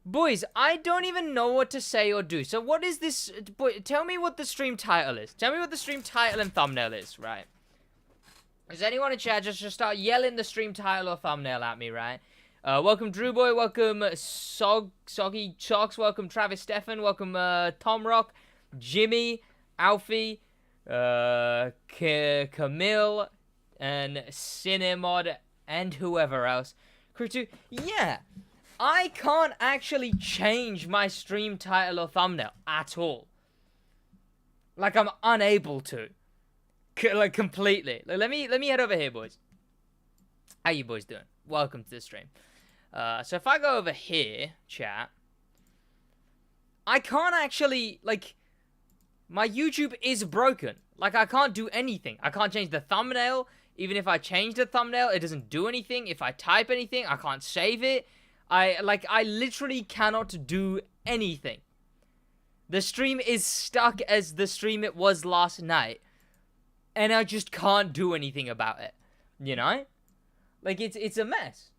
Boys, I don't even know what to say or do. So what is this? Boy, tell me what the stream title is. Tell me what the stream title and thumbnail is, right? Does anyone in chat just start yelling the stream title or thumbnail at me, right? Welcome Drew Boy, welcome Soggy Socks, welcome Travis Stefan, welcome Tom Rock, Jimmy, Alfie, Camille, and Cinemod, and whoever else. Crew 2, yeah, I can't actually change my stream title or thumbnail at all. Like, I'm unable to. Like, completely. Like, let me head over here, boys. How you boys doing? Welcome to the stream. So if I go over here, chat, I can't actually, like, my YouTube is broken. Like, I can't do anything. I can't change the thumbnail. Even if I change the thumbnail, it doesn't do anything. If I type anything, I can't save it. I literally cannot do anything. The stream is stuck as the stream it was last night. And I just can't do anything about it. You know? Like, it's a mess.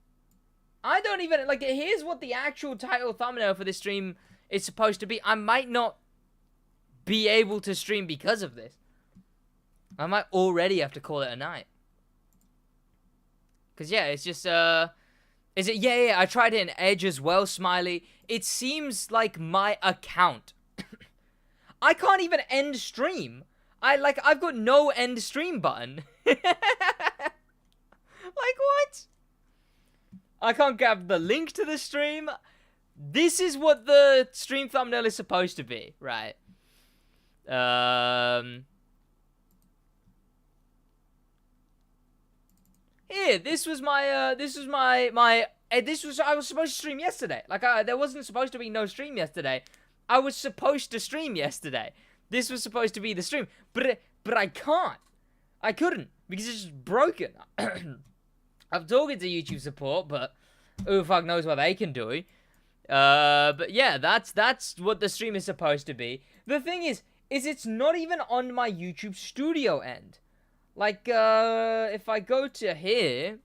I don't even, like, here's what the actual title thumbnail for this stream is supposed to be. I might not be able to stream because of this. I might already have to call it a night. Because, yeah, it's just, is it, yeah, I tried it in Edge as well, Smiley. It seems like my account. I can't even end stream. I've got no end stream button. Like, what? I can't grab the link to the stream. This is what the stream thumbnail is supposed to be, right? Here, this was I was supposed to stream yesterday. Like, there wasn't supposed to be no stream yesterday. I was supposed to stream yesterday. This was supposed to be the stream, but I can't. I couldn't because it's just broken. I'm talking to YouTube support, but who the fuck knows what they can do. But yeah, that's what the stream is supposed to be. The thing is it's not even on my YouTube studio end. Like, if I go to here,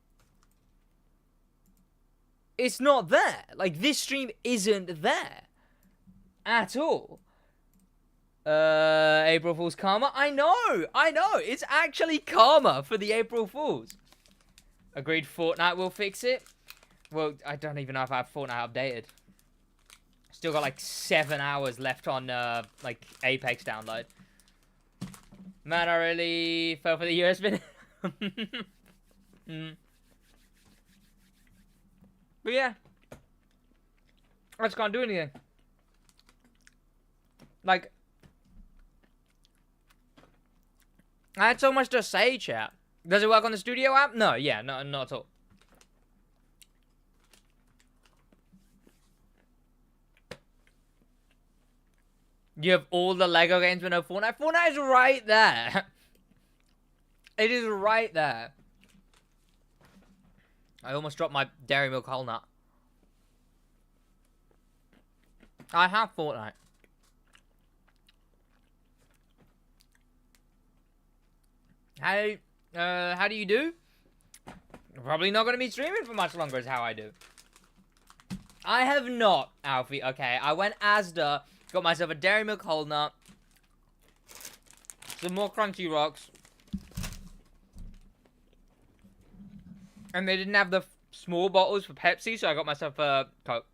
it's not there. Like, this stream isn't there at all. April Fool's karma. I know. It's actually karma for the April Fools. Agreed, Fortnite will fix it. Well, I don't even know if I have Fortnite updated. Still got like 7 hours left on, like, Apex download. Man, I really fell for the Urus spin. But yeah. I just can't do anything. Like, I had so much to say, chat. Does it work on the studio app? No, yeah, no, not at all. You have all the Lego games but no Fortnite? Fortnite is right there. It is right there. I almost dropped my Dairy Milk whole nut. I have Fortnite. How do you do? Probably not going to be streaming for much longer is how I do. I have not, Alfie. Okay, I went Asda, got myself a Dairy Milk whole nut, some more Crunchy Rocks, and they didn't have the small bottles for Pepsi, so I got myself a Coke.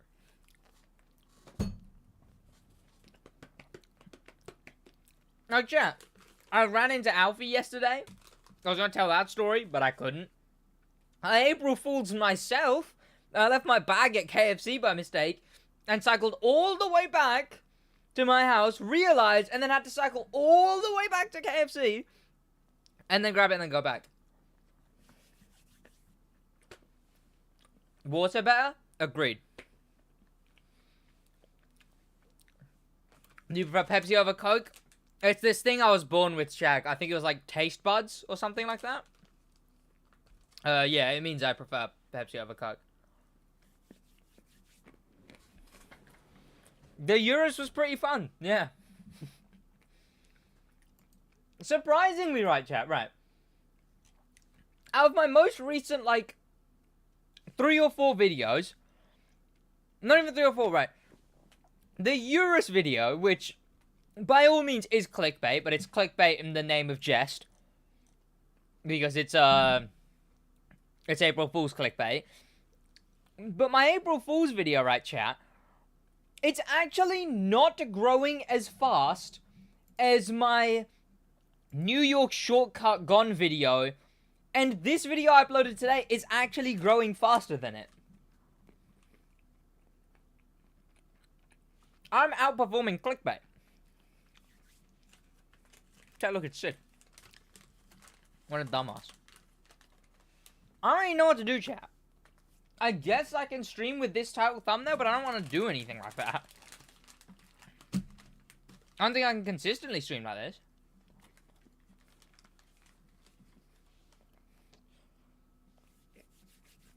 Now, chat, I ran into Alfie yesterday. I was going to tell that story, but I couldn't. I April Fool's myself. I left my bag at KFC by mistake and cycled all the way back to my house, realized, and then had to cycle all the way back to KFC and then grab it and then go back. Water better? Agreed. Do you prefer Pepsi over Coke? It's this thing I was born with, Shaq. I think it was like taste buds or something like that. Yeah, it means I prefer Pepsi over Coke. The Urus was pretty fun, yeah. Surprisingly, right, chat, right. Out of my most recent, like, 3 or 4 videos, not even 3 or 4, right. the Urus video, which by all means is clickbait, but it's clickbait in the name of jest. Because it's April Fool's clickbait. But my April Fool's video, right, chat, it's actually not growing as fast as my New York shortcut gone video, and this video I uploaded today is actually growing faster than it. I'm outperforming clickbait. Chat, look, it's sick. What a dumbass. I don't even know what to do, chat. I guess I can stream with this title thumbnail, but I don't want to do anything like that. I don't think I can consistently stream like this.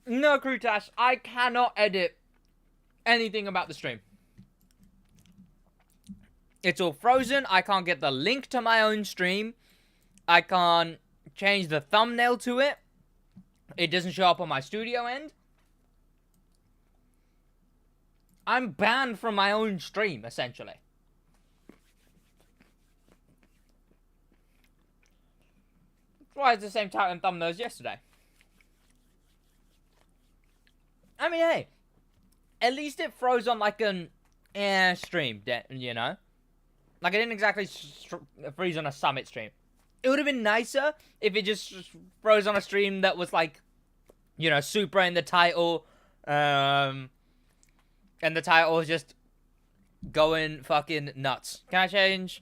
No, Crewtash, I cannot edit anything about the stream. It's all frozen. I can't get the link to my own stream. I can't change the thumbnail to it. It doesn't show up on my studio end. I'm banned from my own stream, essentially. That's why it's the same title and thumbnail as yesterday. I mean, hey, at least it froze on like an stream, you know? Like, it didn't exactly freeze on a Summit stream. It would have been nicer if it just froze on a stream that was like, you know, Supra in the title, and the title was just going fucking nuts. Can I change?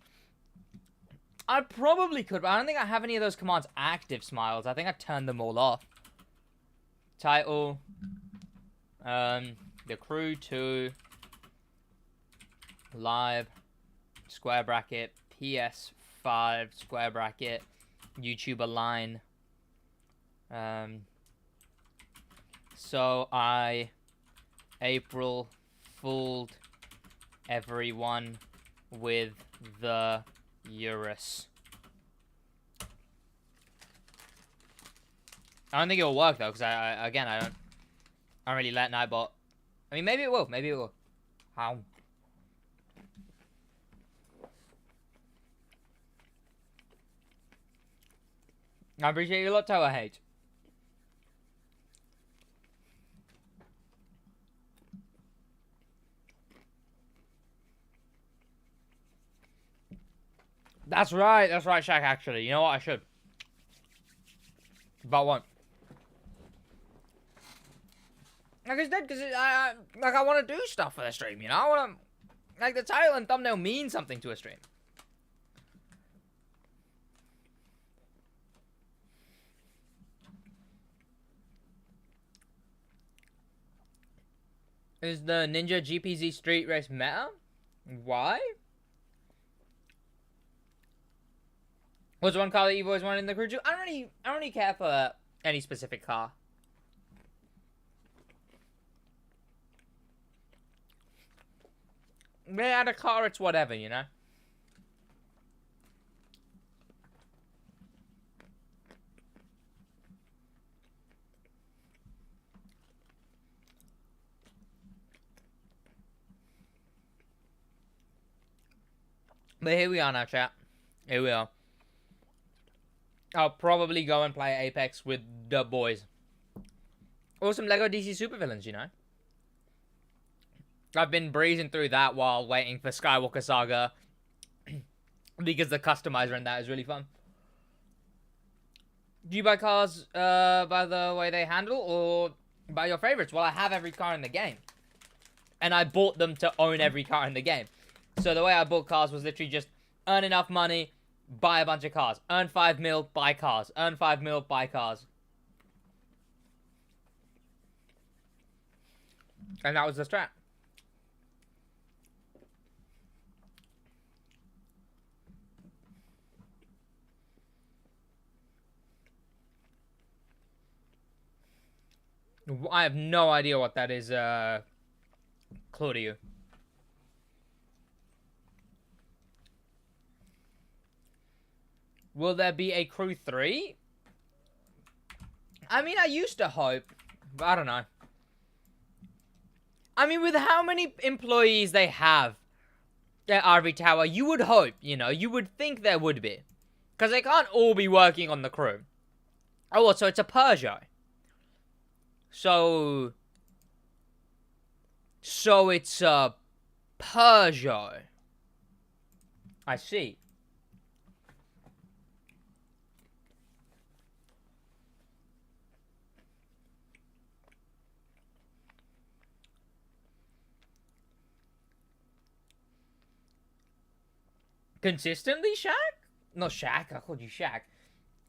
I probably could, but I don't think I have any of those commands active, Smiles. I think I turned them all off. Title, the crew 2, live, square bracket, PS5, square bracket, YouTuber line. So I April fooled everyone with the Urus. I don't think it'll work though, because I don't really let Nightbot. I mean, maybe it will. Maybe it will. How? I appreciate you a lot, Tower Hate. That's right, Shaq, actually. You know what, I should. But I won't. Like, it's dead, because I want to do stuff for the stream, you know? I want to, like, the title and thumbnail mean something to a stream. Is the Ninja GPZ Street Race meta? Why? What's one car that you've always wanted in the crew? I don't really care for any specific car. They add a car, it's whatever, you know? But here we are now, chat. Here we are. I'll probably go and play Apex with the boys. Or some Lego DC Supervillains, you know? I've been breezing through that while waiting for Skywalker Saga. Because the customizer in that is really fun. Do you buy cars by the way they handle or by your favorites? Well, I have every car in the game. And I bought them to own every car in the game. So the way I bought cars was literally just earn enough money, buy a bunch of cars. Earn 5 mil, buy cars. Earn 5 mil, buy cars. And that was the strat. I have no idea what that is, Claudio. Will there be a crew 3? I mean, I used to hope, but I don't know. I mean, with how many employees they have their ivory tower. You would hope, you know, you would think there would be. Because they can't all be working on the crew. Oh, so it's a Peugeot. So it's a Peugeot. I see. Consistently, Shaq? Not Shaq, I called you Shaq.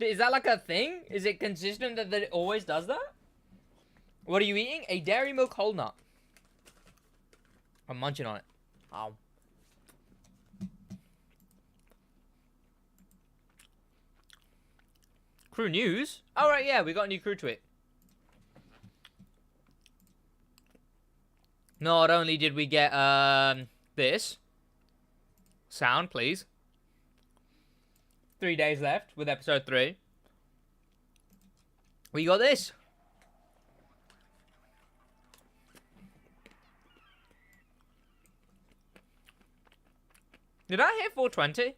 Is that like a thing? Is it consistent that it always does that? What are you eating? A dairy milk whole nut. I'm munching on it. Ow. Crew news? Alright, yeah, we got a new crew tweet. Not only did we get, this. Sound, please. 3 days left with episode 3. We got this. Did I hit 420?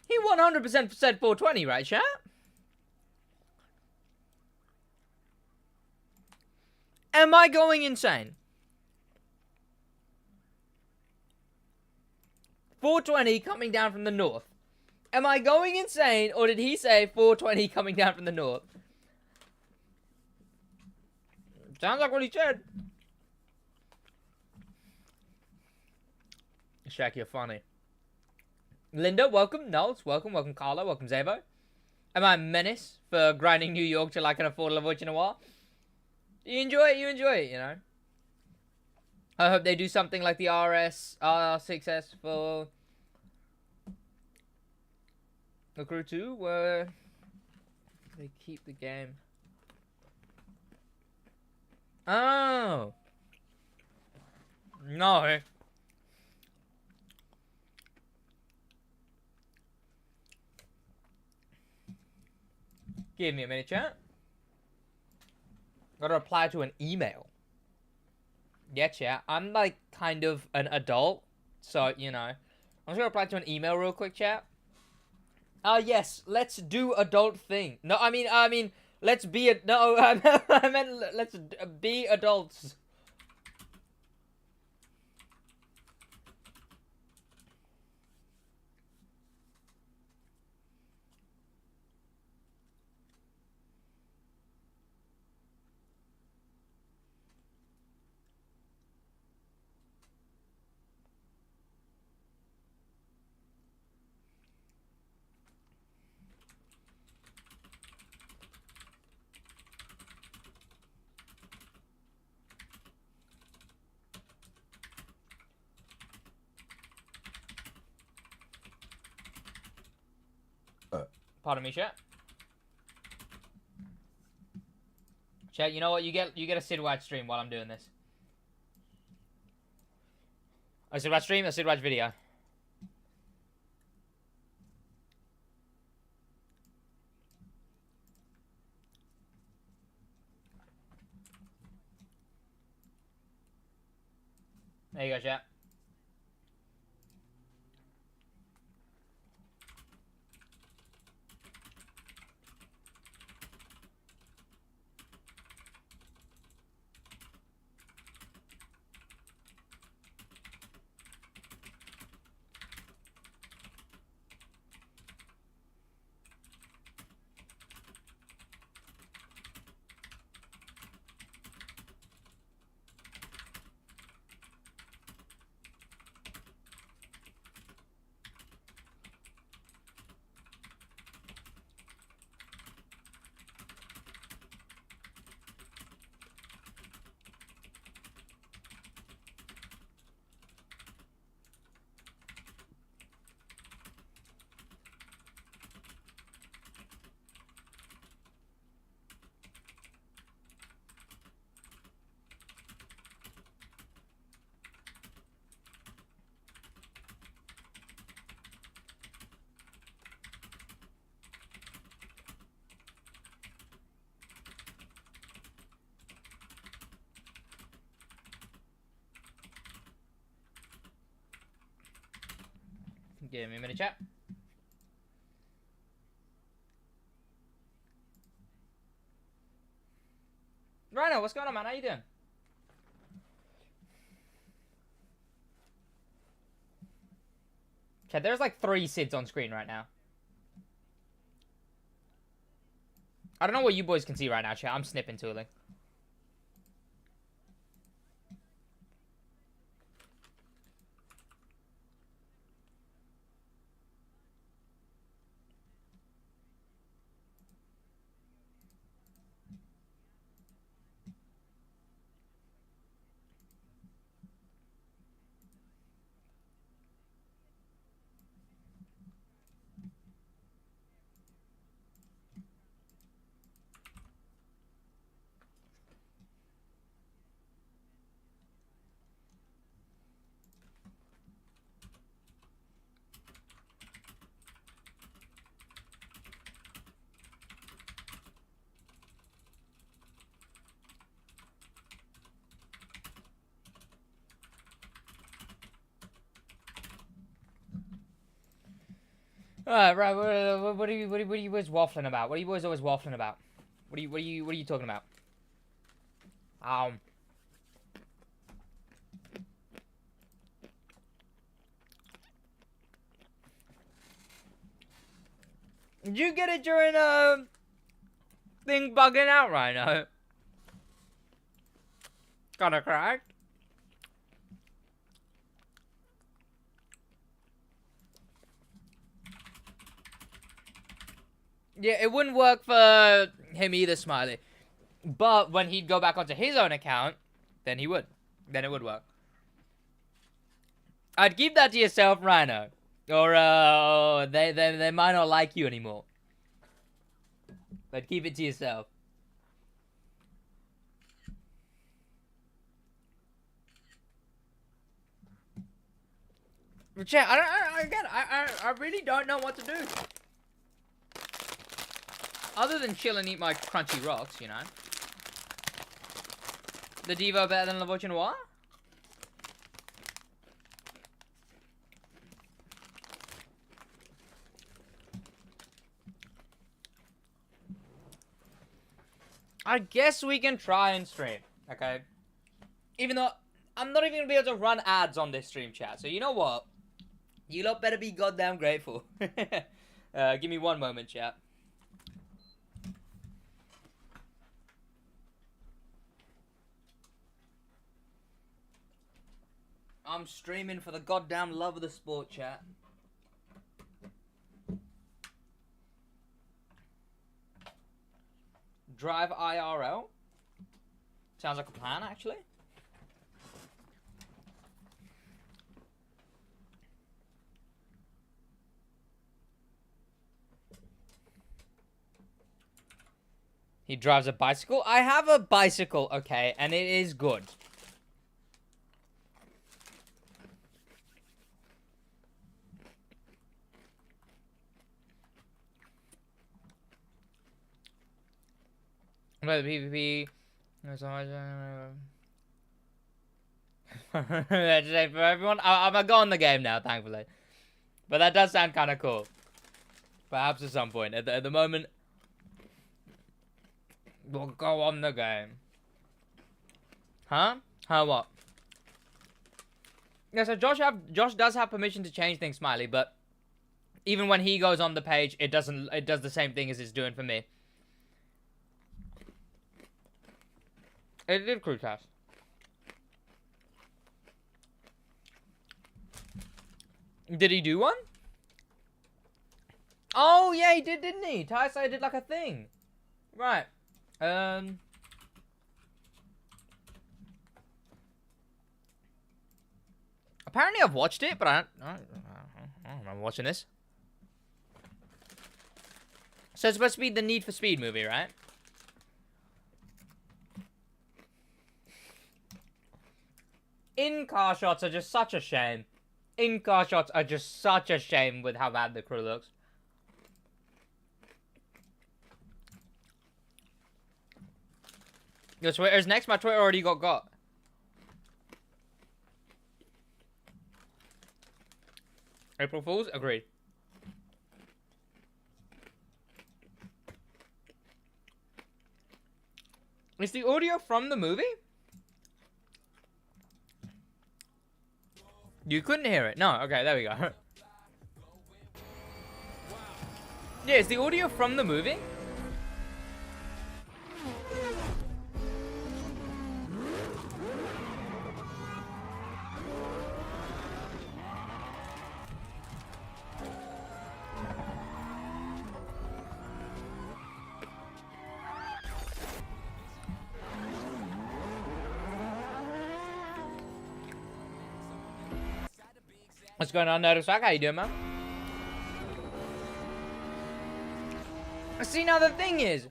He 100% said 420, right, chat? Am I going insane? 420 coming down from the north. Am I going insane, or did he say 420 coming down from the north? Sounds like what he said. Shaq, you're funny. Linda, welcome. Knowles, welcome. Welcome, Carlo. Welcome, Zabo. Am I a menace for grinding New York till I can afford La Voce Noir? You enjoy it, you know. I hope they do something like the R6S for the Crew 2, where they keep the game. Oh. No. Give me a minute, chat. Gotta reply to an email. Yeah, chat. I'm like kind of an adult, so you know. I'm just gonna reply to an email real quick, chat. Yes, let's do adult thing. No, I mean, let's be no. I meant let's be adults. Pardon me, chat. Chat, you know what? You get a SidWaj stream while I'm doing this. A SidWaj stream, a SidWaj video. There you go, chat. Give me a minute, chat. Rhino, what's going on, man? How you doing? Okay, there's like 3 Sids on screen right now. I don't know what you boys can see right now, chat. I'm snipping tooling. Right. What are you boys waffling about? What are you boys always waffling about? What are you talking about? Did you get it during thing bugging out right now? Kinda cracked. Yeah, it wouldn't work for him either, Smiley. But when he'd go back onto his own account, then he would. Then it would work. I'd keep that to yourself, Rhino. Or they might not like you anymore. But keep it to yourself. Chat, I really don't know what to do. Other than chill and eat my crunchy rocks, you know. The Devo better than La Voce Noir? I guess we can try and stream, okay? Even though I'm not even gonna be able to run ads on this stream, chat. So you know what? You lot better be goddamn grateful. Give me one moment, chat. I'm streaming for the goddamn love of the sport, chat. Drive IRL. Sounds like a plan, actually. He drives a bicycle. I have a bicycle, okay, and it is good. But PvP. For everyone, I'm gonna go on the game now, thankfully. But that does sound kind of cool. Perhaps at some point. At the moment, we'll go on the game. Huh? Huh? What? Yeah. So Josh does have permission to change things, Smiley. But even when he goes on the page, it does the same thing as it's doing for me. It did crew test. Did he do one? Oh yeah, he did, didn't he? Tysa did like a thing. Right. Apparently I've watched it, but I don't remember watching this. So it's supposed to be the Need for Speed movie, right? In-car shots are just such a shame. In-car shots are just such a shame with how bad the crew looks. Your Twitter's next? My Twitter already got. April Fools? Agreed. Is the audio from the movie? You couldn't hear it. No, okay, there we go. Yeah, is the audio from the movie? What's going on, Notice? How you doing, man? See, now the thing is,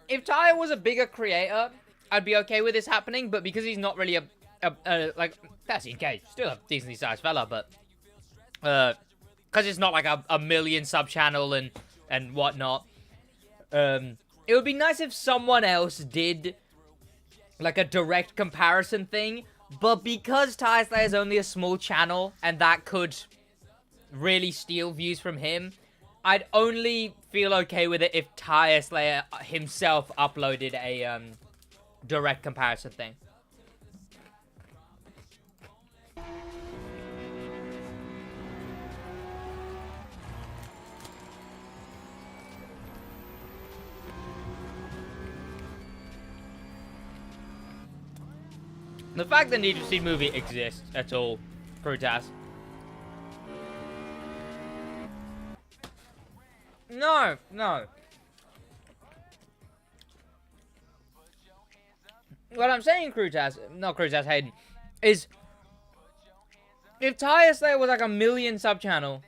if Ty was a bigger creator, I'd be okay with this happening, but because he's not really like, that's in case, still a decently sized fella, but, because it's not like a million sub channel and whatnot, it would be nice if someone else did, like, a direct comparison thing, but because Ty Slayer is only a small channel, and that could really steal views from him, I'd only feel okay with it if Ty Slayer himself uploaded a direct comparison thing. The fact that Need for Speed movie exists at all, Frutas. No, no. What I'm saying, Hayden, is if Tyre Slayer was like a million sub channel,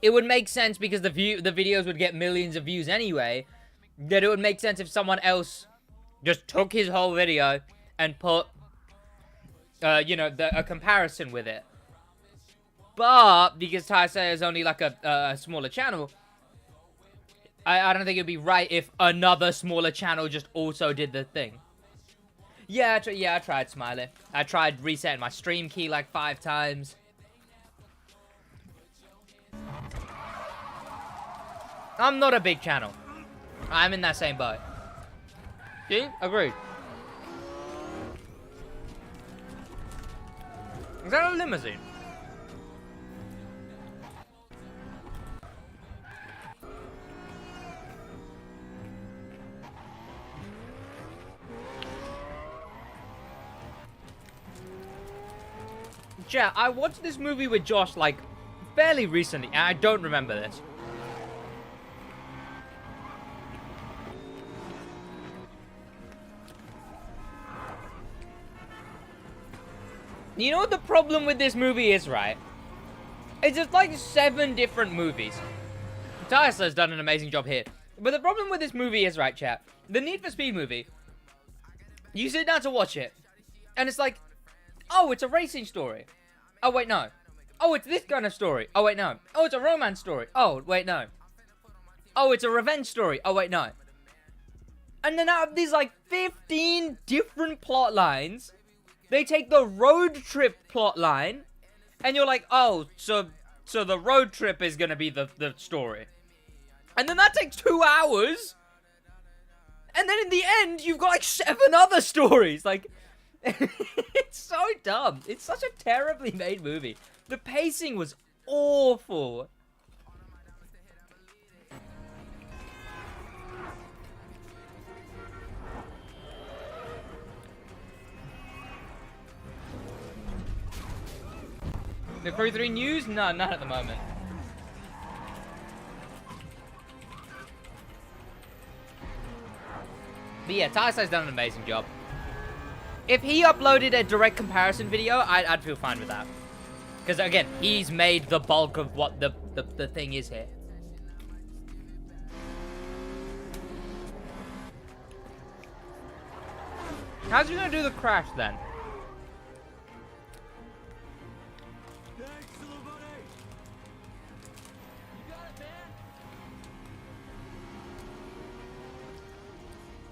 it would make sense because the videos would get millions of views anyway. That it would make sense if someone else just took his whole video and put, you know, a comparison with it. But because Tyre Slayer is only like a smaller channel, I don't think it'd be right if another smaller channel just also did the thing. Yeah, I tried Smiley. I tried resetting my stream key like 5 times. I'm not a big channel. I'm in that same boat. See? Agreed. Is that a limousine? Yeah, I watched this movie with Josh, like, fairly recently, and I don't remember this. You know what the problem with this movie is, right? It's just like 7 different movies. Tyler's done an amazing job here. But the problem with this movie is, right, chat? The Need for Speed movie, you sit down to watch it, and it's like, oh, it's a racing story. Oh, wait, no. Oh, it's this kind of story. Oh, wait, no. Oh, it's a romance story. Oh, wait, no. Oh, it's a revenge story. Oh, wait, no. And then out of these, like, 15 different plot lines, they take the road trip plot line, and you're like, oh, so the road trip is gonna be the story. And then that takes 2 hours, and then in the end, you've got, like, 7 other stories. Like, it's so dumb. It's such a terribly made movie. The pacing was awful. The 3 news? No, not at the moment. But yeah, Tyler's done an amazing job. If he uploaded a direct comparison video, I'd feel fine with that. Because, again, he's made the bulk of what the thing is here. How's he gonna do the crash, then?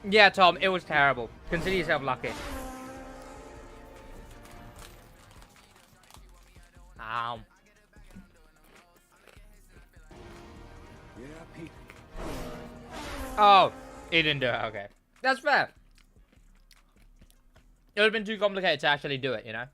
Yeah, Tom, it was terrible. Consider yourself lucky. Ow. Oh, he didn't do it. Okay. That's fair. It would have been too complicated to actually do it, you know?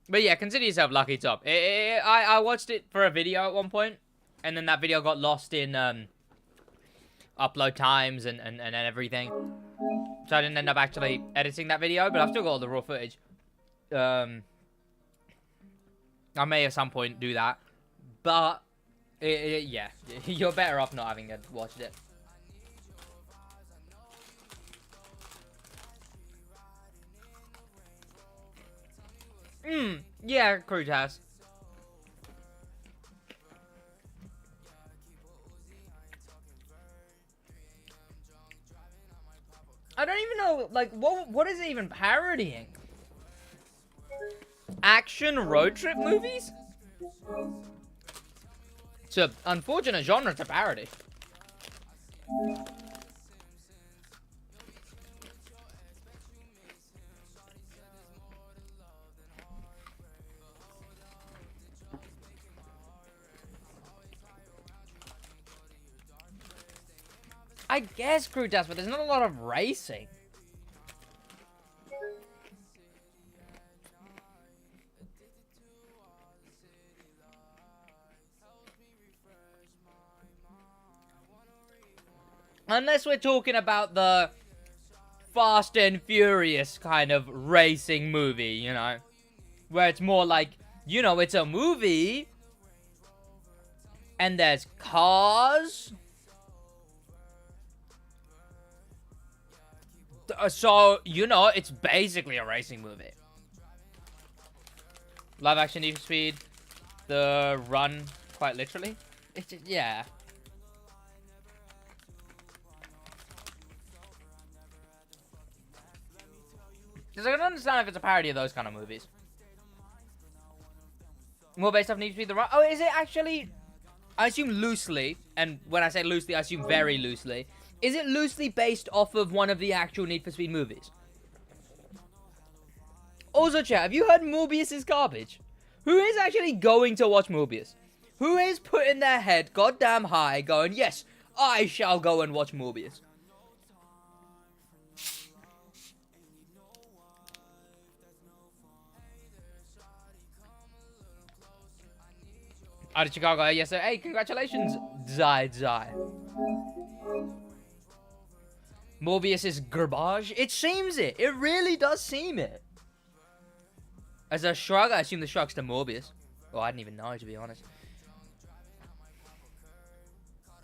But yeah, consider yourself lucky, Top. I watched it for a video at one point, and then that video got lost in upload times and everything. So I didn't end up actually editing that video, but I've still got all the raw footage. I may at some point do that. But, yeah, you're better off not having watched it. Yeah, Crude has. I don't even know, like, what is it even parodying? Action road trip movies? It's an unfortunate genre to parody. I guess Crew does, but there's not a lot of racing. Unless we're talking about the Fast and Furious kind of racing movie, you know? Where it's more like, you know, it's a movie, and there's cars. So, you know, it's basically a racing movie. Live action Need for Speed. The run, quite literally. It's just, yeah. Because I can understand if it's a parody of those kind of movies. More based off Need for Speed the run. Oh, is it actually... I assume loosely, and when I say loosely, I assume very loosely. Is it loosely based off of one of the actual Need for Speed movies? Also, chat, have you heard Morbius is garbage? Who is actually going to watch Morbius? Who is putting their head goddamn high going, yes, I shall go and watch Morbius? Out of Chicago, yes sir. Hey, congratulations, Zai. Morbius is garbage. It seems it. It really does seem it. As a shrug, I assume the shrug's to Morbius. Oh, I didn't even know, to be honest.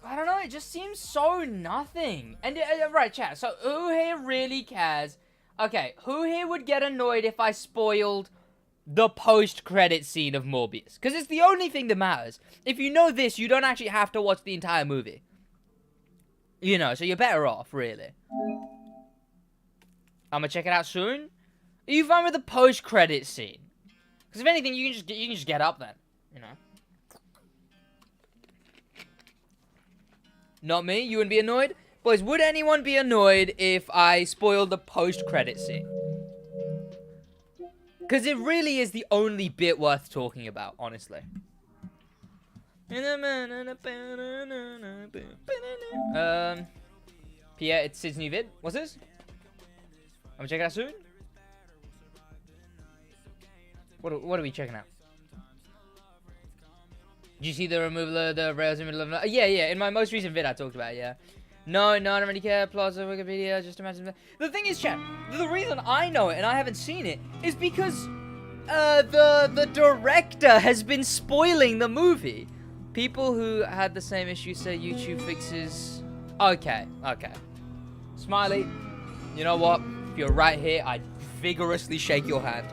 I don't know, it just seems so nothing. And, right, chat, so who here really cares? Okay, who here would get annoyed if I spoiled the post-credit scene of Morbius? Because it's the only thing that matters. If you know this, you don't actually have to watch the entire movie. You know, so you're better off, really. I'm gonna check it out soon. Are you fine with the post-credit scene? Because if anything, you can just get up then, you know. Not me. You wouldn't be annoyed, boys. Would anyone be annoyed if I spoiled the post-credit scene? Because it really is the only bit worth talking about, honestly. Pierre, it's Sid's new vid. What's this? I'm gonna check it out soon. What are we checking out? Did you see the removal of the rails in the middle of... yeah, in my most recent vid I talked about it, yeah. No, I don't really care. Plaza, Wikipedia, just imagine... The thing is, chat, the reason I know it and I haven't seen it is because the director has been spoiling the movie. People who had the same issue say YouTube fixes... Okay. Smiley, you know what? If you're right here, I'd vigorously shake your hand.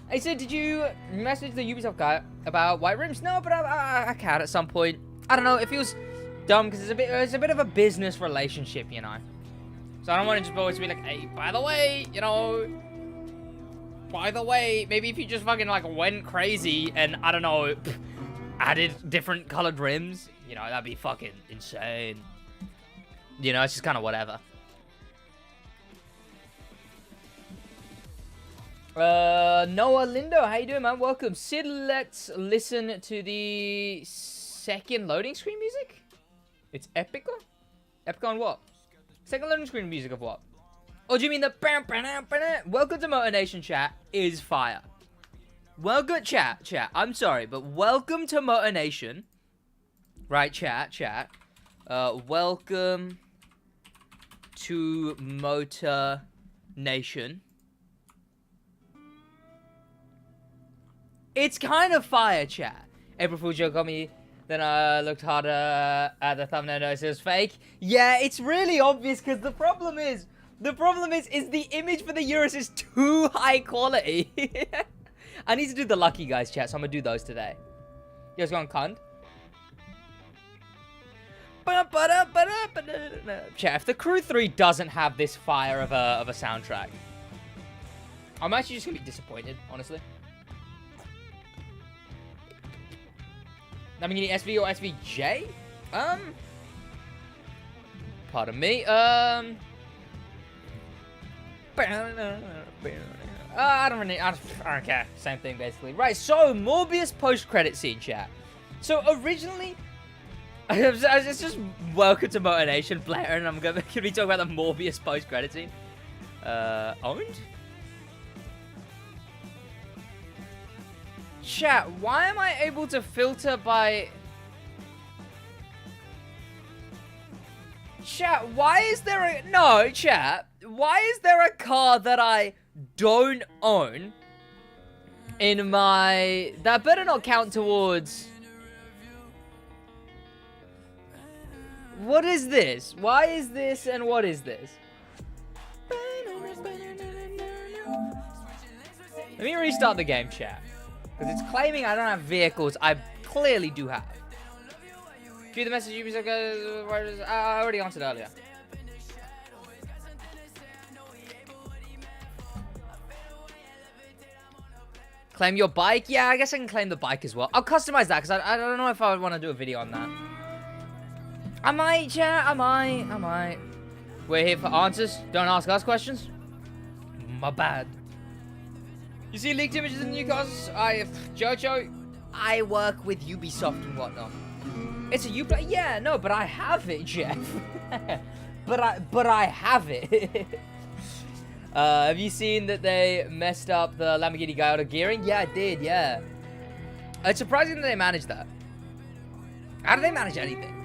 Hey, Sid, did you message the Ubisoft guy about white rims? No, but I can at some point. I don't know, it feels dumb because it's a bit of a business relationship, you know. So I don't want to just always be like, hey, by the way, you know, maybe if you just fucking like went crazy and I don't know, added different colored rims, you know, that'd be fucking insane. You know, it's just kind of whatever. Noah Lindo, how you doing, man? Welcome. Sid, let's listen to the second loading screen music. It's epical? Epical on what? Second loading screen music of what? Oh, do you mean the... Welcome to Motor Nation, chat, is fire. Welcome, chat. I'm sorry, but welcome to Motor Nation. Right, chat. Welcome to Motor Nation. It's kind of fire, chat. April Fool's joke on me. Then I looked harder at the thumbnail, noticed it was fake. Yeah, it's really obvious because the problem is the image for the Urus is too high quality. I need to do the lucky guys, chat, so I'm gonna do those today. You guys going cunt? Chat, if the Crew 3 doesn't have this fire of a soundtrack, I'm actually just gonna be disappointed, honestly. I mean, SV or SVJ? Pardon me. I don't care. Same thing, basically. Right, so, Morbius post-credit scene, chat. So, originally, it's just welcome to Motor Nation, Blair, and I'm gonna be talking about the Morbius post-credit scene. Owned? Chat, why am I able to filter by... Chat, why is there a... No, chat. Why is there a car that I don't own in my... That better not count towards... What is this? Why is this and what is this? Let me restart the game, chat. Because it's claiming I don't have vehicles. I clearly do have. View the message you I already answered earlier. Claim your bike? Yeah, I guess I can claim the bike as well. I'll customize that because I don't know if I would want to do a video on that. I might, chat. I might. We're here for answers. Don't ask us questions. My bad. You see leaked images of the new cars? Jojo, I work with Ubisoft and whatnot. It's a Uplay? Yeah, no, but I have it, Jeff. but I have it. Have you seen that they messed up the Lamborghini Gallardo gearing? Yeah, I did, yeah. It's surprising that they managed that. How do they manage anything?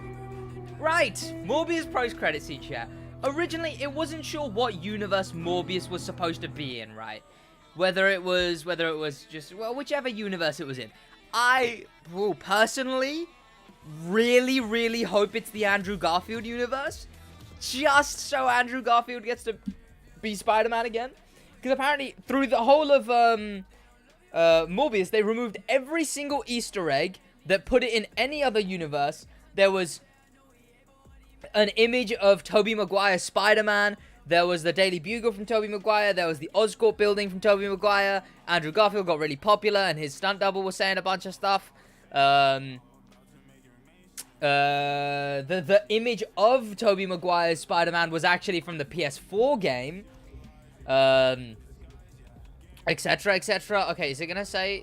Right, Morbius post-credit scene, chat. Originally, it wasn't sure what universe Morbius was supposed to be in, right? Whether it was just, well, whichever universe it was in. I will personally really hope it's the Andrew Garfield universe. Just so Andrew Garfield gets to be Spider-Man again. Because apparently, through the whole of Morbius, they removed every single Easter egg that put it in any other universe. There was an image of Tobey Maguire's Spider-Man. There was the Daily Bugle from Tobey Maguire. There was the Oscorp building from Tobey Maguire. Andrew Garfield got really popular, and his stunt double was saying a bunch of stuff. The image of Tobey Maguire's Spider-Man was actually from the PS4 game. Etc. Okay, is it gonna say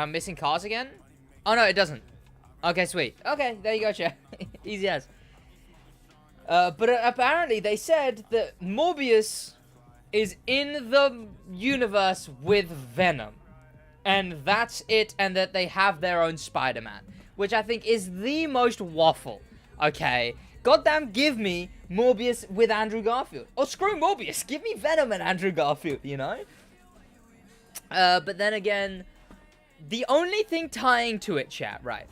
missing cars again? Oh, no, it doesn't. Okay, sweet. Okay, there you go, chat. Easy as. But apparently they said that Morbius is in the universe with Venom. And that's it, and that they have their own Spider-Man. Which I think is the most waffle. Okay. Goddamn, give me Morbius with Andrew Garfield. Or screw Morbius, give me Venom and Andrew Garfield, you know? But then again, the only thing tying to it, chat, right?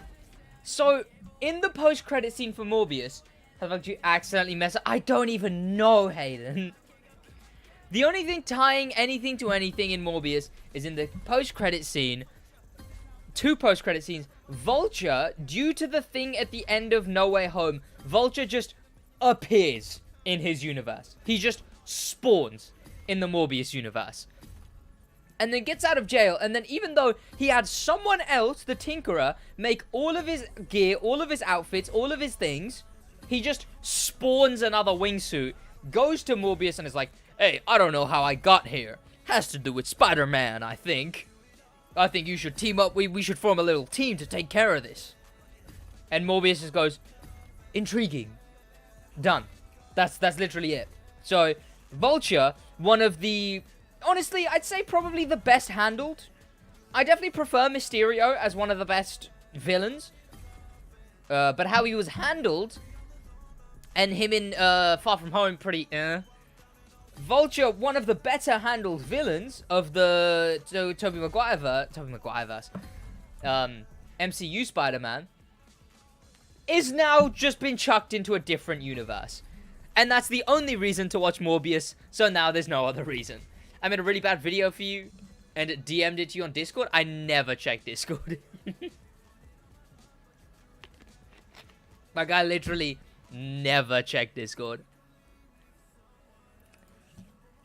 So, in the post-credit scene for Morbius... Have you accidentally messed up? I don't even know, Hayden. The only thing tying anything to anything in Morbius is in the post-credit scene. 2 post-credit scenes. Vulture, due to the thing at the end of No Way Home, Vulture just appears in his universe. He just spawns in the Morbius universe. And then gets out of jail, and then even though he had someone else, the Tinkerer, make all of his gear, all of his outfits, all of his things... He just spawns another wingsuit, goes to Morbius and is like, hey, I don't know how I got here. has to do with Spider-Man, I think. I think you should team up. We should form a little team to take care of this. And Morbius just goes, intriguing. Done. That's literally it. So, Vulture, one of the... Honestly, I'd say probably the best handled. I definitely prefer Mysterio as one of the best villains. But how he was handled, and him in Far From Home, pretty Vulture, one of the better handled villains of the Tobey Maguireverse, MCU Spider-Man, is now just been chucked into a different universe. And that's the only reason to watch Morbius, so now there's no other reason. I made a really bad video for you, and it DM'd it to you on Discord. I never check Discord. Like, I literally never check Discord.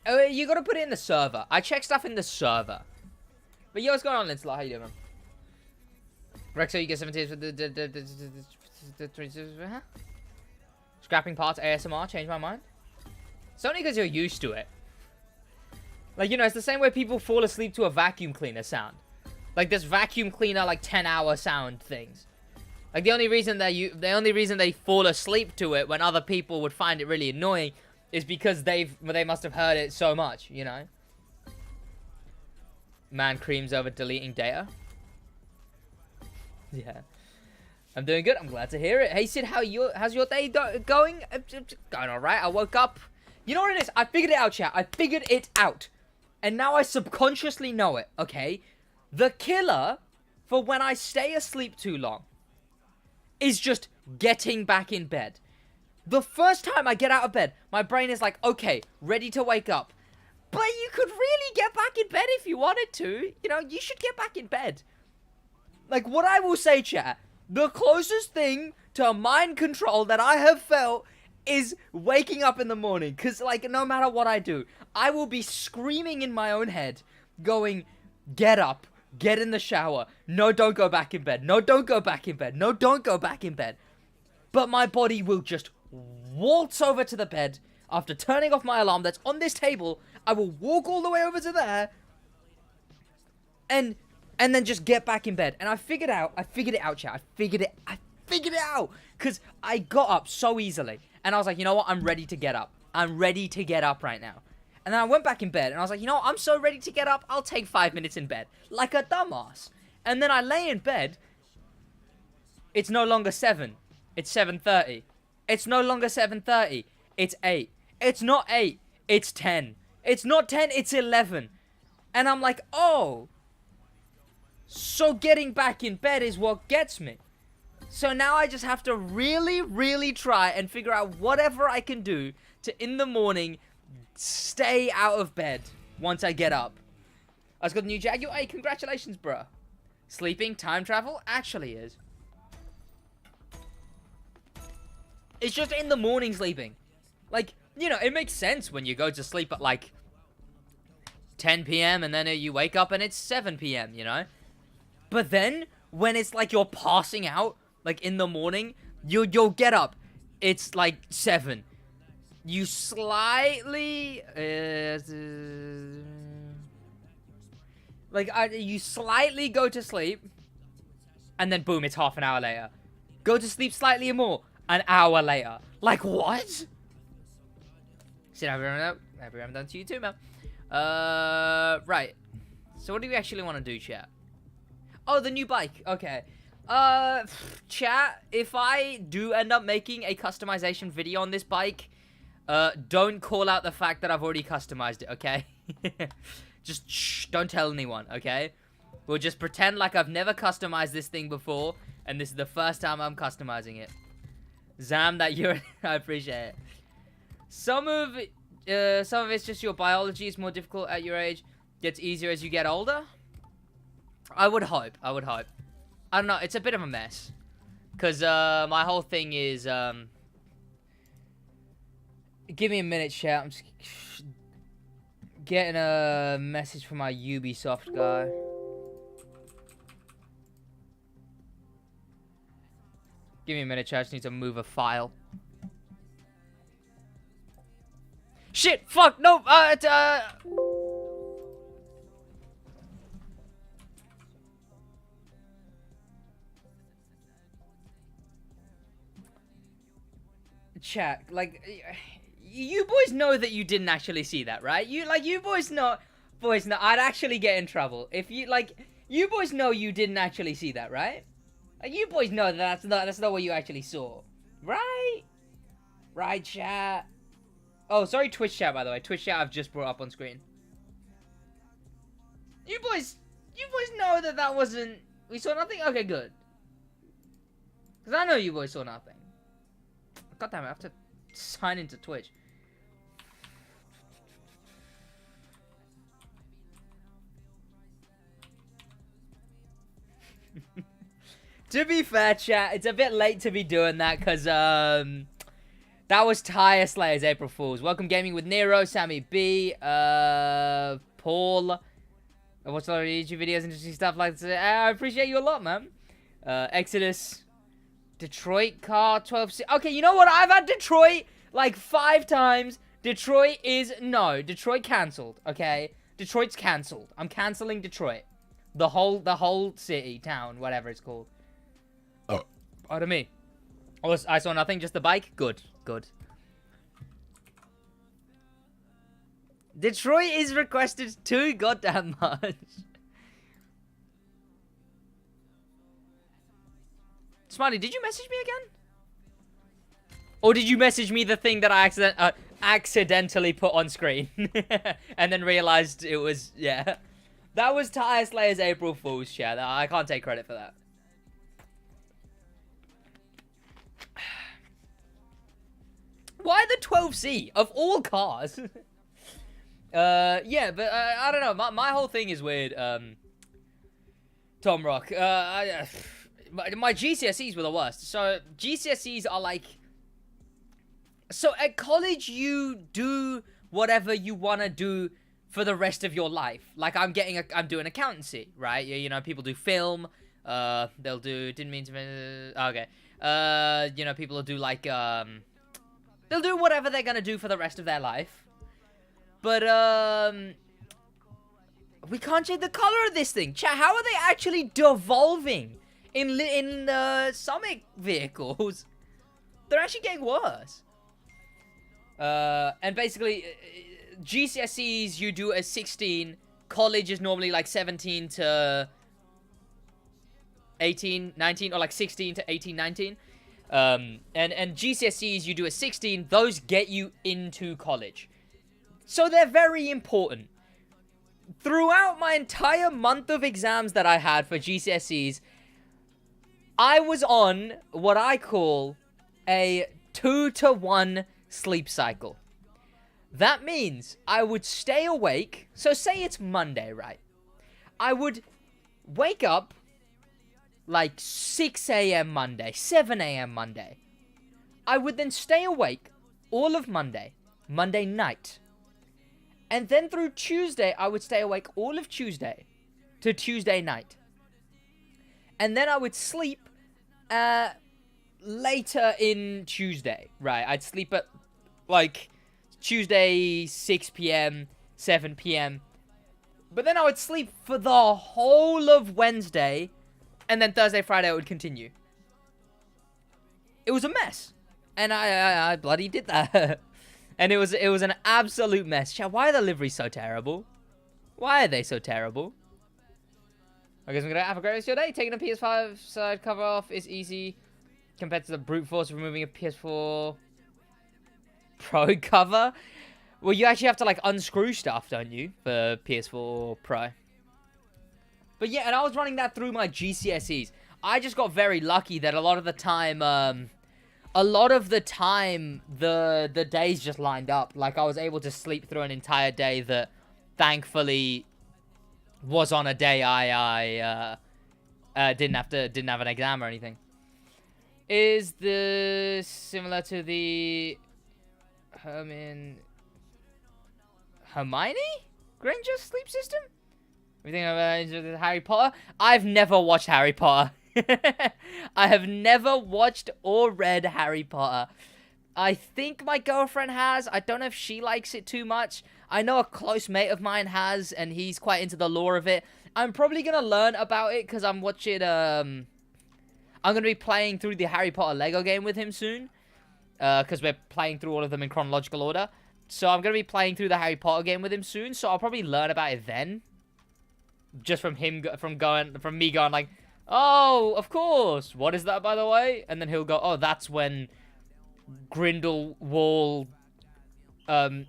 Oh, you gotta put it in the server. I check stuff in the server. But yo, what's going on, Linslot? How you doing, man? Rexo, you get 17 for the... Scrapping parts, ASMR, change my mind. It's only because you're used to it. Like, you know, it's the same way people fall asleep to a vacuum cleaner sound. Like, this vacuum cleaner, like, 10-hour sound things. Like, the only reason they fall asleep to it when other people would find it really annoying is because they must have heard it so much, you know? Man creams over deleting data. Yeah. I'm doing good. I'm glad to hear it. Hey, Sid, how's your day going? Going all right. I woke up. You know what it is? I figured it out, chat. I figured it out. And now I subconsciously know it, okay? The killer for when I stay asleep too long is just getting back in bed. The first time I get out of bed, my brain is like, okay, ready to wake up. But you could really get back in bed if you wanted to. You know, you should get back in bed. Like, what I will say, chat, the closest thing to mind control that I have felt is waking up in the morning. Because, like, no matter what I do, I will be screaming in my own head, going, get up, get in the shower. No, don't go back in bed. No, don't go back in bed. No, don't go back in bed. But my body will just waltz over to the bed after turning off my alarm that's on this table. I will walk all the way over to there and then just get back in bed. And I figured it out, chat. I figured it out because I got up so easily. And I was like, you know what? I'm ready to get up. I'm ready to get up right now. And then I went back in bed and I was like, you know what? I'm so ready to get up. I'll take 5 minutes in bed like a dumbass. And then I lay in bed. It's no longer 7. It's 7:30. It's no longer 7:30. It's 8. It's not 8. It's 10. It's not 10. It's 11. And I'm like, oh. So getting back in bed is what gets me. So now I just have to really, really try and figure out whatever I can do to, in the morning, stay out of bed once I get up. I just got the new Jaguar. Hey, congratulations, bruh. Sleeping, time travel, actually is. It's just in the morning sleeping. Like, you know, it makes sense when you go to sleep at, like, 10 p.m. and then you wake up and it's 7 p.m., you know? But then, when it's like you're passing out, like, in the morning, you'll get up. It's, like, 7. You slightly... you slightly go to sleep, and then boom, it's half an hour later. Go to sleep slightly more. An hour later. Like, what? Shit, happy Ramadan to you too, man. Right. So what do we actually want to do, chat? Oh, the new bike. Okay. Chat, if I do end up making a customization video on this bike, don't call out the fact that I've already customized it, okay? Just shh, don't tell anyone, okay? We'll just pretend like I've never customized this thing before, and this is the first time I'm customizing it. Zam, that you're... I appreciate it. Some of it's just your biology is more difficult at your age. Gets easier as you get older. I would hope. I don't know. It's a bit of a mess. Because my whole thing is... Give me a minute, chat. I'm just getting a message from my Ubisoft guy. Give me a minute, chat. I just need to move a file. Shit! Fuck! No! Chat, like, you boys know that you didn't actually see that, right? You boys know, I'd actually get in trouble if you boys know you didn't actually see that, right? Like, you boys know that that's not what you actually saw, right? Right, chat. Oh, sorry, Twitch chat, by the way. Twitch chat I've just brought up on screen. You boys know that wasn't... We saw nothing? Okay, good. Because I know you boys saw nothing. God damn it, I have to sign into Twitch. To be fair, chat, it's a bit late to be doing that because, that was Tire Slayer's April Fools. Welcome Gaming with Nero, Sammy B, Paul. I watched a lot of YouTube videos, interesting stuff like that. I appreciate you a lot, man. Exodus, Detroit car, 12C. Okay, you know what? I've had Detroit like 5 times. Detroit cancelled, okay? Detroit's cancelled. I'm cancelling Detroit. The whole city, town, whatever it's called. Oh. Pardon me. I saw nothing, just the bike? Good. Detroit is requested too goddamn much. Smiley, did you message me again? Or did you message me the thing that I accidentally put on screen? And then realized it was, yeah. That was Tire Slayer's April Fool's chat. I can't take credit for that. Why the 12C of all cars? Yeah, but I don't know. My whole thing is weird. Tom Rock. My GCSEs were the worst. So GCSEs are like. So at college you do whatever you wanna do for the rest of your life. Like I'm doing accountancy, right? You know, people do film. They'll do. Didn't mean to. Okay. You know, people will do like they'll do whatever they're gonna do for the rest of their life. But, we can't change the color of this thing. Chat, how are they actually devolving in Summit vehicles? They're actually getting worse. And basically, GCSEs, you do as 16. College is normally like 17 to 18, 19, or like 16 to 18, 19. And GCSEs, you do as 16. Those get you into college. So they're very important. Throughout my entire month of exams that I had for GCSEs, I was on what I call a 2-to-1 sleep cycle. That means I would stay awake. So say it's Monday, right? I would wake up like 6 a.m. Monday, 7 a.m. Monday. I would then stay awake all of Monday night. And then through Tuesday, I would stay awake all of Tuesday to Tuesday night. And then I would sleep later in Tuesday, right? I'd sleep at, like, Tuesday, 6 p.m., 7 p.m. But then I would sleep for the whole of Wednesday, and then Thursday, Friday, I would continue. It was a mess. And I bloody did that. And it was an absolute mess. Chat, why are the liveries so terrible? Why are they so terrible? I guess I'm gonna have a great rest of your day. Taking a PS5 side cover off is easy compared to the brute force of removing a PS4 Pro cover. Well, you actually have to like unscrew stuff, don't you, for PS4 Pro? But yeah, and I was running that through my GCSEs. I just got very lucky that a lot of the time, the days just lined up. Like, I was able to sleep through an entire day that, thankfully, was on a day I didn't have an exam or anything. Is this similar to the Hermione Granger sleep system? Everything about Harry Potter? I've never watched Harry Potter. I have never watched or read Harry Potter. I think my girlfriend has. I don't know if she likes it too much. I know a close mate of mine has, and he's quite into the lore of it. I'm probably going to learn about it because I'm watching, I'm going to be playing through the Harry Potter Lego game with him soon. because we're playing through all of them in chronological order. So I'm going to be playing through the Harry Potter game with him soon, so I'll probably learn about it then. Just from me going like, oh, of course. What is that, by the way? And then he'll go, oh, that's when Grindelwald, Avada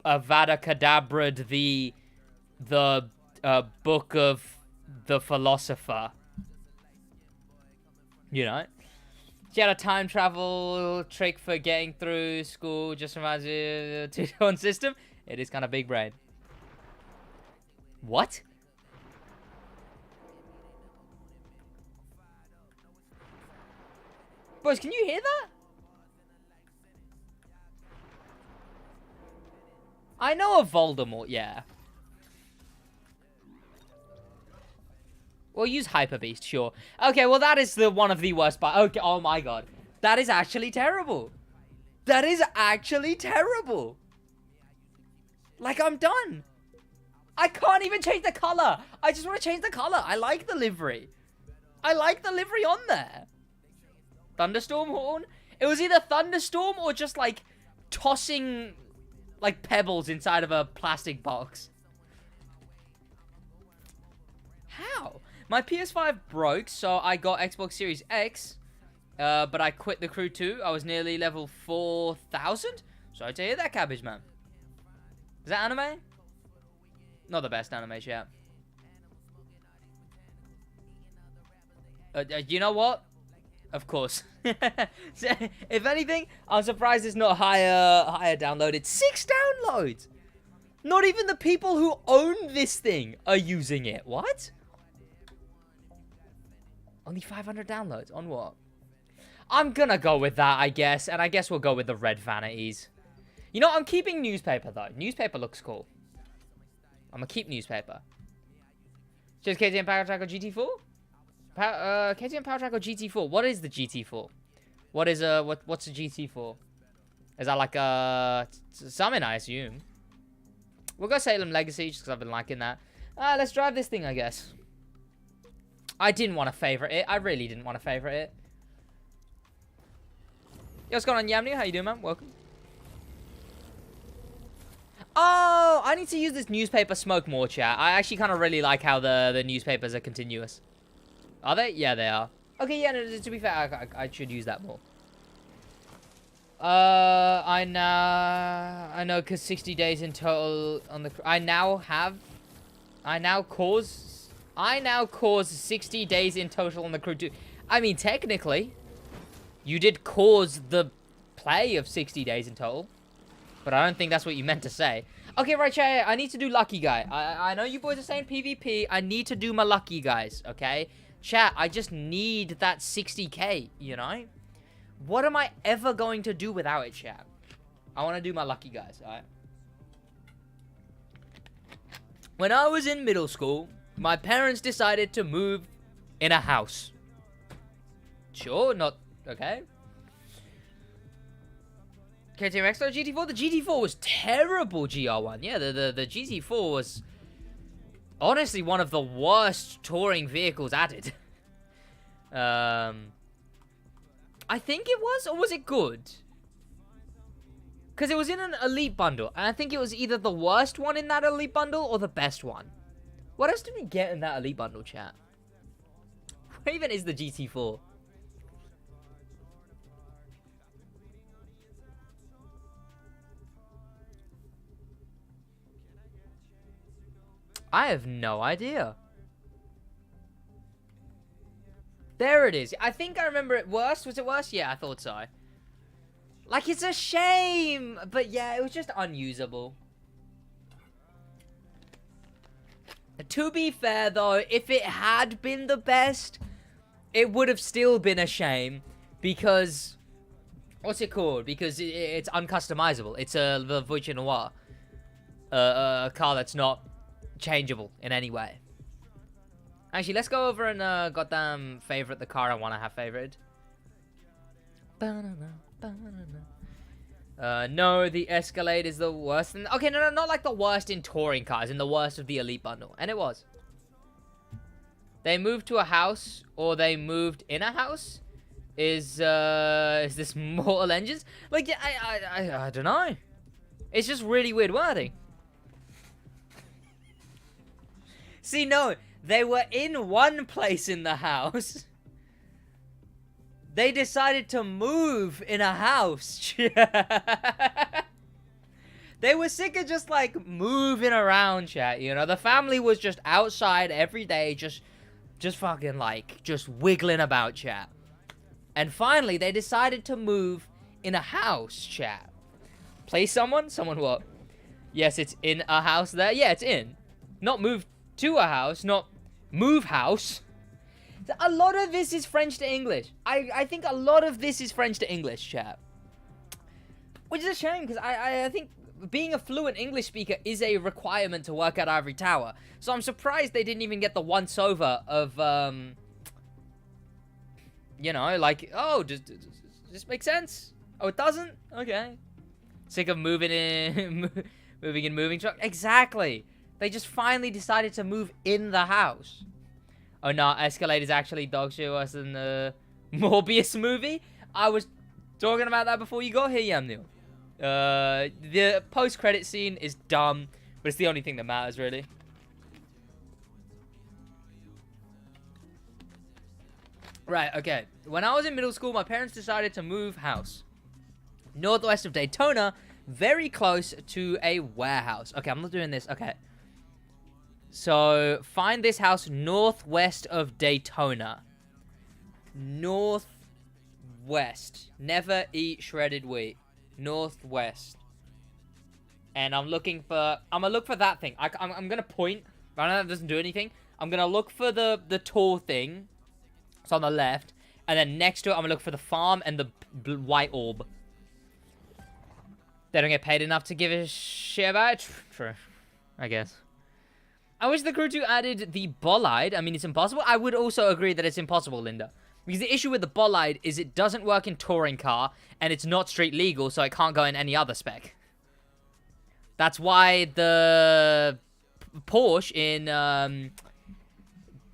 Kedabra'd the book of the philosopher. You know? She had a time travel trick for getting through school. Just reminds me of the 2-to-1 system. It is kind of big brain. What? Boys, can you hear that? I know of Voldemort, yeah. We'll use Hyper Beast, sure. Okay, well, that is one of the worst. Okay, oh my god. That is actually terrible. That is actually terrible. Like, I'm done. I can't even change the color. I just want to change the color. I like the livery. I like the livery on there. Thunderstorm horn? It was either thunderstorm or just, like, tossing, like, pebbles inside of a plastic box. How? My PS5 broke, so I got Xbox Series X, but I quit the crew too. I was nearly level 4,000. Sorry to hear that, Cabbage Man. Is that anime? Not the best anime yet. You know what? Of course. If anything, I'm surprised it's not higher downloaded. 6 downloads! Not even the people who own this thing are using it. What? Only 500 downloads. On what? I'm gonna go with that, I guess. And I guess we'll go with the red vanities. You know, I'm keeping newspaper, though. Newspaper looks cool. I'm gonna keep newspaper. Just KTM Power Track or GT4? KTM Power Track or GT4? What is the GT4? What is, what's a GT4? Is that like a... something, I assume. We'll go Salem Legacy, just because I've been liking that. Let's drive this thing, I guess. I didn't want to favorite it. I really didn't want to favorite it. Yo, what's going on, Yamnu? How you doing, man? Welcome. Oh, I need to use this newspaper smoke more, chat. I actually kind of really like how the newspapers are continuous. Are they? Yeah, they are. Okay, yeah, no, to be fair, I should use that more. I know, because 60 days in total on the... I now cause 60 days in total on the crew too. I mean, technically, you did cause the play of 60 days in total. But I don't think that's what you meant to say. Okay, right, chat, I need to do Lucky Guy. I know you boys are saying PvP. I need to do my Lucky Guys, okay? Chat, I just need that 60k, you know? What am I ever going to do without it, chat? I want to do my Lucky Guys, alright? When I was in middle school, my parents decided to move in a house. Sure, not... okay. KTM X or GT4? The GT4 was terrible, GR1. Yeah, the GT4 was... honestly one of the worst touring vehicles added. I think it was, or was it good? Because it was in an elite bundle, and I think it was either the worst one in that elite bundle or the best one. What else did we get in that elite bundle, chat? Where even is the GT4? I have no idea. There it is. I think I remember it worse. Was it worse? Yeah, I thought so. Like, it's a shame. But yeah, it was just unusable. To be fair, though, if it had been the best, it would have still been a shame. Because... what's it called? Because it's uncustomizable. It's a Voiture Noir. A car that's not changeable in any way. Actually, let's go over and goddamn favorite the car I want to have favorited. No, the Escalade is the worst. Okay, no, not like the worst in touring cars, in the worst of the elite bundle. And it was. They moved to a house, or they moved in a house. Is this Mortal Engines? Like, yeah, I don't know. It's just really weird wording. See, no, they were in one place in the house. They decided to move in a house. They were sick of just, like, moving around, chat, you know? The family was just outside every day, just fucking, like, just wiggling about, chat. And finally, they decided to move in a house, chat. Play someone? Someone what? Yes, it's in a house there. Yeah, it's in. Not move to a house, not move house. A lot of this is French to English. I think a lot of this is French to English, chat. Which is a shame, because I think being a fluent English speaker is a requirement to work at Ivory Tower. So I'm surprised they didn't even get the once-over of, you know, like, oh, does this make sense? Oh, it doesn't? Okay. Sick of moving in, moving truck. Exactly. They just finally decided to move in the house. Oh, no, Escalade is actually dog shit worse than the Morbius movie. I was talking about that before you got here, Yamnil. The post-credit scene is dumb, but it's the only thing that matters, really. Right, okay. When I was in middle school, my parents decided to move house. Northwest of Daytona, very close to a warehouse. Okay, I'm not doing this. Okay. So, find this house northwest of Daytona. Northwest. Never eat shredded wheat. Northwest. And I'm looking for... I'm gonna look for that thing. I'm gonna point. I know that doesn't do anything. I'm gonna look for the tall thing. It's on the left. And then next to it, I'm gonna look for the farm and the white orb. They don't get paid enough to give a shit about it? True. I guess. I wish the crew 2 added the bollard. I mean, it's impossible. I would also agree that it's impossible, Linda. Because the issue with the bollard is it doesn't work in touring car, and it's not street legal, so it can't go in any other spec. That's why the Porsche in the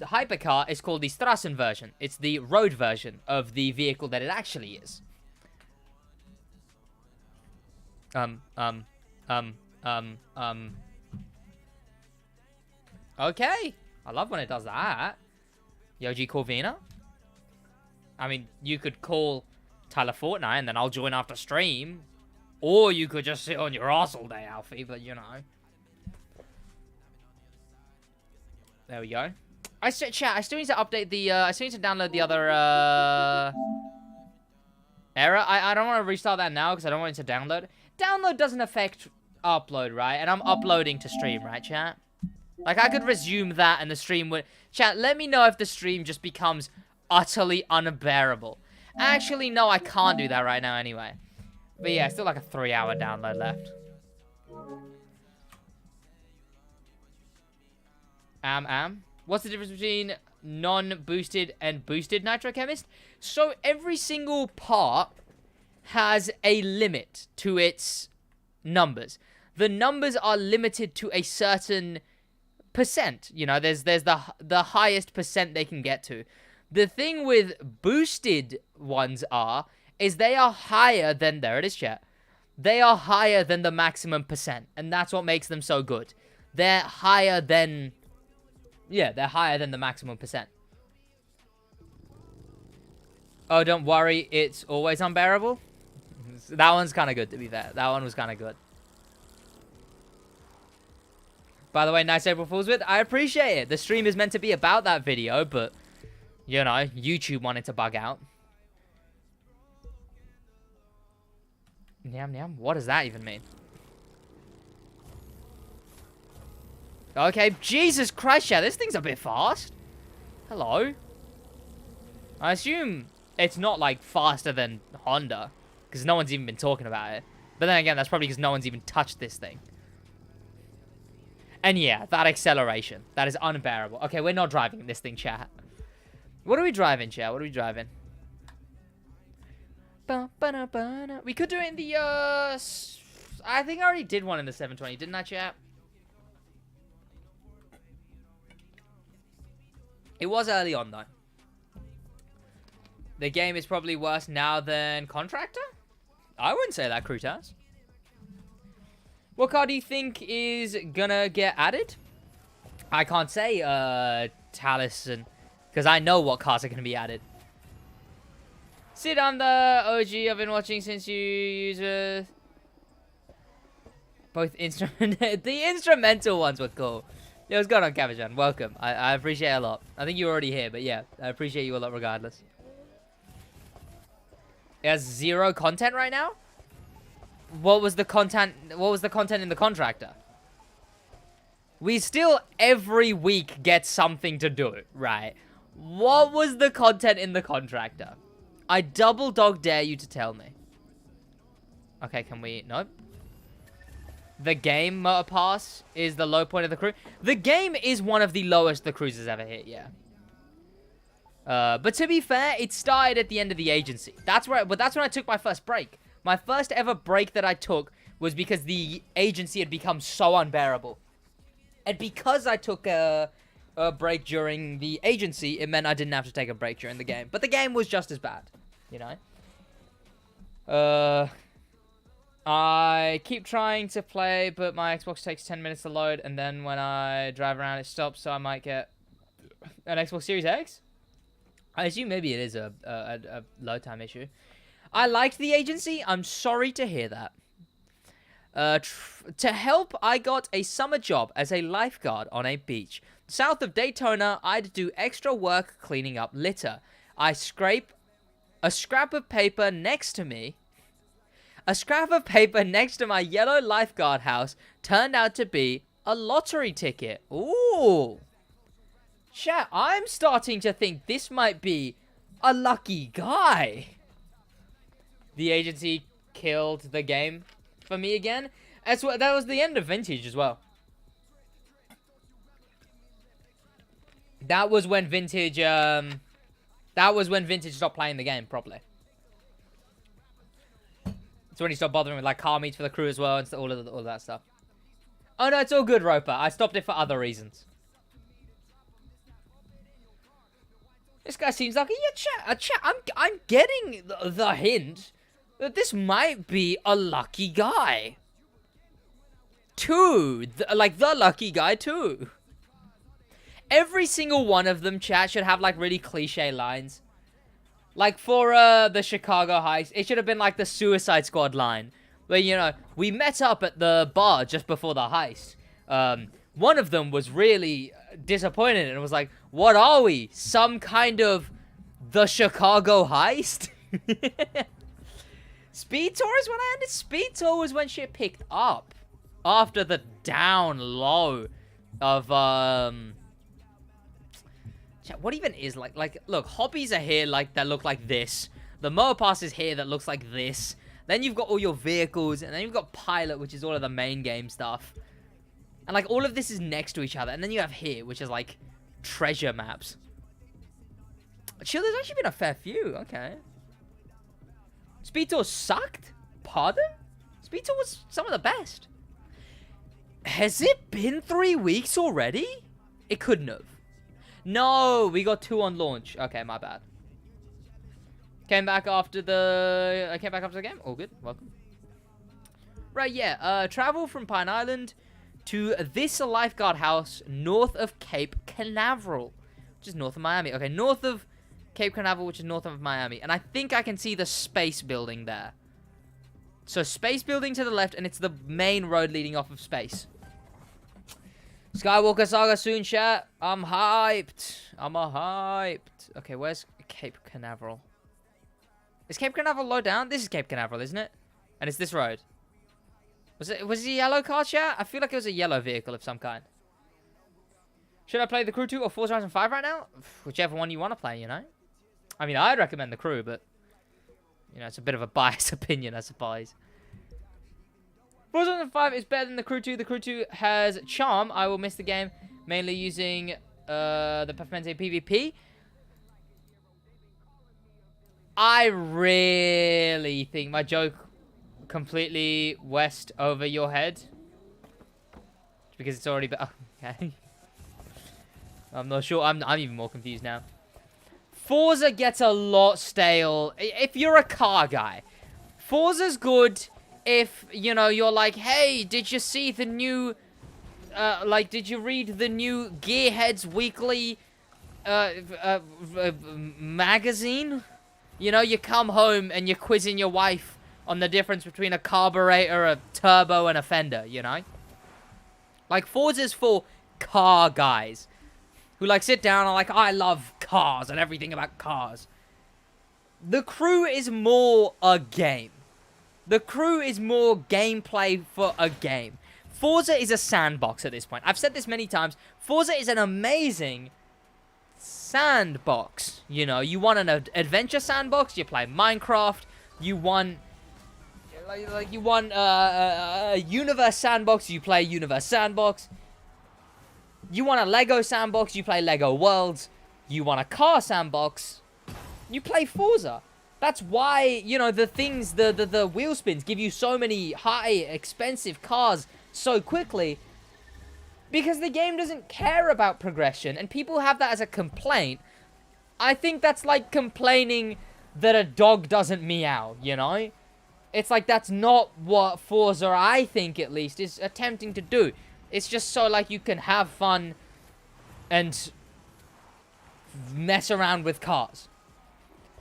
hypercar is called the Strassen version. It's the road version of the vehicle that it actually is. Okay. I love when it does that. Yoji Corvina. I mean, you could call Tyler Fortnite and then I'll join after stream. Or you could just sit on your ass all day, Alfie, but you know. There we go. I still need to update the, I still need to download the other, error. I don't want to restart that now because I don't want it to download. Download doesn't affect upload, right? And I'm uploading to stream, right, chat? Like, I could resume that and the stream would... Chat, let me know if the stream just becomes utterly unbearable. Actually, no, I can't do that right now anyway. But yeah, still like a 3-hour download left. What's the difference between non-boosted and boosted nitrochemist? So every single part has a limit to its numbers. The numbers are limited to a certain percent. You know, there's the highest percent they can get to. The thing with boosted ones is they are higher than, there it is, chat. They are higher than the maximum percent, and that's what makes them so good. They're higher than, yeah, they're higher than the maximum percent. Oh, don't worry, it's always unbearable. That one's kind of good, to be fair. That one was kind of good. By the way, nice April Fool's with. I appreciate it. The stream is meant to be about that video, but, you know, YouTube wanted to bug out. Nyam nyam. What does that even mean? Okay, Jesus Christ, yeah, this thing's a bit fast. Hello. I assume it's not, like, faster than Honda, because no one's even been talking about it. But then again, that's probably because no one's even touched this thing. And yeah, that acceleration. That is unbearable. Okay, we're not driving this thing, chat. What are we driving, chat? What are we driving? We could do it in the, I think I already did one in the 720, didn't I, chat? It was early on, though. The game is probably worse now than Contractor? I wouldn't say that, Krutas. What car do you think is gonna get added? I can't say Taliesin, because I know what cars are gonna be added. Sid, I'm the OG. I've been watching since you use both instrument. The instrumental ones were cool. Yo, what's going on, Cavajan? Welcome. I appreciate it a lot. I think you're already here, but yeah, I appreciate you a lot regardless. It has 0 content right now? What was the content in the Contractor? We still every week get something to do, right? What was the content in the Contractor? I double dog dare you to tell me. Okay, can we... Nope. The game motor pass is the low point of the crew. The game is one of the lowest the cruise has ever hit, yeah. But to be fair, it started at the end of the agency. That's when I took my first break. My first ever break that I took was because the agency had become so unbearable. And because I took a break during the agency, it meant I didn't have to take a break during the game. But the game was just as bad, you know? I keep trying to play, but my Xbox takes 10 minutes to load, and then when I drive around, it stops, so I might get an Xbox Series X? I assume maybe it is a load time issue. I liked the agency. I'm sorry to hear that. To help, I got a summer job as a lifeguard on a beach. South of Daytona, I'd do extra work cleaning up litter. I scrape a scrap of paper next to me. A scrap of paper next to my yellow lifeguard house turned out to be a lottery ticket. Ooh. Chat, I'm starting to think this might be a lucky guy. The agency killed the game for me again. That was the end of Vintage as well. That was when Vintage stopped playing the game properly. It's when he stopped bothering with like car meets for the crew as well and all of that stuff. Oh no, it's all good, Roper. I stopped it for other reasons. This guy seems like I'm getting the hint that this might be a lucky guy. The lucky guy too. Every single one of them, chat, should have like really cliche lines. Like for the Chicago heist, it should have been like the Suicide Squad line. Where, you know, we met up at the bar just before the heist. One of them was really disappointed and was like, what are we? Some kind of the Chicago heist? Speed Tour is when I ended. Speed Tour was when shit picked up. After the down low of, what even is like, look, hobbies are here that look like this. The motor pass is here that looks like this. Then you've got all your vehicles, and then you've got Pilot, which is all of the main game stuff. And like all of this is next to each other. And then you have here, which is like treasure maps. Chill, there's actually been a fair few. Okay. Speed Tour sucked? Pardon? Speed Tour was some of the best. Has it been 3 weeks already? It couldn't have. No, we got 2 on launch. Okay, my bad. Came back after the game. All good. Welcome. Right, yeah. Travel from Pine Island to this lifeguard house north of Cape Canaveral, which is north of Miami. Okay, north of Cape Canaveral, which is north of Miami. And I think I can see the space building there. So space building to the left, and it's the main road leading off of space. Skywalker Saga soon, chat. I'm hyped. I'm hyped. Okay, where's Cape Canaveral? Is Cape Canaveral low down? This is Cape Canaveral, isn't it? And it's this road. Was it a yellow car, chat? I feel like it was a yellow vehicle of some kind. Should I play the Crew 2 or Forza Horizon 5 right now? Whichever one you want to play, you know? I mean, I'd recommend the Crew, but... You know, it's a bit of a biased opinion, I suppose. Forza Horizon 5 is better than the Crew 2. The Crew 2 has charm. I will miss the game, mainly using the Peppermente PvP. I really think my joke completely west over your head. Because it's already... Okay. I'm not sure. I'm even more confused now. Forza gets a lot stale. If you're a car guy, Forza's good if, you know, you're like, hey, did you see the new, did you read the new Gearheads Weekly, magazine? You know, you come home and you're quizzing your wife on the difference between a carburetor, a turbo, and a fender, you know? Like, Forza's for car guys who, like, sit down and are like, I love cars and everything about cars. The Crew is more a game. The Crew is more gameplay for a game. Forza is a sandbox at this point. I've said this many times. Forza is an amazing sandbox. You know, you want an adventure sandbox, you play Minecraft. You want you want a universe sandbox, you play universe sandbox. You want a Lego sandbox, you play Lego Worlds. You want a car sandbox, you play Forza. That's why, you know, the things, the wheel spins give you so many high, expensive cars so quickly. Because the game doesn't care about progression, and people have that as a complaint. I think that's like complaining that a dog doesn't meow, you know? It's like, that's not what Forza, I think at least, is attempting to do. It's just so, like, you can have fun and mess around with cars.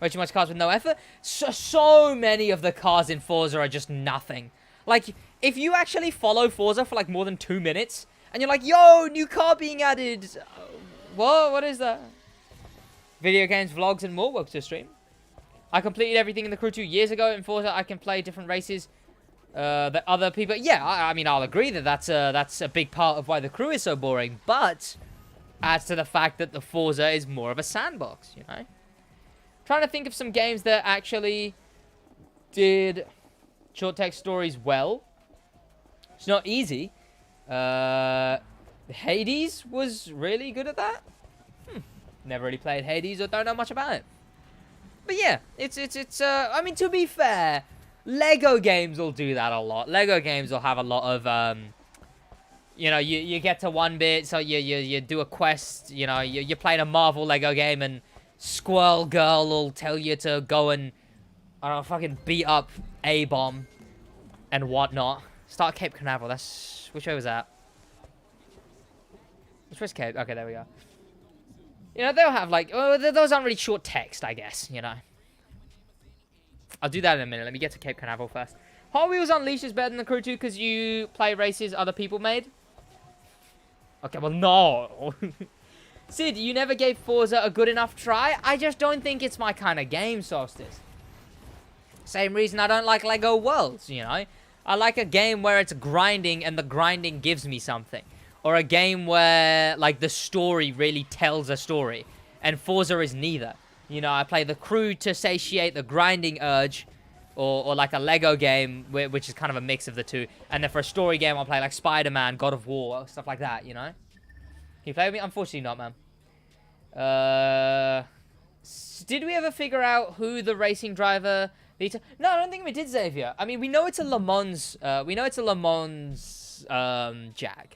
Way too much cars with no effort. So many of the cars in Forza are just nothing. Like, if you actually follow Forza for, like, more than 2 minutes, and you're like, yo, new car being added. What is that? Video games, vlogs, and more. Welcome to the stream. I completed everything in the Crew 2 years ago. In Forza, I can play different races that other people... Yeah, I mean, I'll agree that that's a big part of why the Crew is so boring. But adds to the fact that the Forza is more of a sandbox, you know? Trying to think of some games that actually did short text stories well. It's not easy. Hades was really good at that. Never really played Hades or don't know much about it. But yeah, it's I mean, to be fair, Lego games will do that a lot. Lego games will have a lot of, you know, you get to one bit, so you do a quest, you know, you're playing a Marvel Lego game, and Squirrel Girl will tell you to go and, I don't know, fucking beat up A-Bomb and whatnot. Start Cape Canaveral, that's... Which way was that? Which way's Cape? Okay, there we go. You know, they'll have, like... Oh, those aren't really short text, I guess, you know. I'll do that in a minute. Let me get to Cape Canaveral first. Hot Wheels Unleashed is better than the Crew 2 because you play races other people made? Okay, well, no. Sid, you never gave Forza a good enough try? I just don't think it's my kind of game, Solstice. Same reason I don't like Lego Worlds, you know? I like a game where it's grinding and the grinding gives me something. Or a game where, like, the story really tells a story. And Forza is neither. You know, I play the Crew to satiate the grinding urge. Or like a Lego game, which is kind of a mix of the two. And then for a story game, I'll play like Spider-Man, God of War, stuff like that, you know? Can you play with me? Unfortunately not, man. Did we ever figure out who the racing driver... No, I don't think we did, Xavier. I mean, we know it's a Le Mans... Jag.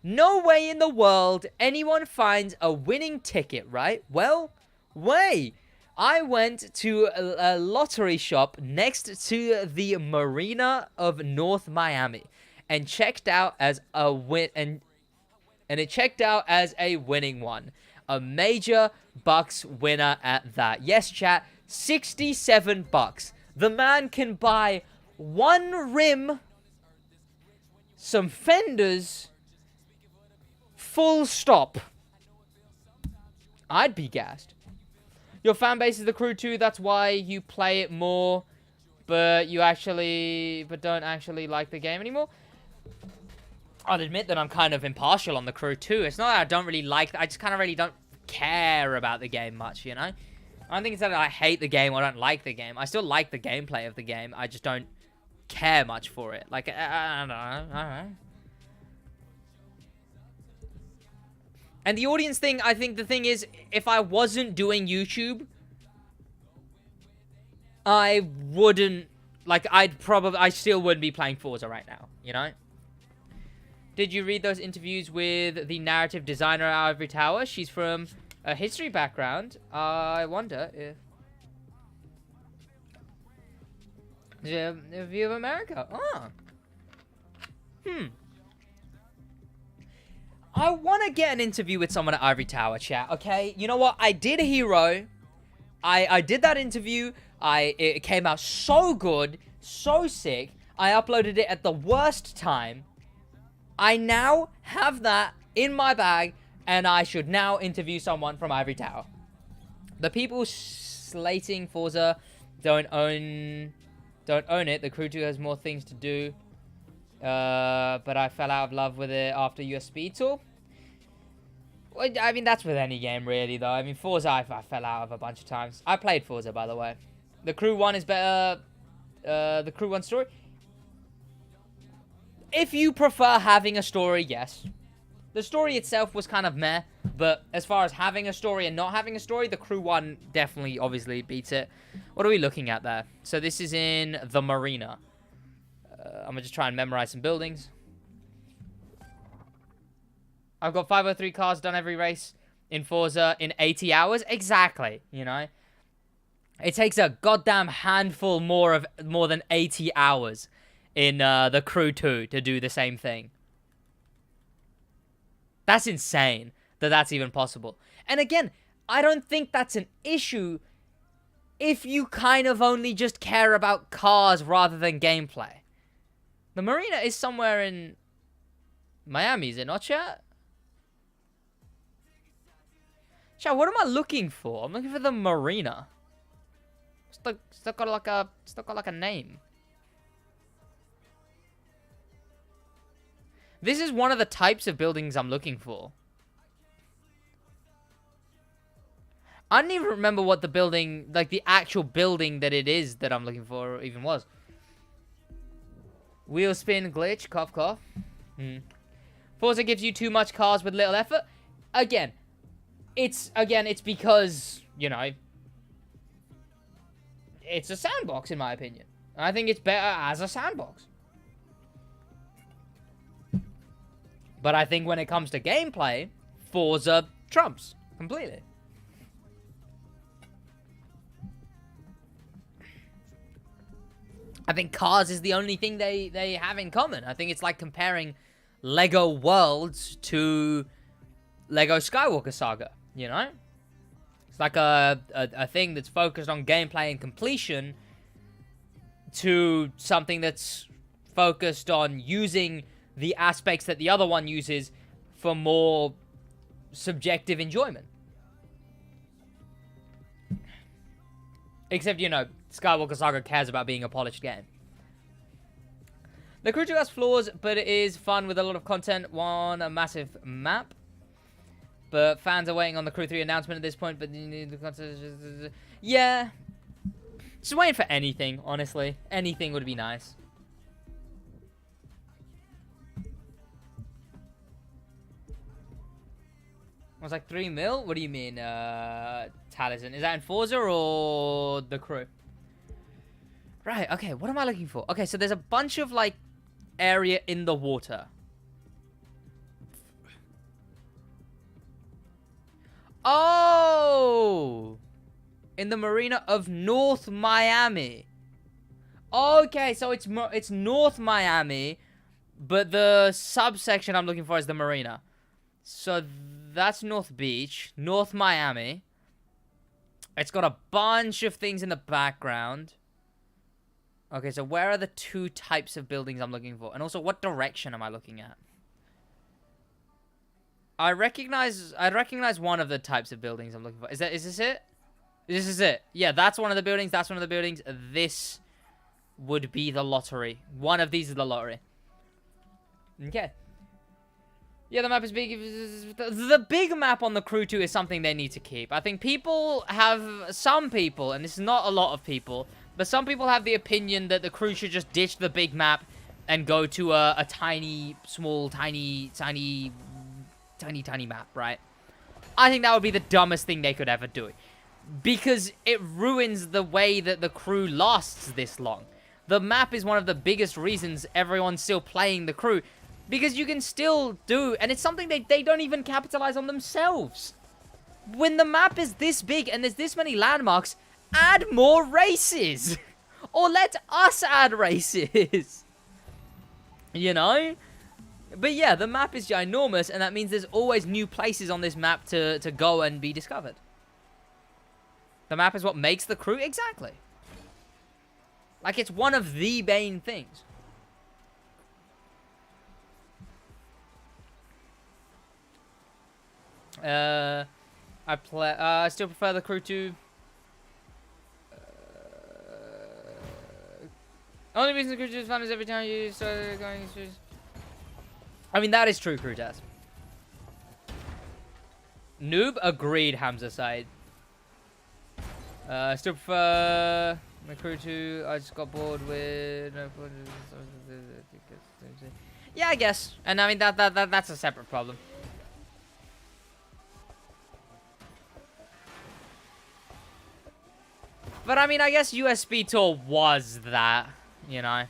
No way in the world anyone finds a winning ticket, right? Well, wait. I went to a lottery shop next to the Marina of North Miami and checked out as a win and it checked out as a winning one. A major bucks winner at that. Yes, chat, $67. The man can buy one rim, some fenders, full stop. I'd be gassed. Your fan base is the Crew 2, that's why you play it more, but don't actually like the game anymore. I'll admit that I'm kind of impartial on the Crew 2. It's not that I don't really like, I just kind of really don't care about the game much, you know? I don't think it's that I hate the game or I don't like the game. I still like the gameplay of the game, I just don't care much for it. Like, I don't know, alright. And the audience thing, I think the thing is, if I wasn't doing YouTube, I wouldn't, like, I still wouldn't be playing Forza right now, you know? Did you read those interviews with the narrative designer at Ivory Tower? She's from A history background. I wonder if... The view of America. Oh. I want to get an interview with someone at Ivory Tower, chat, okay? You know what? I did Hero. I did that interview. It came out so good, so sick. I uploaded it at the worst time. I now have that in my bag, and I should now interview someone from Ivory Tower. The people slating Forza don't own it. The crew 2 has more things to do. But I fell out of love with it after US Speed Tour. Well, I mean, that's with any game, really, though. I mean, Forza, I fell out of a bunch of times. I played Forza, by the way. The Crew 1 is better. The Crew 1 story. If you prefer having a story, yes. The story itself was kind of meh. But as far as having a story and not having a story, the Crew 1 definitely, obviously, beats it. What are we looking at there? So this is in the Marina. I'm going to just try and memorize some buildings. I've got 503 cars, done every race in Forza in 80 hours. Exactly, you know. It takes a goddamn handful more than 80 hours in the Crew 2 to do the same thing. That's insane that that's even possible. And again, I don't think that's an issue if you kind of only just care about cars rather than gameplay. The Marina is somewhere in Miami, is it not, chat? Chat, what am I looking for? I'm looking for the Marina. It's not got like a name. This is one of the types of buildings I'm looking for. I don't even remember what the building, like the actual building that it is that I'm looking for even was. Wheel spin glitch, cough cough. Forza gives you too much cars with little effort. Again, it's because, you know, it's a sandbox in my opinion. I think it's better as a sandbox. But I think when it comes to gameplay, Forza trumps completely. I think cars is the only thing they have in common. I think it's like comparing Lego Worlds to Lego Skywalker Saga, you know? It's like a thing that's focused on gameplay and completion to something that's focused on using the aspects that the other one uses for more subjective enjoyment. Except, you know, Skywalker Saga cares about being a polished game. The Crew 2 has flaws, but it is fun with a lot of content. A massive map. But fans are waiting on the Crew 3 announcement at this point, but yeah. Just waiting for anything, honestly. Anything would be nice. I was like 3 mil? What do you mean, Talisman? Is that in Forza or the Crew? Right, okay, what am I looking for? Okay, so there's a bunch of, like, area in the water. Oh! In the marina of North Miami. Okay, so it's North Miami, but the subsection I'm looking for is the marina. So that's North Beach, North Miami. It's got a bunch of things in the background. Okay, so where are the 2 types of buildings I'm looking for? And also, what direction am I looking at? I recognize one of the types of buildings I'm looking for. Is this it? This is it. Yeah, that's one of the buildings. That's one of the buildings. This would be the lottery. One of these is the lottery. Okay. Yeah, the map is big. The big map on the Crew 2 is something they need to keep. I think some people, and this is not a lot of people, but some people have the opinion that the Crew should just ditch the big map and go to a tiny, small, tiny map, right? I think that would be the dumbest thing they could ever do. Because it ruins the way that the Crew lasts this long. The map is one of the biggest reasons everyone's still playing the Crew. Because you can still do... And it's something they don't even capitalize on themselves. When the map is this big and there's this many landmarks, add more races. Or let us add races. You know? But yeah, the map is ginormous, and that means there's always new places on this map to go and be discovered. The map is what makes the crew. Exactly. Like, it's one of the main things. I still prefer the crew to... only reason the crew is fun is every time you start going... I mean, that is true, crew test. Noob agreed, Hamza side. Still prefer my crew to... I just got bored with... Yeah, I guess. And I mean, that's a separate problem. But I mean, I guess USB Tour was that, you know.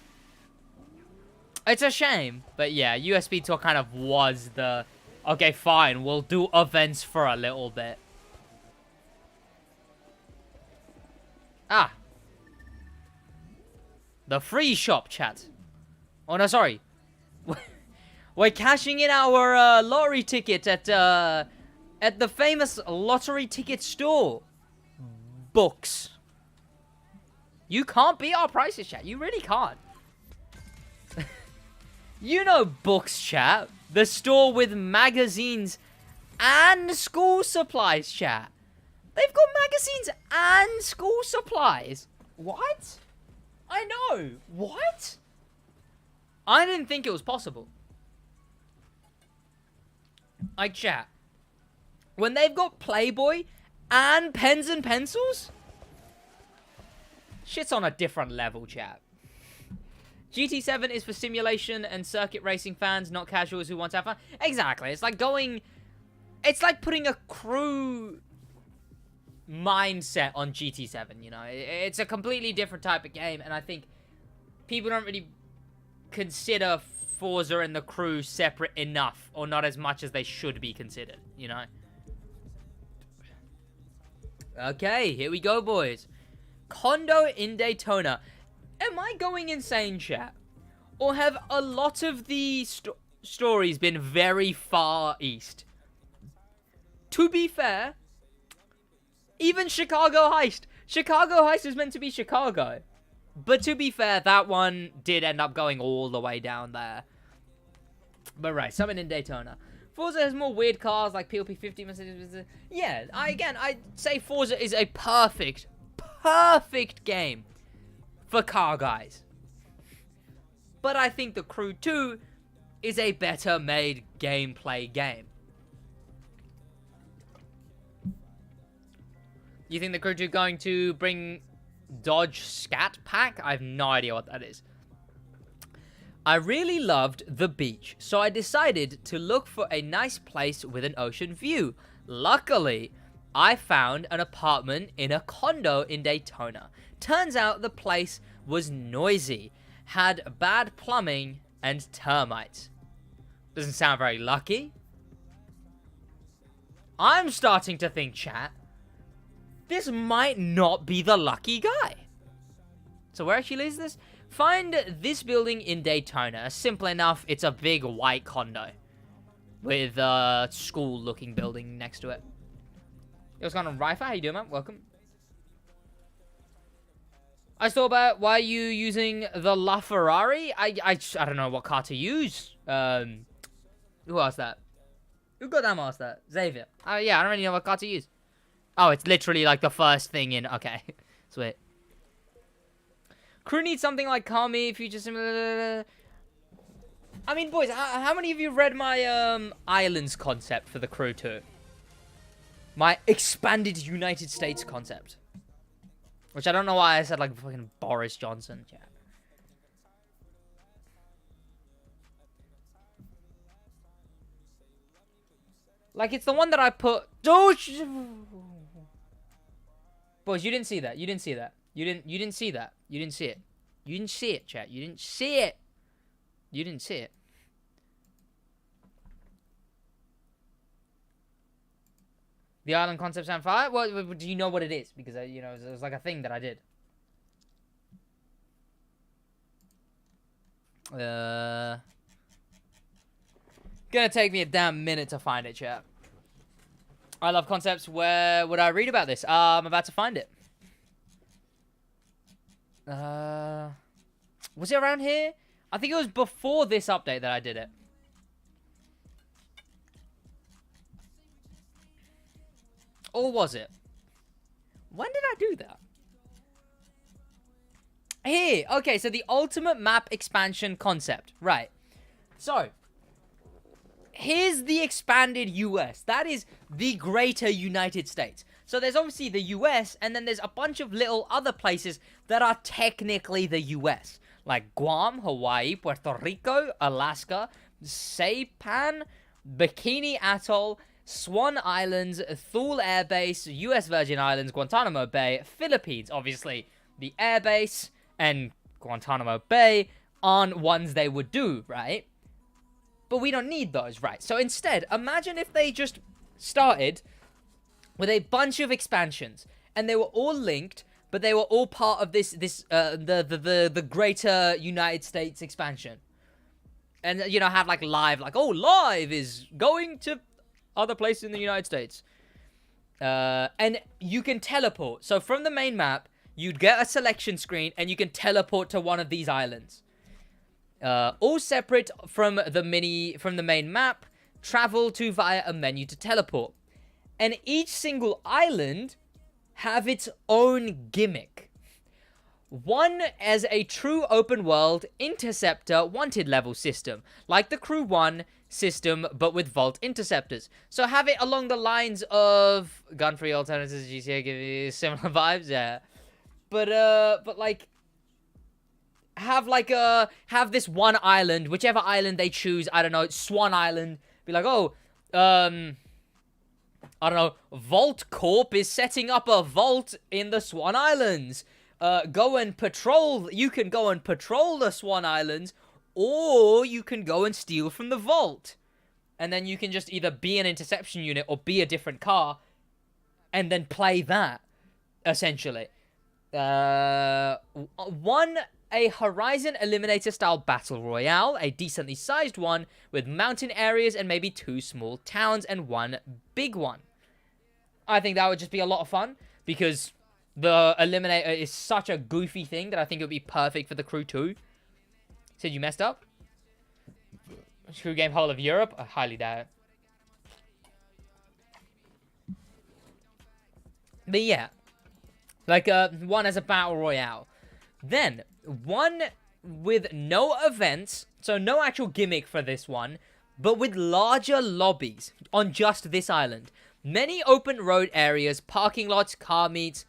It's a shame, but yeah, USB Tour kind of was the... Okay, fine, we'll do events for a little bit. Ah. The free shop, chat. Oh, no, sorry. We're cashing in our lottery ticket at the famous lottery ticket store. Books. You can't beat our prices, chat. You really can't. You know Books, chat. The store with magazines and school supplies, chat. They've got magazines and school supplies. What? I know. What? I didn't think it was possible. Like, chat. When they've got Playboy and pens and pencils? Shit's on a different level, chat. GT7 is for simulation and circuit racing fans, not casuals who want to have fun. Exactly. It's like going... It's like putting a crew mindset on GT7, you know? It's a completely different type of game, and I think people don't really consider Forza and the crew separate enough, or not as much as they should be considered, you know? Okay, here we go, boys. Condo in Daytona. Am I going insane, chat? Or have a lot of the stories been very far east? To be fair, even Chicago Heist. Chicago Heist is meant to be Chicago. But to be fair, that one did end up going all the way down there. But right, something in Daytona. Forza has more weird cars like PLP 50. Yeah, I'd say Forza is a perfect game for car guys. But I think the Crew 2 is a better made gameplay game. You think the Crew 2 going to bring Dodge Scat Pack? I have no idea what that is. I really loved the beach, so I decided to look for a nice place with an ocean view. Luckily, I found an apartment in a condo in Daytona. Turns out the place was noisy, had bad plumbing, and termites. Doesn't sound very lucky. I'm starting to think, chat, this might not be the lucky guy. So where actually is this? Find this building in Daytona. Simple enough, it's a big white condo with a school-looking building next to it. Yo, what's going on, Rifa? How you doing, man? Welcome. I thought about why you using the LaFerrari. I don't know what car to use. Who asked that? Who goddamn asked that? Xavier. Yeah, I don't really know what car to use. Oh, it's literally like the first thing in... Okay, sweet. Crew needs something like Call Me, Future Similar... I mean, boys, how many of you read my Islands concept for the Crew 2? My expanded United States concept. Which I don't know why I said like fucking Boris Johnson, chat. Like, it's the one that I put... Boys, you didn't see that. You didn't see that. You didn't see that. You didn't see it. You didn't see it, chat. You didn't see it. You didn't see it. The island concept sound fire? Well, do you know what it is? Because, it was like a thing that I did. Gonna take me a damn minute to find it, chat. I love concepts. Where would I read about this? I'm about to find it. Was it around here? I think it was before this update that I did it. Or was it? When did I do that? Here. Okay, so the ultimate map expansion concept. Right. So, here's the expanded US. That is the greater United States. So there's obviously the US, and then there's a bunch of little other places that are technically the US. Like Guam, Hawaii, Puerto Rico, Alaska, Saipan, Bikini Atoll, Swan Islands, Thule Air Base, US Virgin Islands, Guantanamo Bay, Philippines. Obviously, the air base and Guantanamo Bay aren't ones they would do, right? But we don't need those, right? So instead, imagine if they just started with a bunch of expansions, and they were all linked, but they were all part of the greater United States expansion. And, have like live, live is going to other places in the United States. And you can teleport. So from the main map, you'd get a selection screen, and you can teleport to one of these islands. All separate from the main map, travel to via a menu to teleport. And each single island have its own gimmick. One as a true open world interceptor wanted level system, like the Crew 1 system, but with vault interceptors. So have it along the lines of gun-free alternatives to GTA, give you similar vibes, yeah. But like, have this one island, whichever island they choose, I don't know, Swan Island, be like, I don't know, Vault Corp is setting up a vault in the Swan Islands. Go and patrol, you can go and patrol the Swan Islands, or you can go and steal from the vault. And then you can just either be an interception unit or be a different car, and then play that, essentially. A Horizon Eliminator style battle royale, a decently sized one with mountain areas and maybe 2 small towns and 1 big one. I think that would just be a lot of fun, because the Eliminator is such a goofy thing that I think it would be perfect for the Crew 2. Said you messed up? Crew game whole of Europe? I highly doubt it. But yeah, like one as a battle royale. Then, one with no events, so no actual gimmick for this one, but with larger lobbies on just this island. Many open road areas, parking lots, car meets,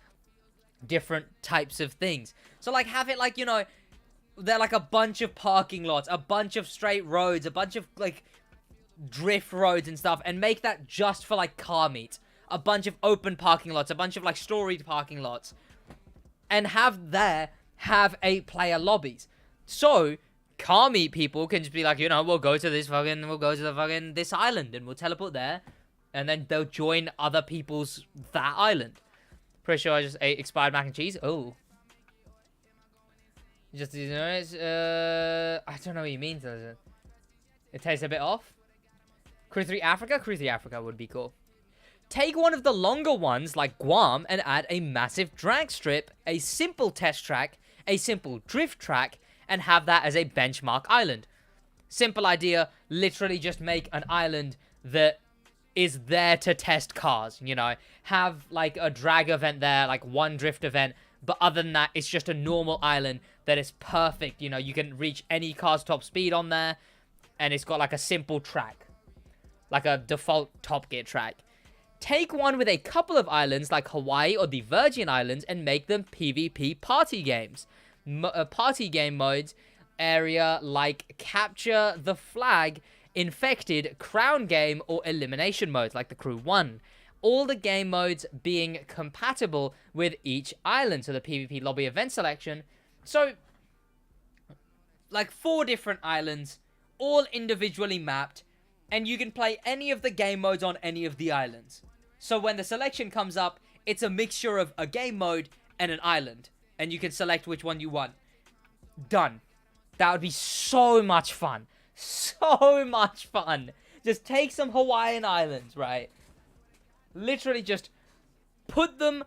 different types of things. So, like, have it like, they're like a bunch of parking lots, a bunch of straight roads, a bunch of, like, drift roads and stuff, and make that just for, like, car meets. A bunch of open parking lots, a bunch of, like, storied parking lots. And have 8 player lobbies. So, car meet people can just be like, we'll go to this island, and we'll teleport there. And then they'll join other people's that island. Pretty sure I just ate expired mac and cheese. Oh. Just, it's, I don't know what you mean, does it? It tastes a bit off. Crew 3 Africa? Crew 3 Africa would be cool. Take one of the longer ones, like Guam, and add a massive drag strip, a simple test track, a simple drift track, and have that as a benchmark island. Simple idea, literally just make an island that is there to test cars, Have, like, a drag event there, like one drift event, but other than that, it's just a normal island that is perfect, you can reach any car's top speed on there, and it's got, like, a simple track. Like a default Top Gear track. Take one with a couple of islands, like Hawaii or the Virgin Islands, and make them PvP party games. Party game modes, area like Capture the Flag, Infected, Crown Game, or Elimination modes, like the Crew 1. All the game modes being compatible with each island, so the PvP lobby event selection. So, like 4 different islands, all individually mapped, and you can play any of the game modes on any of the islands. So when the selection comes up, it's a mixture of a game mode and an island. And you can select which one you want. Done. That would be so much fun. So much fun. Just take some Hawaiian islands, right? Literally just put them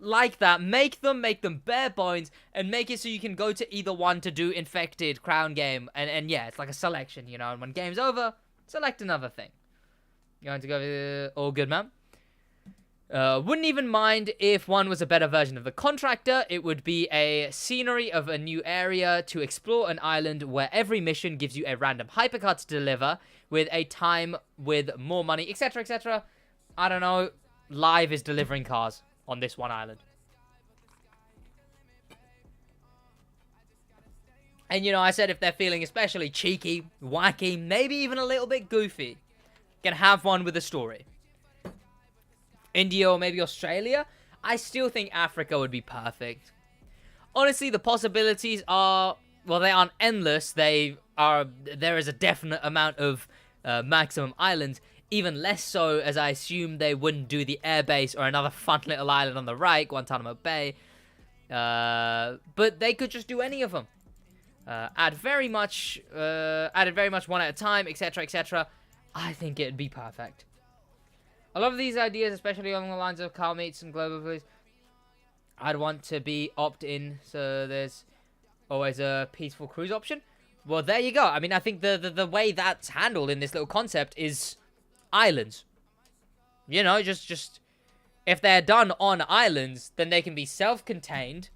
like that. Make them bare bones. And make it so you can go to either one to do infected, crown game. And yeah, it's like a selection, you know. And when game's over, select another thing. You're going to go, all good, man? Wouldn't even mind if one was a better version of the contractor. It would be a scenery of a new area to explore an island where every mission gives you a random hypercar to deliver with a time with more money, etc, etc. I don't know. Live is delivering cars on this one island. And you know, I said if they're feeling especially cheeky, wacky, maybe even a little bit goofy, can have one with a story. India or maybe Australia, I still think Africa would be perfect. Honestly, the possibilities are, well, they aren't endless. There is a definite amount of maximum islands, even less so as I assume they wouldn't do the airbase or another fun little island on the right, Guantanamo Bay. But they could just do any of them. Added very much one at a time, etc, etc. I think it'd be perfect. I love these ideas, especially along the lines of car meets and global police. I'd want to be opt-in, so there's always a peaceful cruise option. Well, there you go. I mean, I think the way that's handled in this little concept is islands. You know, just if they're done on islands, then they can be self-contained.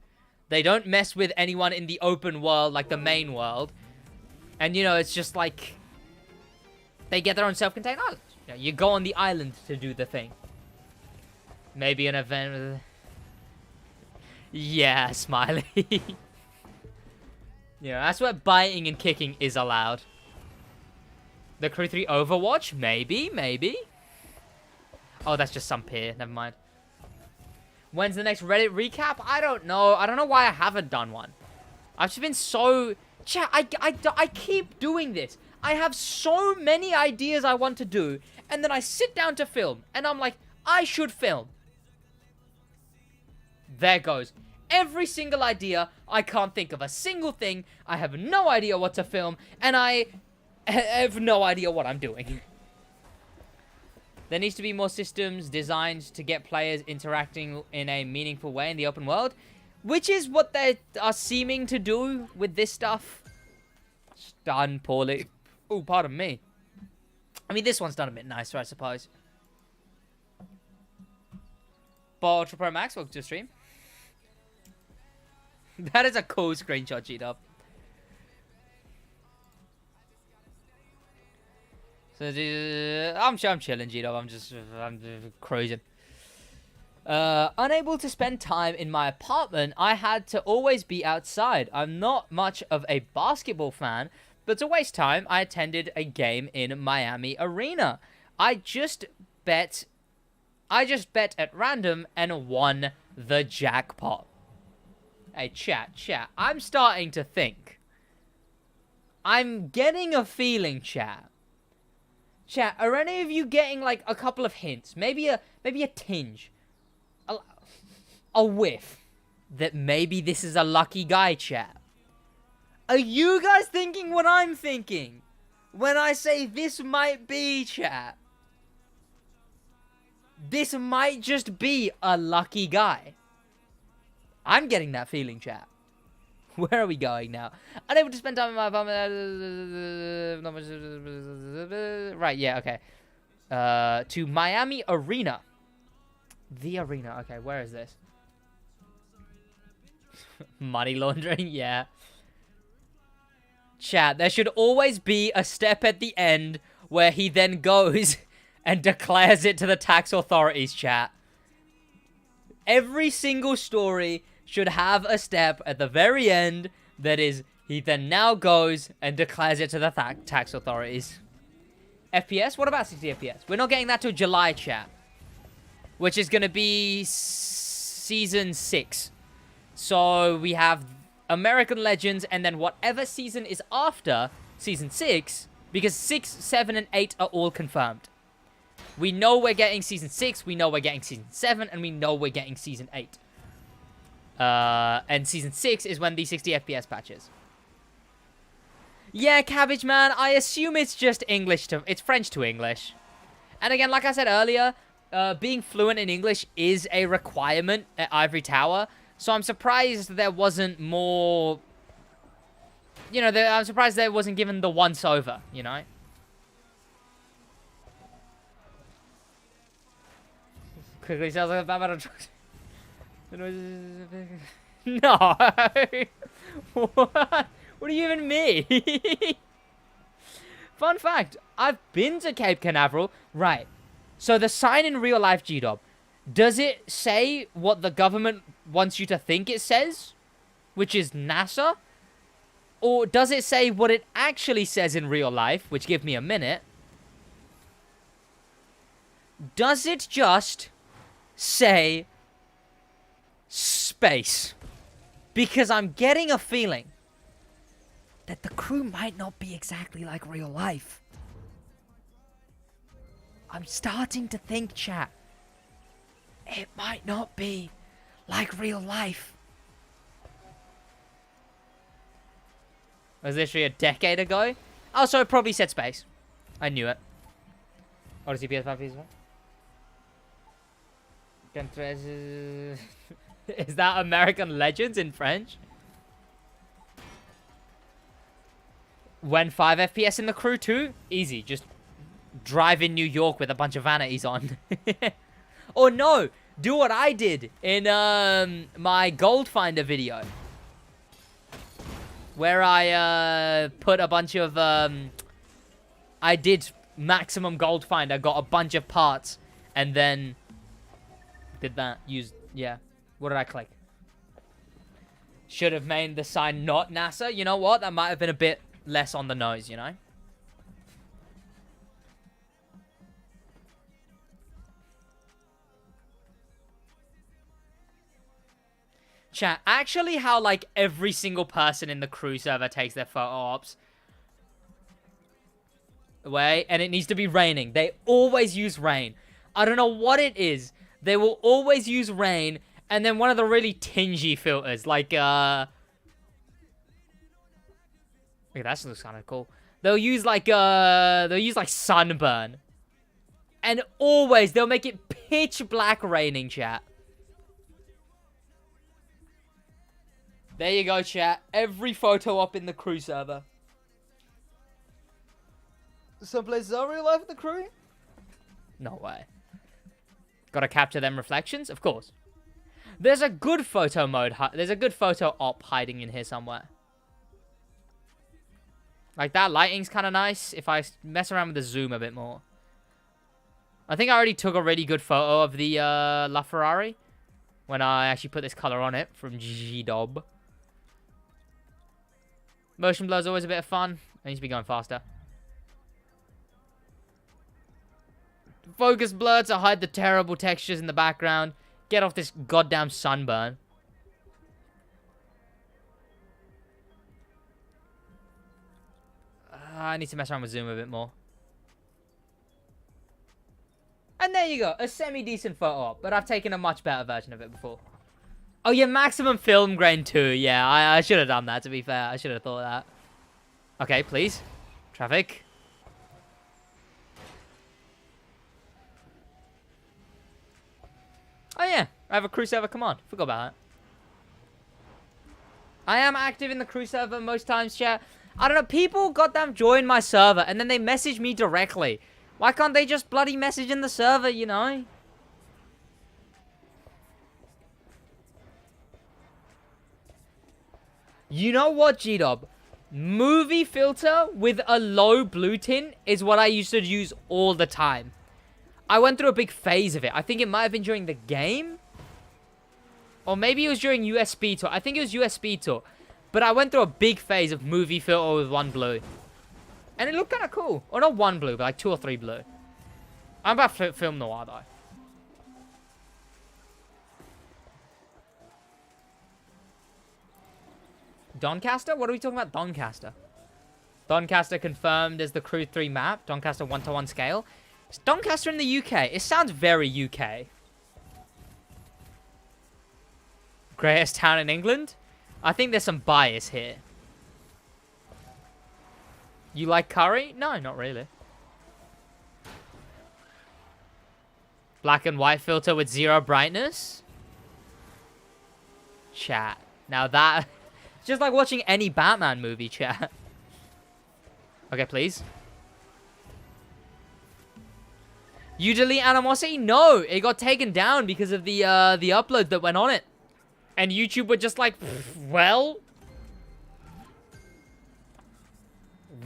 They don't mess with anyone in the open world, like the main world. And, you know, it's just like they get their own self-contained island. You know, you go on the island to do the thing. Maybe an event with... Yeah, Smiley. Yeah, that's where biting and kicking is allowed. The Crew 3 Overwatch? Maybe. Oh, that's just some peer. Never mind. When's the next Reddit recap? I don't know. I don't know why I haven't done one. I've just been so... Chat, I keep doing this. I have so many ideas I want to do, and then I sit down to film, and I'm like, I should film. There goes. Every single idea, I can't think of a single thing, I have no idea what to film, and I have no idea what I'm doing. There needs to be more systems designed to get players interacting in a meaningful way in the open world, which is what they are seeming to do with this stuff. It's done poorly. Oh, pardon me. I mean, this one's done a bit nicer, I suppose. Ball Ultra Pro Max, welcome to the stream. That is a cool screenshot, G-Dub. So, I'm chilling, G-Dub. I'm cruising. Unable to spend time in my apartment, I had to always be outside. I'm not much of a basketball fan, but to waste time, I attended a game in Miami Arena. I just bet at random and won the jackpot. Hey, chat. I'm starting to think. I'm getting a feeling, chat. Chat, are any of you getting like a couple of hints? Maybe a tinge. A whiff. That maybe this is a lucky guy, chat. Are you guys thinking what I'm thinking? When I say this might be, chat. This might just be a lucky guy. I'm getting that feeling, chat. Where are we going now? Unable to spend time in my apartment. Right, yeah, okay. To Miami Arena. The arena. Okay, where is this? Money laundering, yeah. Chat, there should always be a step at the end where he then goes and declares it to the tax authorities, chat. Every single story should have a step at the very end that is, he then now goes and declares it to the tax authorities. FPS? What about 60 FPS? We're not getting that till July, chat. Which is going to be season 6. So we have American Legends and then whatever season is after season 6, because 6, 7, and 8 are all confirmed. We know we're getting Season 6, we know we're getting Season 7, and we know we're getting Season 8. And Season 6 is when the 60 FPS patches. Yeah, Cabbage Man, I assume it's just it's French to English. And again, like I said earlier, being fluent in English is a requirement at Ivory Tower. So I'm surprised there wasn't more... You know, I'm surprised there wasn't given the once-over, you know? Quickly sounds like a bad truck. No! What? What do you even mean? Fun fact, I've been to Cape Canaveral. Right. So the sign in real life, G-Dob, does it say what the government wants you to think it says? Which is NASA? Or does it say what it actually says in real life? Which, give me a minute. Does it just say space? Because I'm getting a feeling that the crew might not be exactly like real life. I'm starting to think, chat, it might not be like real life. Was literally a decade ago. Oh, so it probably said space. I knew it. Odyssey PS5 PS1. Is that American Legends in French? When 5 FPS in the crew too? Easy, just drive in New York with a bunch of vanities on. Or no, do what I did in my Gold Finder video. Where I put a bunch of... I did maximum Gold Finder, got a bunch of parts, and then did that. Yeah. What did I click? Should have made the sign not NASA. You know what? That might have been a bit less on the nose, you know? Chat, actually how, like, every single person in the crew server takes their photo ops. Wait, and it needs to be raining. They always use rain. I don't know what it is. They will always use rain, and then one of the really tingy filters, like, okay, that looks kind of cool. They'll use, like, sunburn. And always, they'll make it pitch black raining, chat. There you go, chat. Every photo op in the crew server. Some places are real life in the crew? No way. Gotta capture them reflections? Of course. There's a good photo mode. There's a good photo op hiding in here somewhere. Like, that lighting's kind of nice if I mess around with the zoom a bit more. I think I already took a really good photo of the LaFerrari when I actually put this color on it from G-Dob. Motion blur's always a bit of fun. I need to be going faster. Focus blur to hide the terrible textures in the background. Get off this goddamn sunburn. I need to mess around with zoom a bit more. And there you go. A semi-decent photo op. But I've taken a much better version of it before. Oh, yeah, maximum film grain too. Yeah, I should have done that, to be fair. I should have thought of that. Okay, please. Traffic. Oh, yeah. I have a crew server. Come on. Forgot about that. I am active in the crew server most times, chat. I don't know. People goddamn join my server, and then they message me directly. Why can't they just bloody message in the server, you know? You know what, G-Dob? Movie filter with a low blue tint is what I used to use all the time. I went through a big phase of it. I think it might have been during the game. Or maybe it was during USB tour. I think it was USB tour. But I went through a big phase of movie filter with one blue. And it looked kind of cool. Or not one blue, but like 2 or 3 blue. I'm about film noir, though. Doncaster? What are we talking about? Doncaster. Doncaster confirmed as the Crew 3 map. Doncaster 1-to-1 scale. Is Doncaster in the UK? It sounds very UK. Greatest town in England? I think there's some bias here. You like curry? No, not really. Black and white filter with 0 brightness? Chat. Now that... It's just like watching any Batman movie, chat. Okay, please. You delete Animosity? No, it got taken down because of the upload that went on it. And YouTube were just like, well,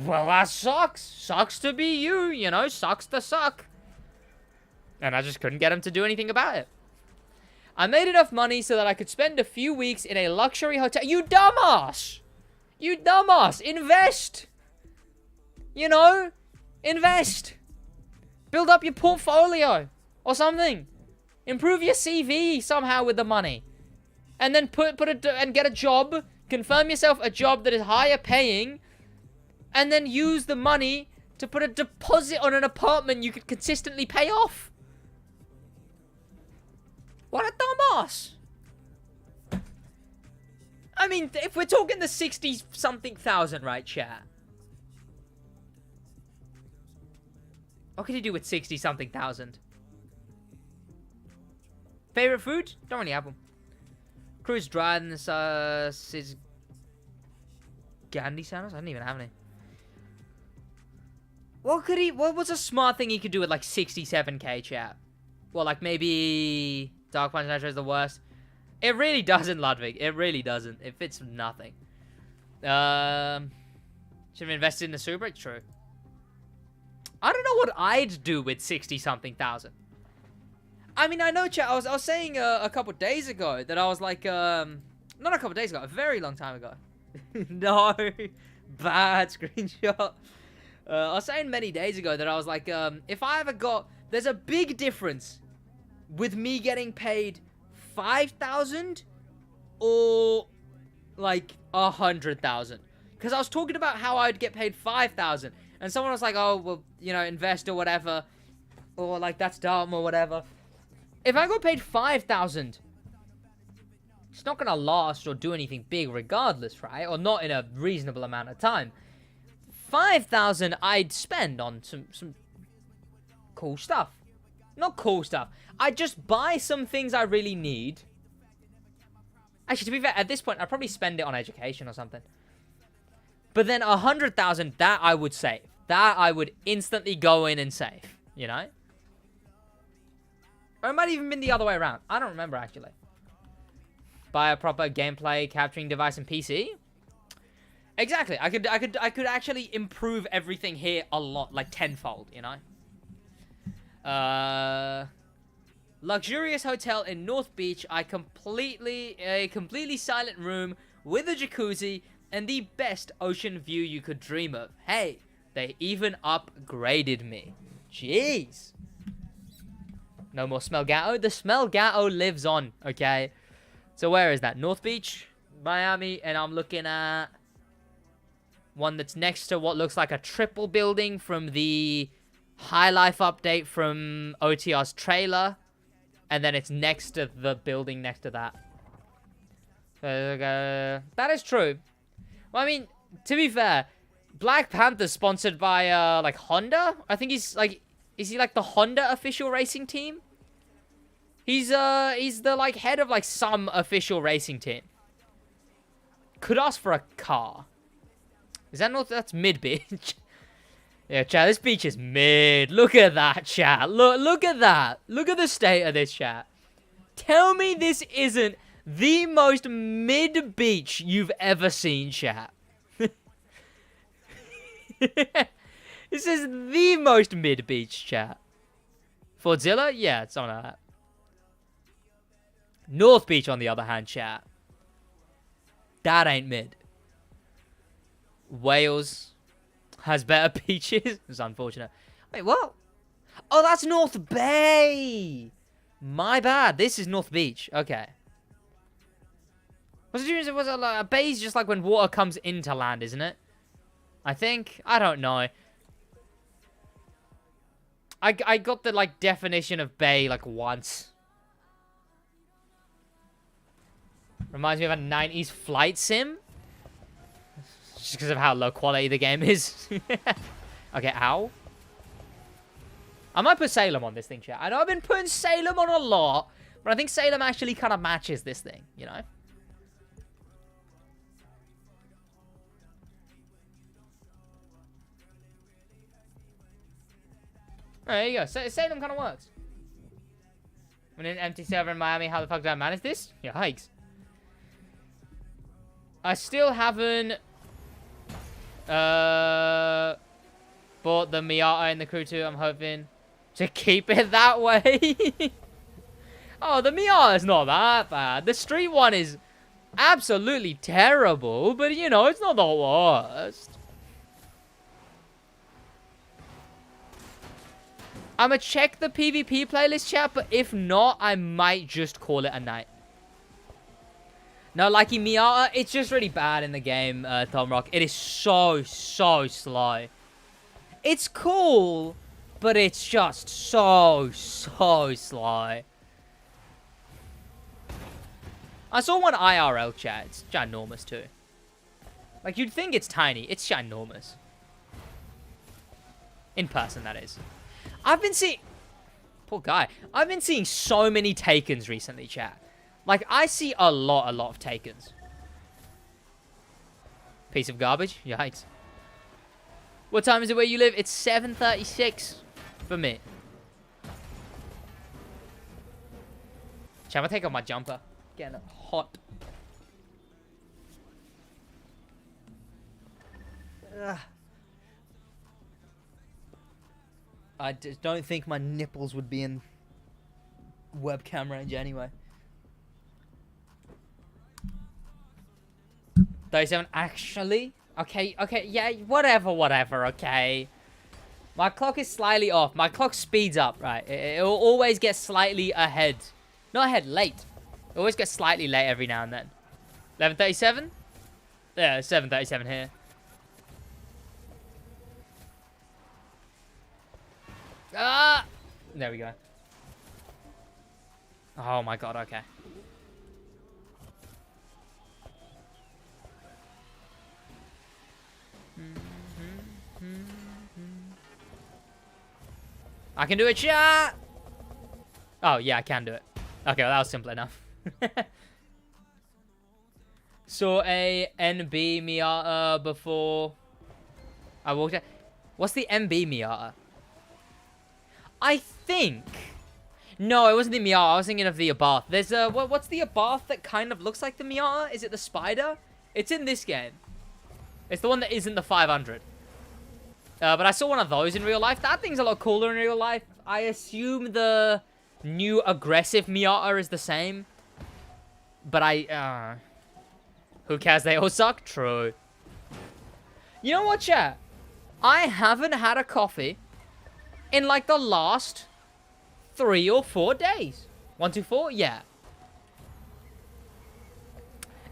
that sucks. Sucks to be you, you know, sucks to suck. And I just couldn't get him to do anything about it. I made enough money so that I could spend a few weeks in a luxury hotel. You dumbass! You dumbass! Invest! You know? Invest! Build up your portfolio or something. Improve your CV somehow with the money. And then and get a job. Confirm yourself a job that is higher paying. And then use the money to put a deposit on an apartment you could consistently pay off. What a dumbass. I mean, if we're talking the 60-something thousand, right, chat? What can you do with 60-something thousand? Favorite food? Don't really have one. Cruise drive and this, Gandhi sandals? I don't even have any. What was a smart thing he could do with like 67k, chat? Well, like maybe Dark Punch Nitro is the worst. It really doesn't, Ludwig. It really doesn't. It fits nothing. Should have invested in the Super. True. I don't know what I'd do with 60-something thousand. I mean, I know, chat. I was saying a couple days ago that I was like, not a couple days ago, a very long time ago. No, bad screenshot. I was saying many days ago that I was like, if I ever got, there's a big difference with me getting paid 5,000 or like 100,000. Because I was talking about how I'd get paid 5,000, and someone was like, oh, well, you know, invest or whatever, or like that's dumb or whatever. If I got paid 5,000, it's not gonna last or do anything big regardless, right? Or not in a reasonable amount of time. 5,000 I'd spend on some cool stuff. Not cool stuff. I'd just buy some things I really need. Actually, to be fair, at this point, I'd probably spend it on education or something. But then 100,000, that I would save. That I would instantly go in and save, you know? Or it might even been the other way around. I don't remember, actually. Buy a proper gameplay capturing device and PC. Exactly. I could actually improve everything here a lot, like tenfold, you know? Luxurious hotel in North Beach. A completely silent room with a jacuzzi and the best ocean view you could dream of. Hey, they even upgraded me. Jeez. No more Smelgato. The Smelgato lives on, okay? So where is that? North Beach, Miami, and I'm looking at one that's next to what looks like a triple building from the High Life update from OTR's trailer. And then it's next to the building next to that. That is true. Well, I mean, to be fair, Black Panther's sponsored by, like, Honda? I think he's, like, is he, like, the Honda official racing team? He's the, like, head of, like, some official racing team. Could ask for a car. Is that not, that's mid-beach. Yeah, chat, this beach is mid. Look at that, chat. Look at that. Look at the state of this, chat. Tell me this isn't the most mid-beach you've ever seen, chat. This is the most mid-beach, chat. Fordzilla? Yeah, it's something like that. North Beach, on the other hand, chat. That ain't mid. Wales has better beaches. It's unfortunate. Wait, what? Oh, that's North Bay. My bad. This is North Beach. Okay. What's the difference? Was it like, a bay's just like when water comes into land, isn't it? I think. I don't know. I got the, like, definition of bay, like, once. Reminds me of a 90s flight sim. Just because of how low quality the game is. Okay, ow. I might put Salem on this thing, chat. I know I've been putting Salem on a lot, but I think Salem actually kind of matches this thing, you know? There you go. Salem kind of works. When in an empty server in Miami, how the fuck do I manage this? Yeah, hikes. I still haven't bought the Miata in the Crew 2. I'm hoping to keep it that way. Oh, the Miata's not that bad. The street one is absolutely terrible, but you know, it's not the worst. I'ma check the PvP playlist, chat, but if not, I might just call it a night. No, likey Miata, it's just really bad in the game, Tom Rock. It is so slow. It's cool, but it's just so slow. I saw one IRL, chat. It's ginormous, too. Like, you'd think it's tiny. It's ginormous. In person, that is. I've been seeing... Poor guy. I've been seeing so many Takens recently, chat. Like, I see a lot of Takens. Piece of garbage? Yikes. What time is it where you live? It's 7:36 for me. Shall I take off my jumper? Getting hot. Ugh. I just don't think my nipples would be in webcam range anyway. 37, actually? Okay, yeah, whatever, okay. My clock is slightly off. My clock speeds up, right? It'll always get slightly ahead. Not ahead, late. It always gets slightly late every now and then. 11:37? Yeah, 7:37 here. Ah! There we go. Oh my god, okay. I can do it, chat! Oh, yeah, I can do it. Okay, well, that was simple enough. Saw a NB Miata before I walked out. What's the MB Miata? I think... No, it wasn't the Miata. I was thinking of the Abarth. There's a... What's the Abarth that kind of looks like the Miata? Is it the Spider? It's in this game. It's the one that isn't the 500. But I saw one of those in real life. That thing's a lot cooler in real life. I assume the new aggressive Miata is the same. But who cares? They all suck? True. You know what, chat? I haven't had a coffee in like the last 3 or 4 days. 1, 2, 4? Yeah.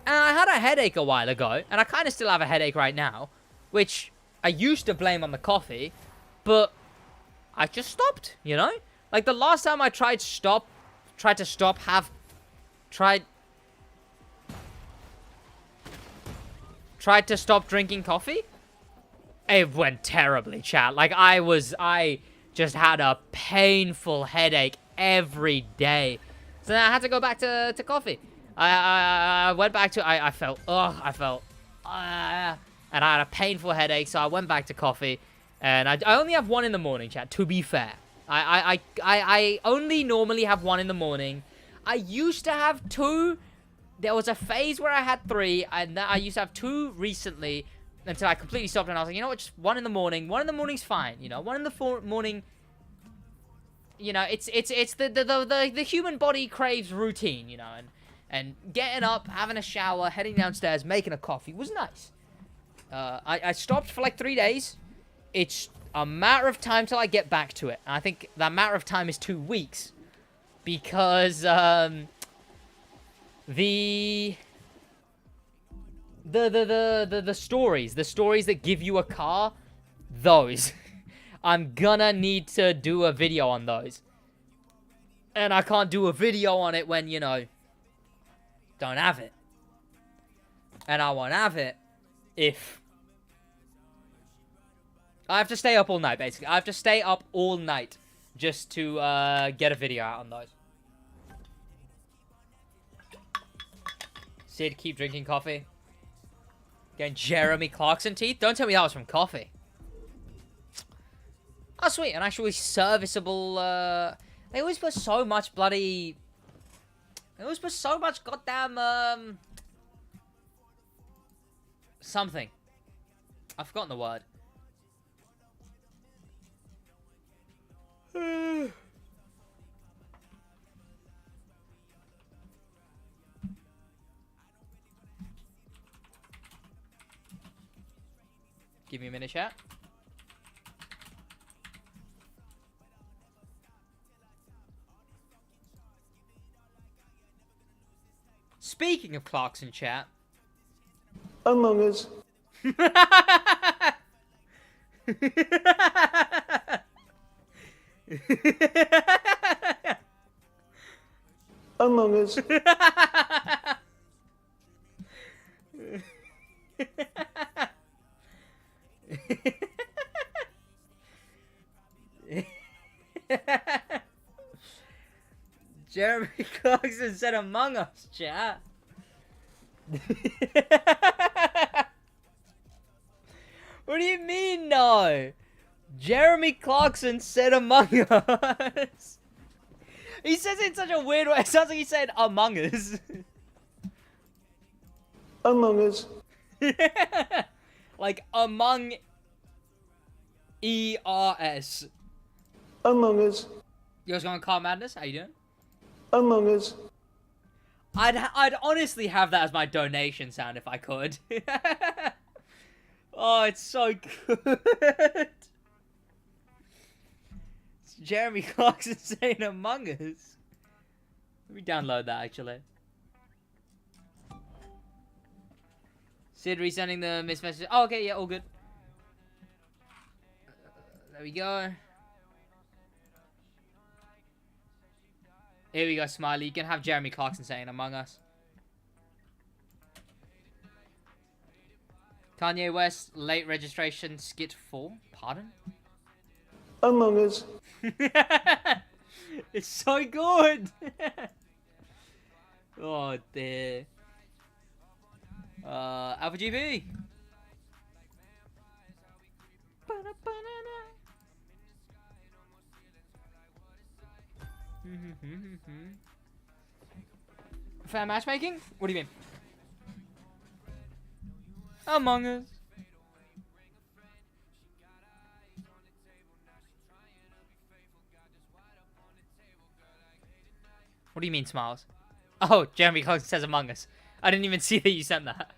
And I had a headache a while ago, and I kind of still have a headache right now, which I used to blame on the coffee, but I just stopped, you know? Like the last time I tried to stop drinking coffee, it went terribly, chat. Like I just had a painful headache every day. So then I had to go back to coffee. I went back to, I felt, and I had a painful headache, so I went back to coffee. And I only have one in the morning, chat, to be fair. I only normally have one in the morning. I used to have 2. There was a phase where I had 3, and I used to have 2 recently until I completely stopped, and I was like, you know what, just one in the morning. One in the morning's fine, you know. One in the morning, you know, it's the human body craves routine, you know, and getting up, having a shower, heading downstairs, making a coffee was nice. I stopped for like 3 days. It's a matter of time till I get back to it. And I think that matter of time is 2 weeks. Because, the stories that give you a car, those. I'm gonna need to do a video on those. And I can't do a video on it when, you know, don't have it. And I won't have it if... I have to stay up all night, basically. I have to stay up all night just to get a video out on those. Sid, keep drinking coffee. Getting Jeremy Clarkson teeth? Don't tell me that was from coffee. Oh, sweet. An actually serviceable... They always put so much bloody... They always put so much goddamn... Something. I've forgotten the word. Give me a minute, chat. Speaking of Clarkson chat. Among Us. Among Us. Jeremy Clarkson said Among Us, chat. What do you mean, no? Jeremy Clarkson said Among Us. He says it in such a weird way. It sounds like he said Among Us. Among Us. Like Among E-R-S. Among Us. You guys going Car Madness? How you doing? Among Us. I'd honestly have that as my donation sound if I could. Oh, it's so good. It's Jeremy Clarkson saying Among Us. Let me download that, actually. Sid resending the missed message. Oh, okay, yeah, all good. There we go. Here we go, Smiley. You can have Jeremy Clarkson saying Among Us. Kanye West, late registration, skit 4. Pardon? Among Us. It's so good. Oh, dear. Alpha GP. Fan matchmaking? What do you mean? Among Us. What do you mean, Smiles? Oh, Jeremy Clarkson says Among Us. I didn't even see that you sent that.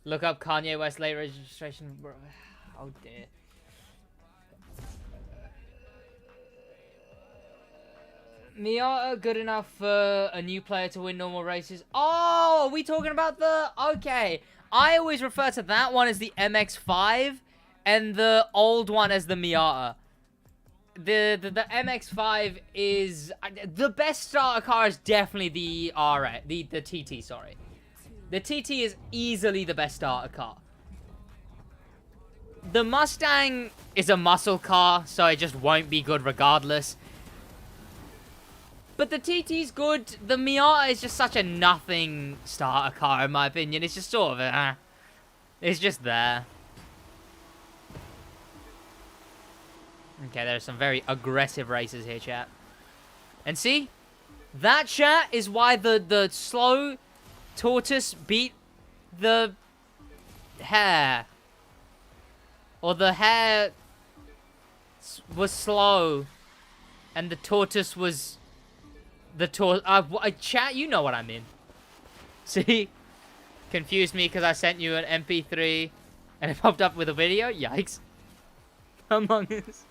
Look up Kanye West late registration. Oh dear. Miata good enough for a new player to win normal races? Oh, are we talking about the... Okay. I always refer to that one as the MX-5 and the old one as the Miata. The MX-5 is... The best starter car is definitely the RS, the TT, sorry. The TT is easily the best starter car. The Mustang is a muscle car, so it just won't be good regardless. But the TT's good. The Miata is just such a nothing starter car, in my opinion. It's just sort of it's just there. Okay, there's some very aggressive races here, chat. And see? That, chat, is why the slow tortoise beat the hare. Or the hare was slow. And the tortoise was... chat, you know what I mean. See? Confused me because I sent you an MP3 and it popped up with a video? Yikes. Among Us.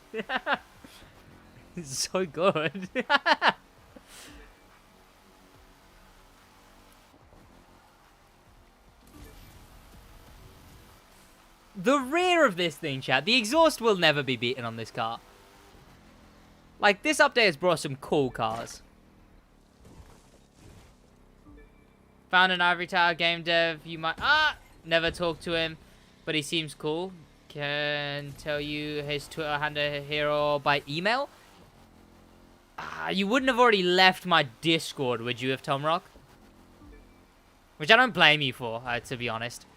It's so good. The rear of this thing, chat. The exhaust will never be beaten on this car. Like, this update has brought some cool cars. Found an ivory tower game dev. You might... Never talked to him. But he seems cool. Can tell you his Twitter handle here or by email. You wouldn't have already left my Discord, would you, if Tom Rock? Which I don't blame you for, to be honest.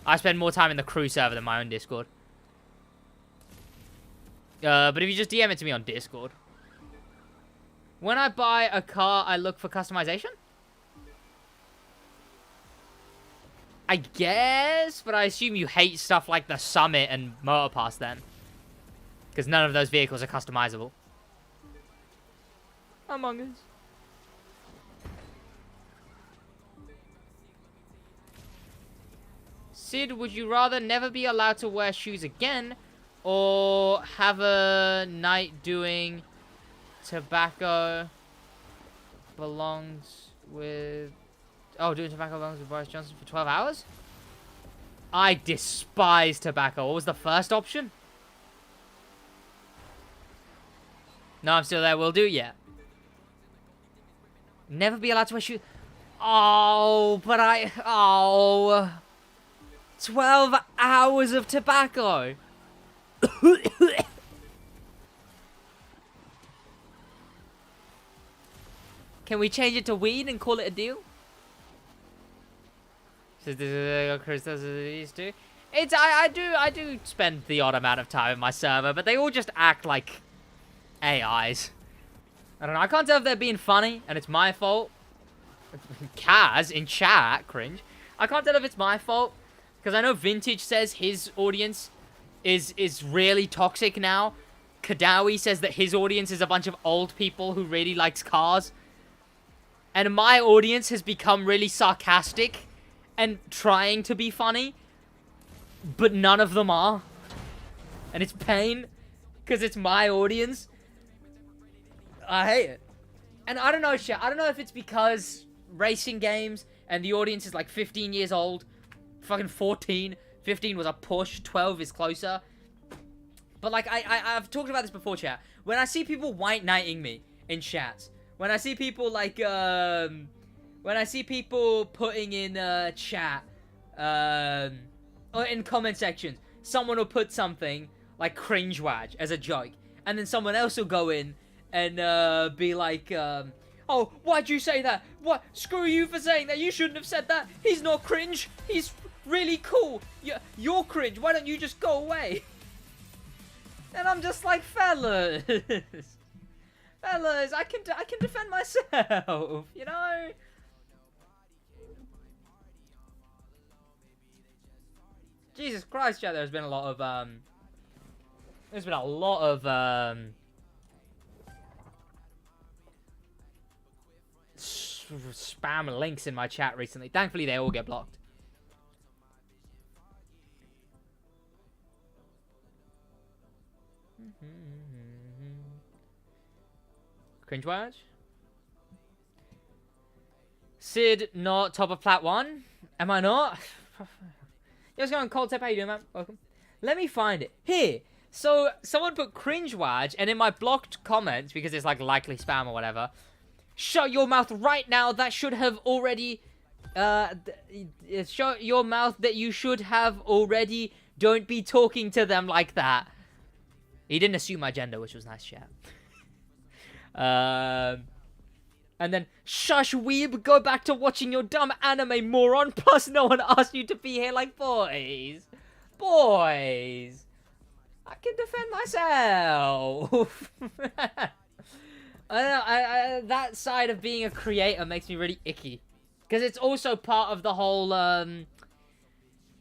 I spend more time in the crew server than my own Discord. But if you just DM it to me on Discord. When I buy a car, I look for customization? I guess, but I assume you hate stuff like the Summit and Motor Pass then. Because none of those vehicles are customizable. Among Us. Sid, would you rather never be allowed to wear shoes again, or have a night doing tobacco belongs with... Oh, doing tobacco belongs with Boris Johnson for 12 hours? I despise tobacco. What was the first option? No, I'm still there. Will do, yeah. Never be allowed to wear shoes. Oh, but Oh. 12 hours of tobacco. Can we change it to weed and call it a deal? Chris does these two. It's I do spend the odd amount of time in my server, but they all just act like AIs. I don't know. I can't tell if they're being funny and it's my fault. Kaz in chat, cringe. I can't tell if it's my fault because I know Vintage says his audience is really toxic now. Kadawi says that his audience is a bunch of old people who really likes cars. And my audience has become really sarcastic and trying to be funny, but none of them are. And it's pain, because it's my audience. I hate it. And I don't know, shit. I don't know if it's because racing games and the audience is like 15 years old. Fucking 14. 15 was a push. 12 is closer. But like, I've talked about this before, chat. When I see people white knighting me in chats, when I see people like, when I see people putting in chat, or in comment sections, someone will put something like cringe-waj as a joke, and then someone else will go in and be like, oh, why'd you say that? What? Screw you for saying that. You shouldn't have said that. He's not cringe. He's really cool. You're cringe. Why don't you just go away? And I'm just like, fellas, fellas, I can defend myself, you know. Jesus Christ, chat, there's been a lot of, spam links in my chat recently. Thankfully, they all get blocked. Cringe-wise? Sid, not top of plat 1? Am I not? What's going on, Cold Tip? How you doing, man? Welcome. Let me find it. Here. So, someone put cringe-waj, and in my blocked comments, because it's like likely spam or whatever, shut your mouth right now. That should have already... shut your mouth that you should have already. Don't be talking to them like that. He didn't assume my gender, which was nice, chat. And then, shush, weeb, go back to watching your dumb anime, moron. Plus, no one asked you to be here like boys. Boys. I can defend myself. I don't know, that side of being a creator makes me really icky. Because it's also part of the whole,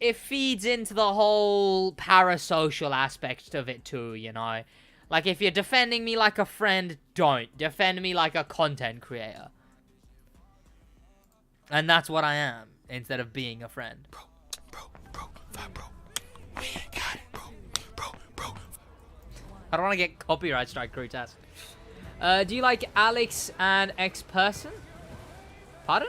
it feeds into the whole parasocial aspect of it too, you know? Like, if you're defending me like a friend, don't. Defend me like a content creator. And that's what I am, instead of being a friend. Bro. We ain't got it, bro. I don't want to get copyright strike, crew task. Do you like Alex and X-Person? Pardon?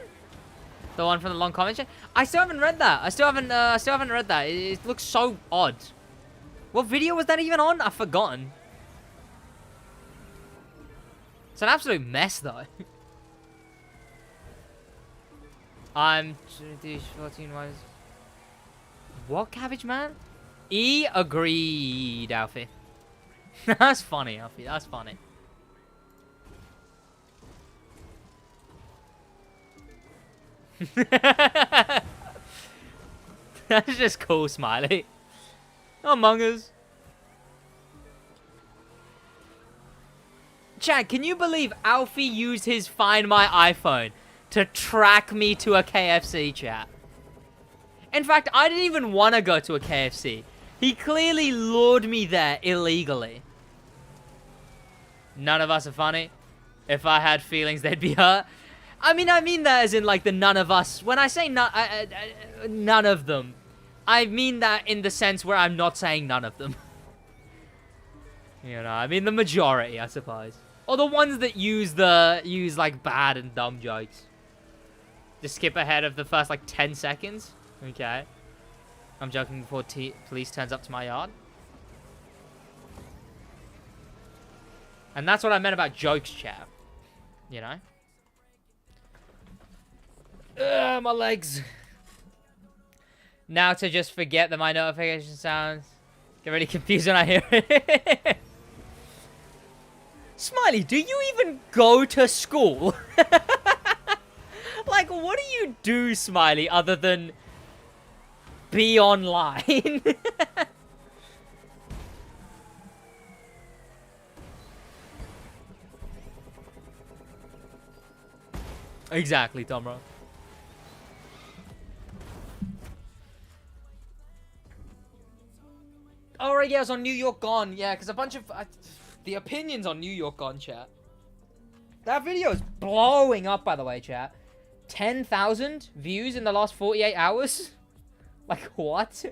The one from the long comment. I still haven't read that. I still haven't read that. It looks so odd. What video was that even on? I've forgotten. It's an absolute mess, though. I'm 14 wise. What, Cabbage Man? E agreed, Alfie. That's funny, Alfie. That's funny. That's just cool, Smiley. Among Us. Chad, can you believe Alfie used his Find My iPhone to track me to a KFC, chat? In fact, I didn't even want to go to a KFC. He clearly lured me there illegally. None of us are funny. If I had feelings, they'd be hurt. I mean that as in, like, the none of us. When I say none of them, I mean that in the sense where I'm not saying none of them. You know, I mean the majority, I suppose. Or the ones that use, like, bad and dumb jokes. Just skip ahead of the first, like, 10 seconds. Okay. I'm joking before police turns up to my yard. And that's what I meant about jokes, chat. You know? Ugh, my legs. Now to just forget that my notification sounds. Get really confused when I hear it. Smiley, do you even go to school? Like, what do you do, Smiley, other than be online? Exactly, Tomro. Oh, right, yeah, I was on New York Gone. Yeah, because a bunch of... the opinions on New York Gone, chat. That video is blowing up, by the way, chat. 10,000 views in the last 48 hours? Like, what?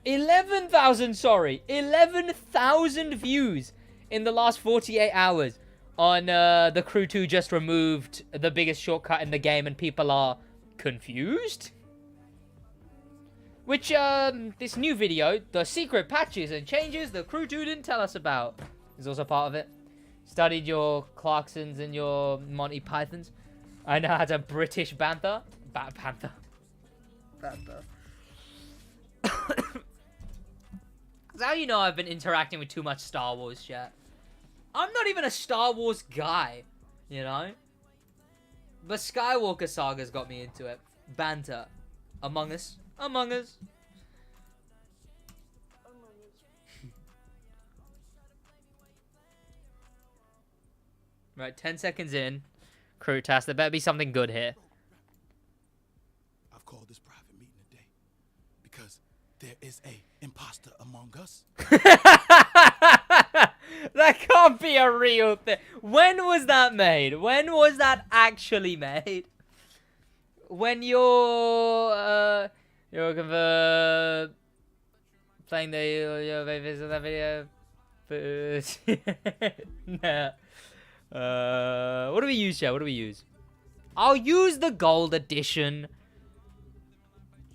11,000, sorry. 11,000 views in the last 48 hours on the Crew 2 just removed the biggest shortcut in the game and people are confused? Which, this new video, the secret patches and changes the Crew 2 didn't tell us about, is also part of it. Studied your Clarksons and your Monty Pythons. I know how to British banter. Banter. That's how you know I've been interacting with too much Star Wars chat. I'm not even a Star Wars guy, you know? But Skywalker Saga's got me into it. Banter. Among Us. Among Us. Right, 10 seconds in. Crew task. There better be something good here. I've called this private meeting today because there is a imposter among us. That can't be a real thing. When was that made? When was that actually made? When you're looking for playing the visit that video. Nah. What do we use here? What do we use? I'll use the gold edition.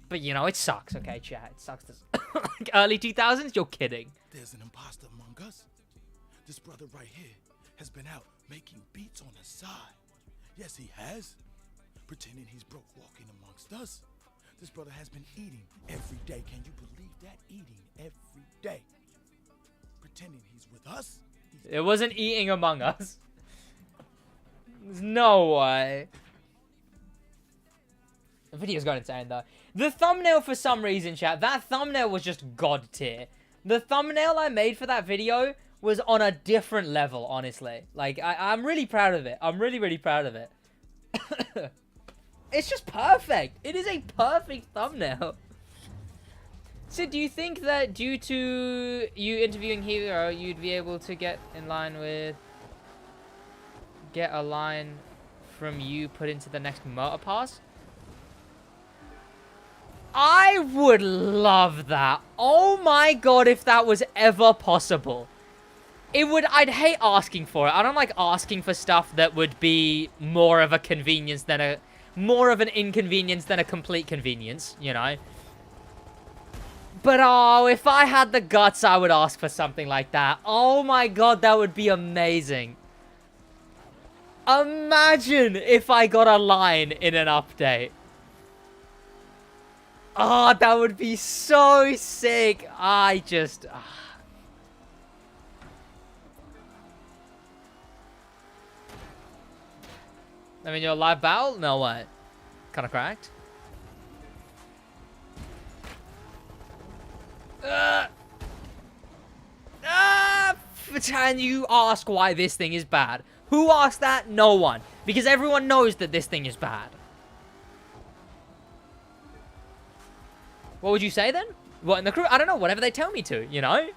But you know, it sucks, okay, chat. It sucks. Like early 2000s? You're kidding. There's an imposter among us. This brother right here has been out making beats on the side. Yes, he has. Pretending he's broke walking amongst us. This brother has been eating every day. Can you believe that? Eating every day. Pretending he's with us. It wasn't eating among us. There's no way. The video's going insane, though. The thumbnail, for some reason, chat, that thumbnail was just god tier. The thumbnail I made for that video was on a different level, honestly. Like, I'm really proud of it. I'm really, really proud of it. It's just perfect. It is a perfect thumbnail. So, do you think that due to you interviewing Hero, you'd be able to get in line with... get a line from you put into the next motor pass? I would love that. Oh my god, if that was ever possible. I'd hate asking for it. I don't like asking for stuff that would be more of a convenience than a... more of an inconvenience than a complete convenience, you know. But oh, if I had the guts, I would ask for something like that. Oh my god, that would be amazing. Imagine if I got a line in an update. Oh, that would be so sick. I mean, your live battle? No, what? Kind of cracked. And you ask why this thing is bad. Who asked that? No one. Because everyone knows that this thing is bad. What would you say then? What, in the crew? I don't know. Whatever they tell me to, you know?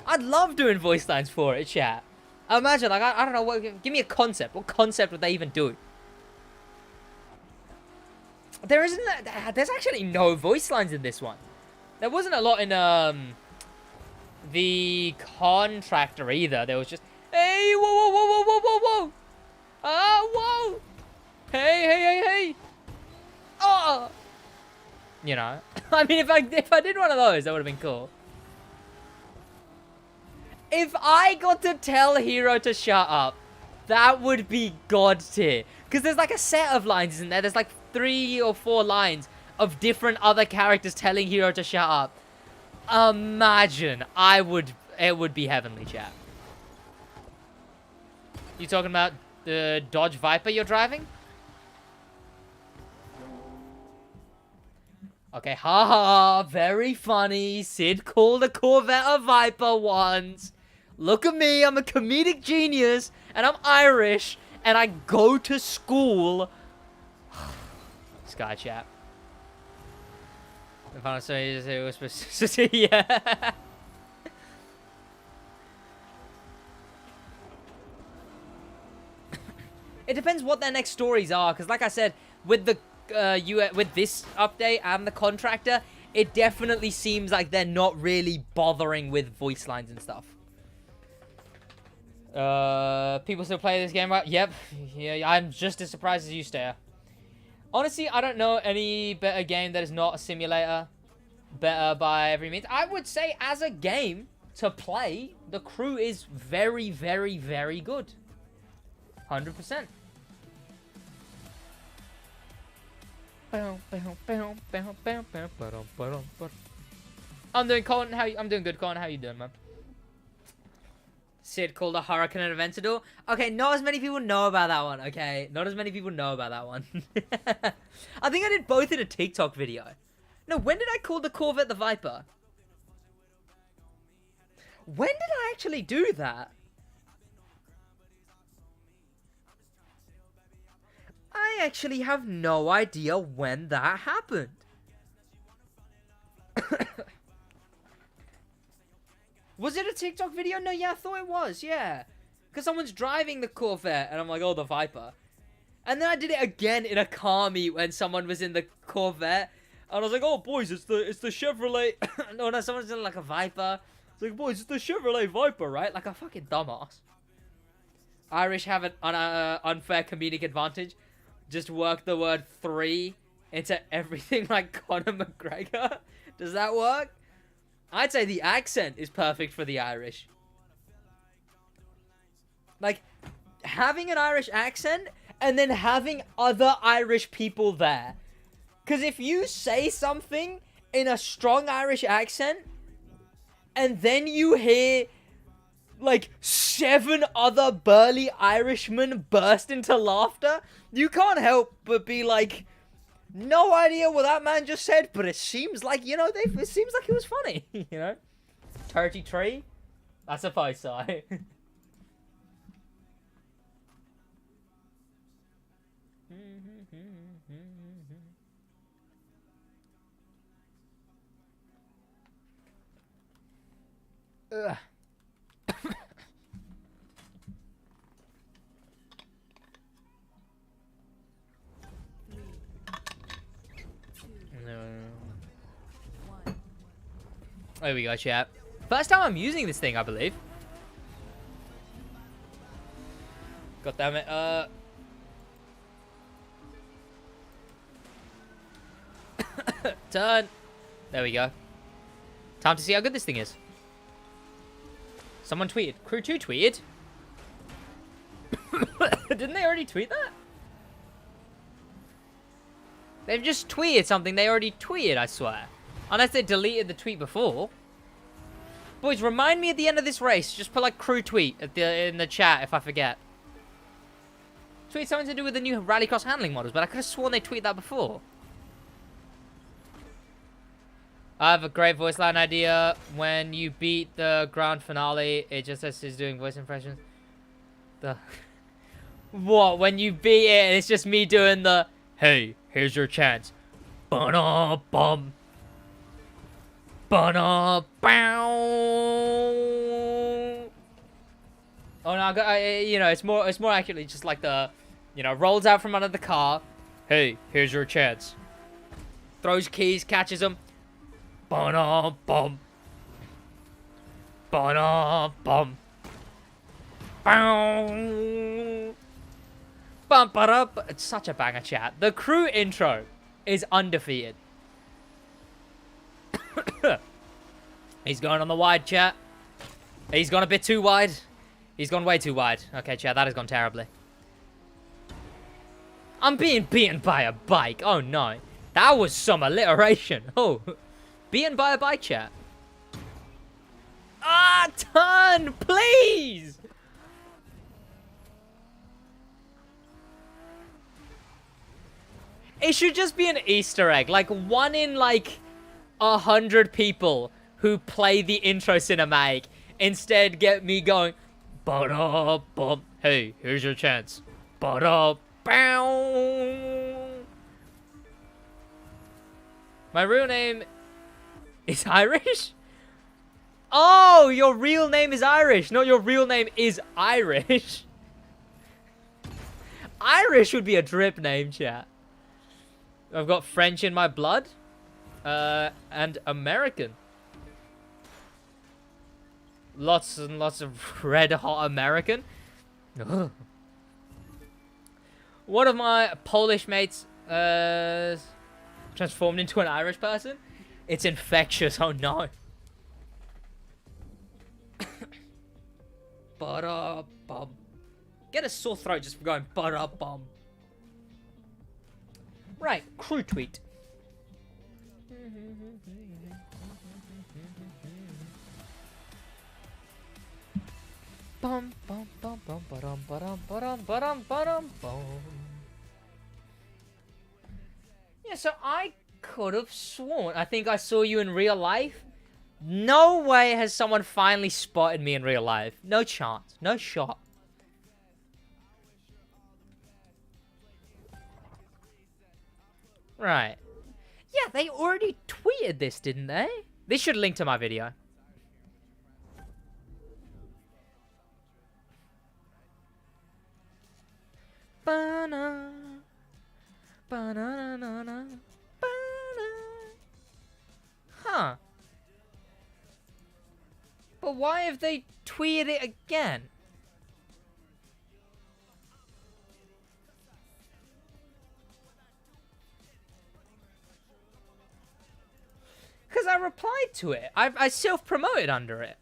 I'd love doing voice lines for it, chat. Imagine, like, I don't know. Give me a concept. What concept would they even do? There's actually no voice lines in this one. There wasn't a lot in, the contractor either. There was just, hey, whoa, whoa, whoa, whoa, whoa, whoa, whoa. Hey, hey, hey, hey. Oh. You know, I mean, if I did one of those, that would have been cool. If I got to tell Hero to shut up, that would be god tier. Because there's like a set of lines, isn't there? There's like 3 or 4 lines of different other characters telling Hero to shut up. Imagine, it would be heavenly, chat. You talking about the Dodge Viper you're driving? Okay, haha, very funny. Sid called a Corvette a Viper once. Look at me, I'm a comedic genius, and I'm Irish, and I go to school. Sky chat. If I say it was supposed to, yeah. It depends what their next stories are, because like I said, with the with this update and the contractor, it definitely seems like they're not really bothering with voice lines and stuff. People still play this game, right? Yep. Yeah, I'm just as surprised as you, Stair. Honestly, I don't know any better game that is not a simulator. Better by every means. I would say, as a game to play, The Crew is very, very, very good. 100%. I'm doing Colin. I'm doing good, Colin. How you doing, man? Sid called a Hurricane an Aventador. Okay, not as many people know about that one. Okay, not as many people know about that one. I think I did both in a TikTok video. No, when did I call the Corvette the Viper? When did I actually do that? I actually have no idea when that happened. Was it a TikTok video? No, yeah, I thought it was, yeah. Because someone's driving the Corvette, and I'm like, oh, the Viper. And then I did it again in a car meet when someone was in the Corvette. And I was like, oh, boys, it's the Chevrolet. No, someone's in like a Viper. It's like, boys, it's the Chevrolet Viper, right? Like a fucking dumbass. Irish have an unfair comedic advantage. Just work the word 3 into everything like Conor McGregor. Does that work? I'd say the accent is perfect for the Irish. Like, having an Irish accent and then having other Irish people there. Because if you say something in a strong Irish accent and then you hear like 7 other burly Irishmen burst into laughter, you can't help but be like, no idea what that man just said, but it seems like, you know, it seems like it was funny, you know? 33? I suppose so. Ugh. There we go, chat. First time I'm using this thing, I believe. God damn it. Turn. There we go. Time to see how good this thing is. Someone tweeted. Crew 2 tweeted. Didn't they already tweet that? They've just tweeted something they already tweeted, I swear. Unless they deleted the tweet before. Boys, remind me at the end of this race. Just put like crew tweet in the chat if I forget. Tweet something to do with the new Rallycross handling models, but I could have sworn they tweeted that before. I have a great voice line idea. When you beat the grand finale, it just says he's doing voice impressions. The what? When you beat it, it's just me doing the hey, here's your chance. Ba-da-bum. Ba-da-bow. Oh no, you know, it's more accurately just like the, you know, rolls out from under the car. Hey, here's your chance. Throws keys, catches them. Ba-da-bum. Ba-da-bum. Bow. Bum, ba-da. It's such a banger, chat. The crew intro is undefeated. He's going on the wide, chat. He's gone a bit too wide. He's gone way too wide. Okay, chat, that has gone terribly. I'm being beaten by a bike. Oh, no. That was some alliteration. Oh, beaten by a bike, chat. Ah, turn, please. It should just be an Easter egg. Like, one in, like, 100 people who play the intro cinematic instead get me going, ba-da-bum. Hey, here's your chance. Ba-da-bow. My real name is Irish? Oh, your real name is Irish. No, your real name is Irish. Irish would be a drip name, chat. I've got French in my blood. And American. Lots and lots of red hot American. One of my Polish mates transformed into an Irish person. It's infectious. Oh no. Ba-da-bum. Get a sore throat just for going ba-da-bum. Right, crew tweet. Bum bum bum bum ba-dum ba-dum ba-dum ba-dum ba-dum bum. Yeah, so I could have sworn I think I saw you in real life. No way has someone finally spotted me in real life. No chance. No shot. Right. Yeah, they already tweeted this, didn't they? This should link to my video. Ba-na, ba-na-na-na, ba-na. Huh. But why have they tweeted it again? Because I replied to it. I self-promoted under it.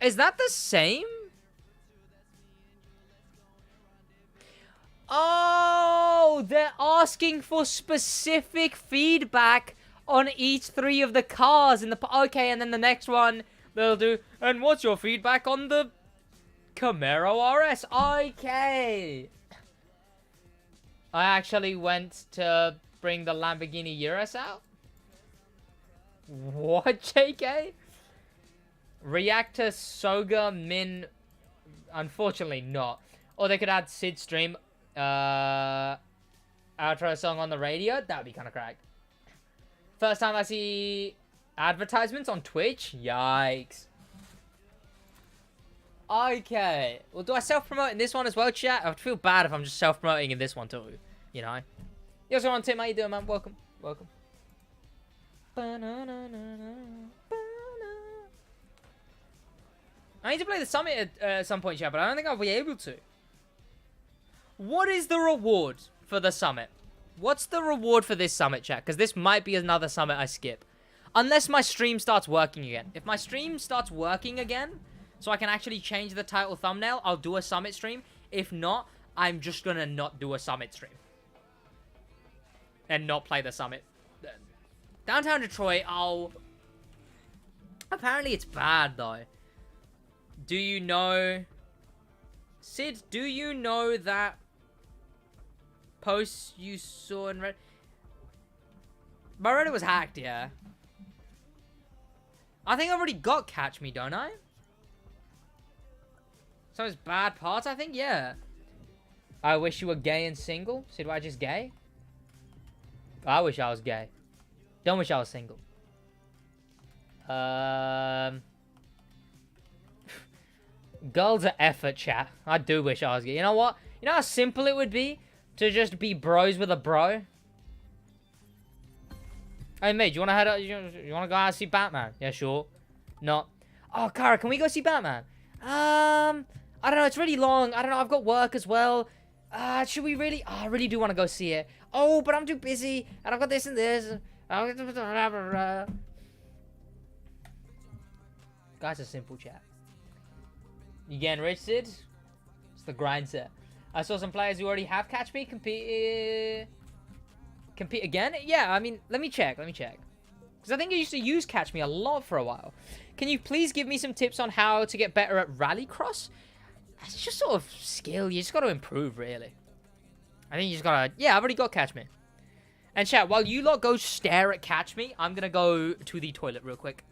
Is that the same? Oh, they're asking for specific feedback on each 3 of the cars in the... Okay, and then the next one, they'll do... And what's your feedback on the Camaro RS? Okay. I actually went to bring the Lamborghini Urus out. What, JK? Reactor Soga Min... Unfortunately not. Or they could add Sid Stream outro song on the radio. That would be kind of cracked. First time I see advertisements on Twitch. Yikes. Okay. Well, do I self-promote in this one as well, chat? I would feel bad if I'm just self-promoting in this one too. You know? You also want Tim, how you doing, man? Welcome. Welcome. I need to play the summit at some point, chat, but I don't think I'll be able to. What is the reward for the summit? What's the reward for this summit, chat? Because this might be another summit I skip. Unless my stream starts working again. If my stream starts working again, so I can actually change the title thumbnail, I'll do a summit stream. If not, I'm just gonna not do a summit stream. And not play the summit. Downtown Detroit, I'll... Apparently it's bad, though. Do you know... Sid, do you know that post you saw in Reddit? My Reddit was hacked, yeah. I think I already got Catch Me, don't I? So it's bad parts, I think? Yeah. I wish you were gay and single. SidWaj is gay? I wish I was gay. Don't wish I was single. Girls are effort, chat. I do wish I was gay. You know what? You know how simple it would be to just be bros with a bro? Hey, mate, you want to head out? You want to go out and see Batman? Yeah, sure. No. Oh, Kara, can we go see Batman? I don't know. It's really long. I don't know. I've got work as well. Should we really? Oh, I really do want to go see it. Oh, but I'm too busy, and I've got this and this. Guys, a simple chat. You getting rich, Sid? It's the grind set. I saw some players who already have Catch Me compete again? Yeah, I mean, let me check. Because I think I used to use Catch Me a lot for a while. Can you please give me some tips on how to get better at Rallycross? It's just sort of skill. You just got to improve, really. I think you just got to... Yeah, I've already got Catch Me. And chat, while you lot go stare at Catch Me, I'm going to go to the toilet real quick.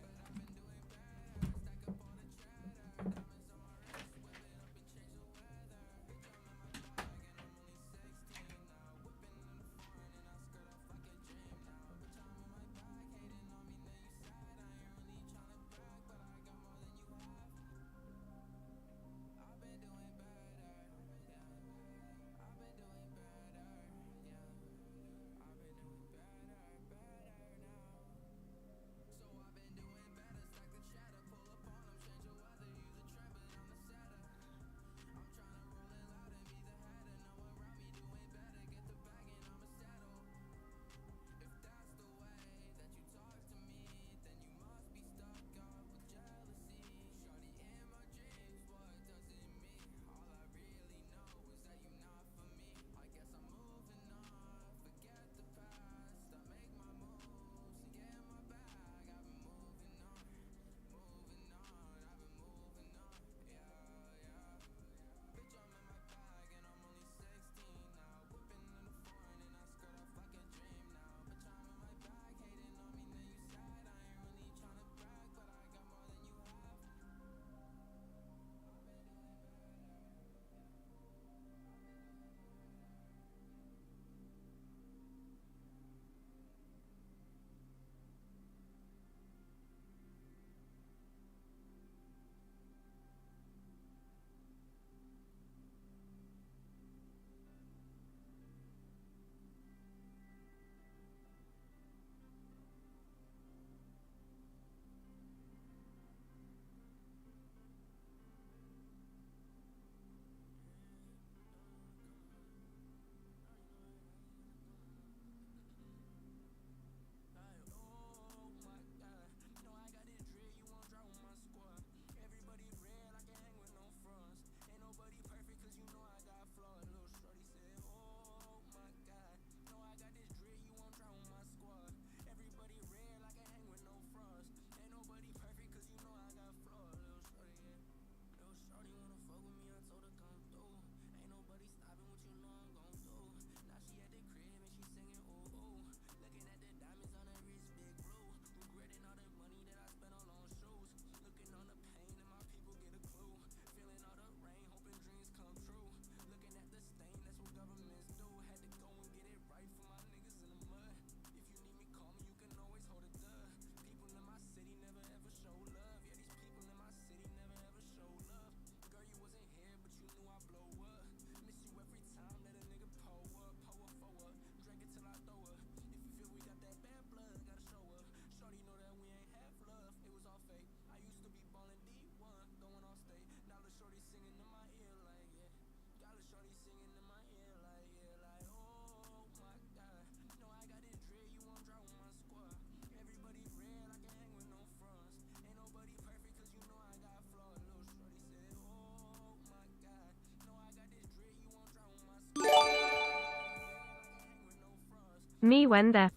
Me when they're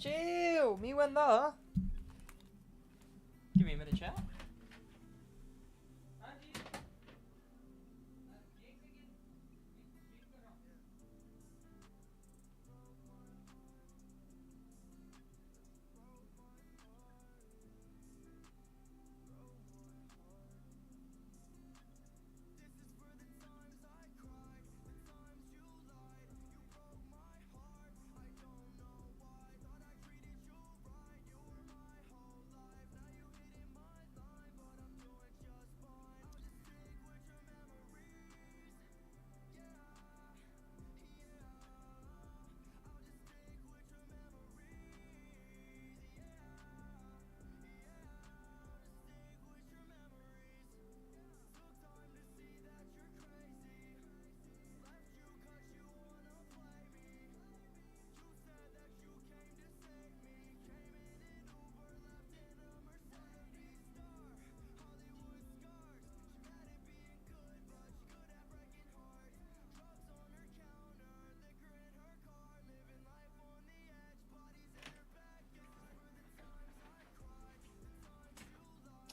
Chill! Me when the... Give me a minute, chat.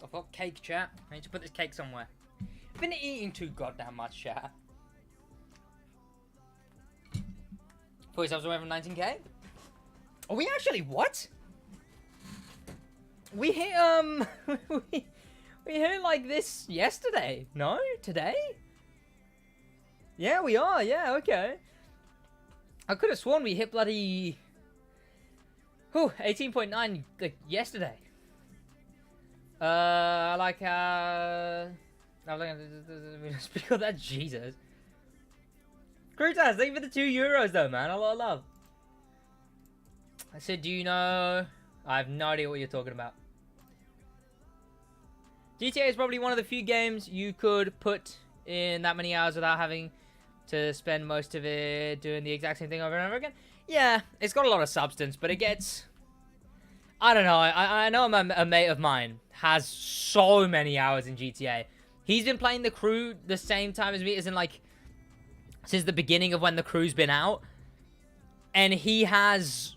I've got cake, chat. I need to put this cake somewhere. I've been eating too goddamn much, chat. 40 subs away from 19k? Are we actually what? We hit we hit like this yesterday. No? Today? Yeah, we are. Yeah, okay. I could have sworn we hit bloody 18.9 like yesterday. Like I'm gonna speak of that, Jesus. Crutas, thank you for the €2 though, man. A lot of love. I said, do you know? I have no idea what you're talking about. GTA is probably one of the few games you could put in that many hours without having to spend most of it doing the exact same thing over and over again. Yeah, it's got a lot of substance, but it gets... I don't know. I know a mate of mine has so many hours in GTA. He's been playing the crew the same time as me, as in like since the beginning of when the crew's been out, and he has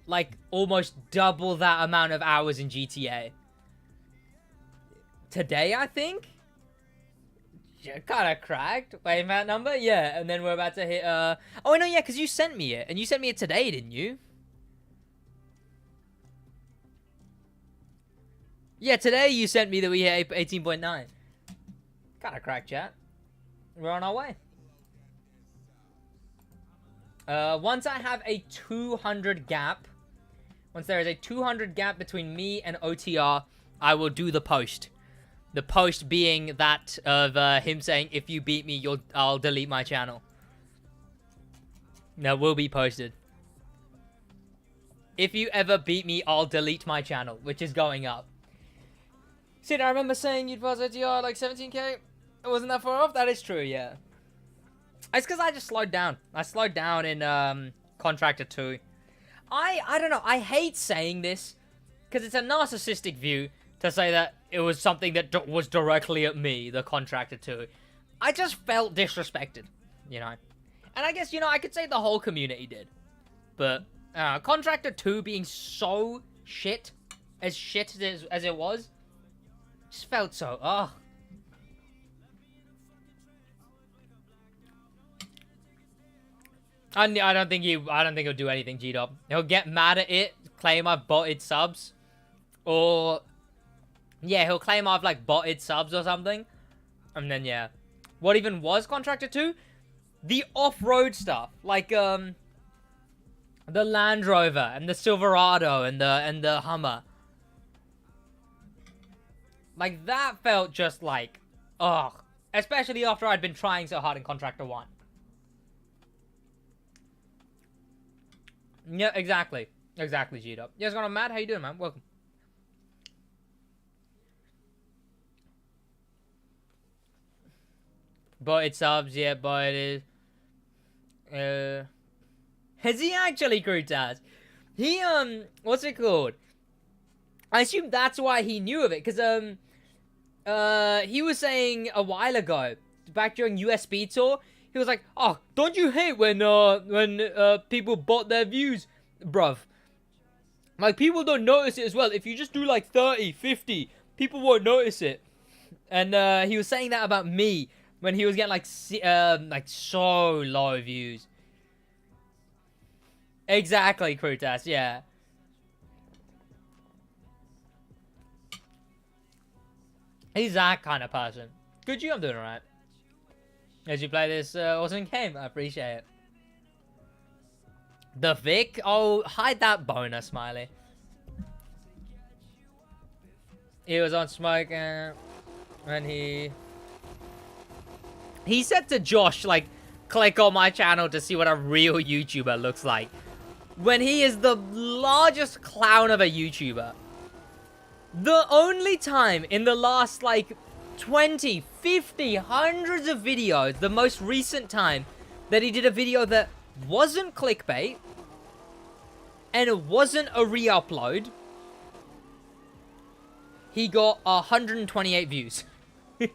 like almost double that amount of hours in GTA. Today, I think. Yeah, kind of cracked. Wait, that number? Yeah, and then we're about to hit. Oh no, yeah, because you sent me it, and you sent me it today, didn't you? Yeah, today you sent me that we hit 18.9. Kind of cracked, chat. We're on our way. Once I have a 200 gap, once there is a 200 gap between me and OTR, I will do the post. The post being that of him saying, if you beat me, I'll delete my channel. That will be posted. If you ever beat me, I'll delete my channel, which is going up. Sid, I remember saying you'd buzz OTR like 17k. It wasn't that far off. That is true, yeah. It's because I just slowed down. I slowed down in Contractor 2. I don't know. I hate saying this because it's a narcissistic view to say that it was something that was directly at me, the Contractor 2. I just felt disrespected, you know. And I guess, you know, I could say the whole community did. But Contractor 2 being so shit as it was, just felt so, ugh. I don't think he'll do anything, G-Dop. He'll get mad at it, claim I've botted subs. Or, yeah, he'll claim I've, like, botted subs or something. And then, yeah. What even was Contractor 2? The off-road stuff. Like, the Land Rover and the Silverado and the Hummer. Like, that felt just like, ugh. Especially after I'd been trying so hard in Contractor 1. Yeah, exactly. Exactly, G-Dub. Yes, going on, Matt. How you doing, man? Welcome. But it subs, yeah, but it is. Has he actually, Crutas? He, what's it called? I assume that's why he knew of it, because, he was saying a while ago, back during USB tour, he was like, oh, don't you hate when people bot their views, bruv? Like, people don't notice it as well. If you just do, like, 30, 50, people won't notice it. And, he was saying that about me when he was getting, like, so low views. Exactly, Krutas, yeah. He's that kind of person. Good, I'm doing alright. As you play this awesome game, I appreciate it. The Vic? Oh, hide that boner, Smiley. He was on smoke and he said to Josh, like, click on my channel to see what a real YouTuber looks like. When he is the largest clown of a YouTuber. The only time in the last, like, 20, 50, hundreds of videos, the most recent time that he did a video that wasn't clickbait and it wasn't a re-upload, he got 128 views. Do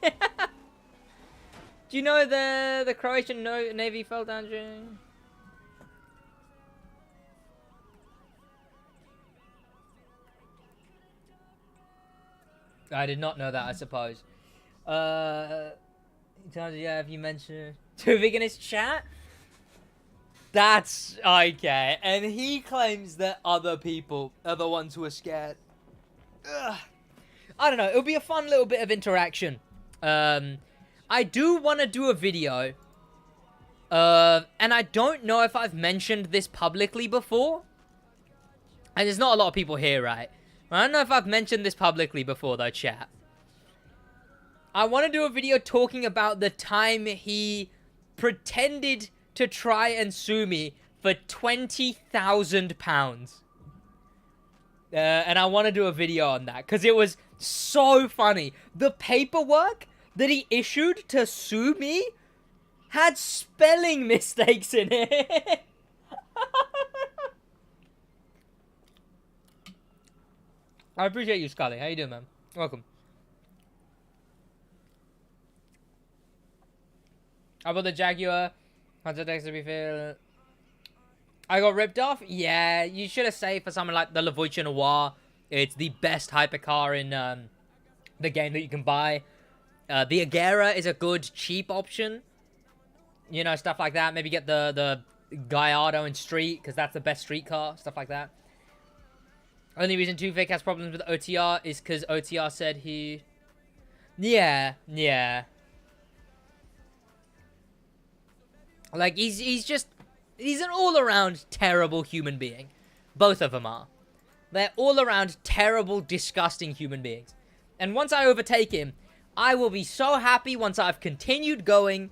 you know the Croatian Navy fell down during... I did not know that, I suppose. Yeah, have you mentioned to Vic in his chat? That's okay. And he claims that other people are the ones who are scared. Ugh. I don't know. It'll be a fun little bit of interaction. I do want to do a video. And I don't know if I've mentioned this publicly before. And there's not a lot of people here, right? I don't know if I've mentioned this publicly before, though, chat. I want to do a video talking about the time he pretended to try and sue me for £20,000. And I want to do a video on that, because it was so funny. The paperwork that he issued to sue me had spelling mistakes in it. I appreciate you, Scully. How you doing, man? Welcome. How about the Jaguar? Hunter Dex, to be fair. I got ripped off? Yeah, you should have saved for something like the Lavoitia Noir. It's the best hypercar in the game that you can buy. The Agera is a good, cheap option. You know, stuff like that. Maybe get the Gallardo in Street, because that's the best street car. Stuff like that. Only reason Tufik has problems with OTR is because OTR said he... Yeah. Like, he's just... He's an all-around terrible human being. Both of them are. They're all-around terrible, disgusting human beings. And once I overtake him, I will be so happy once I've continued going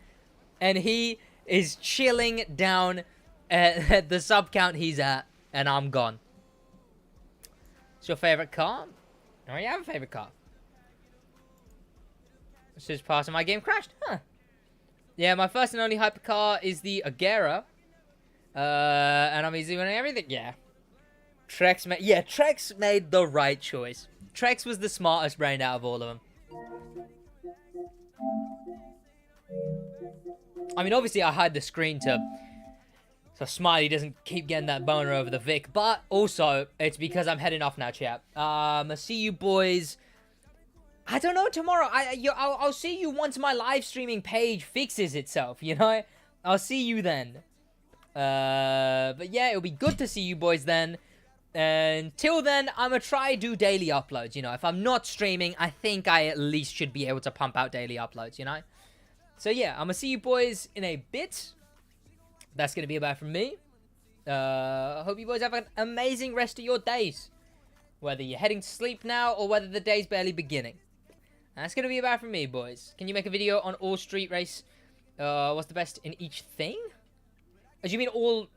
and he is chilling down at the sub count he's at, and I'm gone. What's your favorite car? I already have a favorite car. This is part of my game crashed. Huh. Yeah, my first and only hypercar is the Agera. And I'm easy winning everything. Yeah. Trex made the right choice. Trex was the smartest brain out of all of them. I mean, obviously I hide the screen so Smiley doesn't keep getting that boner over the Vic, but also it's because I'm heading off now, chat. I'll see you boys. I don't know, tomorrow. I'll see you once my live streaming page fixes itself, you know? I'll see you then. But yeah, it'll be good to see you boys then. Until then, I'm gonna try do daily uploads, you know? If I'm not streaming, I think I at least should be able to pump out daily uploads, you know? So yeah, I'm gonna see you boys in a bit. That's gonna be about from me. I hope you boys have an amazing rest of your days. Whether you're heading to sleep now, or whether the day's barely beginning. That's gonna be about from me, boys. Can you make a video on all street race? What's the best in each thing? Do you mean all,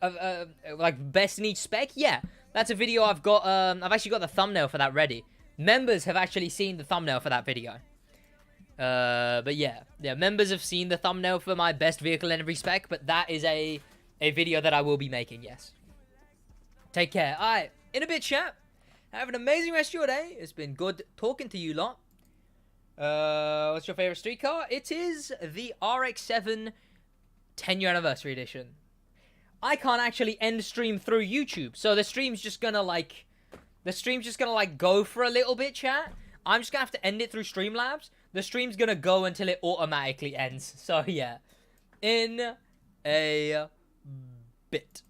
like, best in each spec? Yeah, that's a video I've got, I've actually got the thumbnail for that ready. Members have actually seen the thumbnail for that video. But yeah, members have seen the thumbnail for my best vehicle in every spec, but that is a video that I will be making, yes. Take care. Alright, in a bit, chat. Have an amazing rest of your day. It's been good talking to you lot. What's your favorite street car? It is the RX-7 10-year anniversary edition. I can't actually end stream through YouTube, so the stream's just gonna go for a little bit, chat. I'm just gonna have to end it through Streamlabs. The stream's gonna go until it automatically ends. So yeah, in a bit.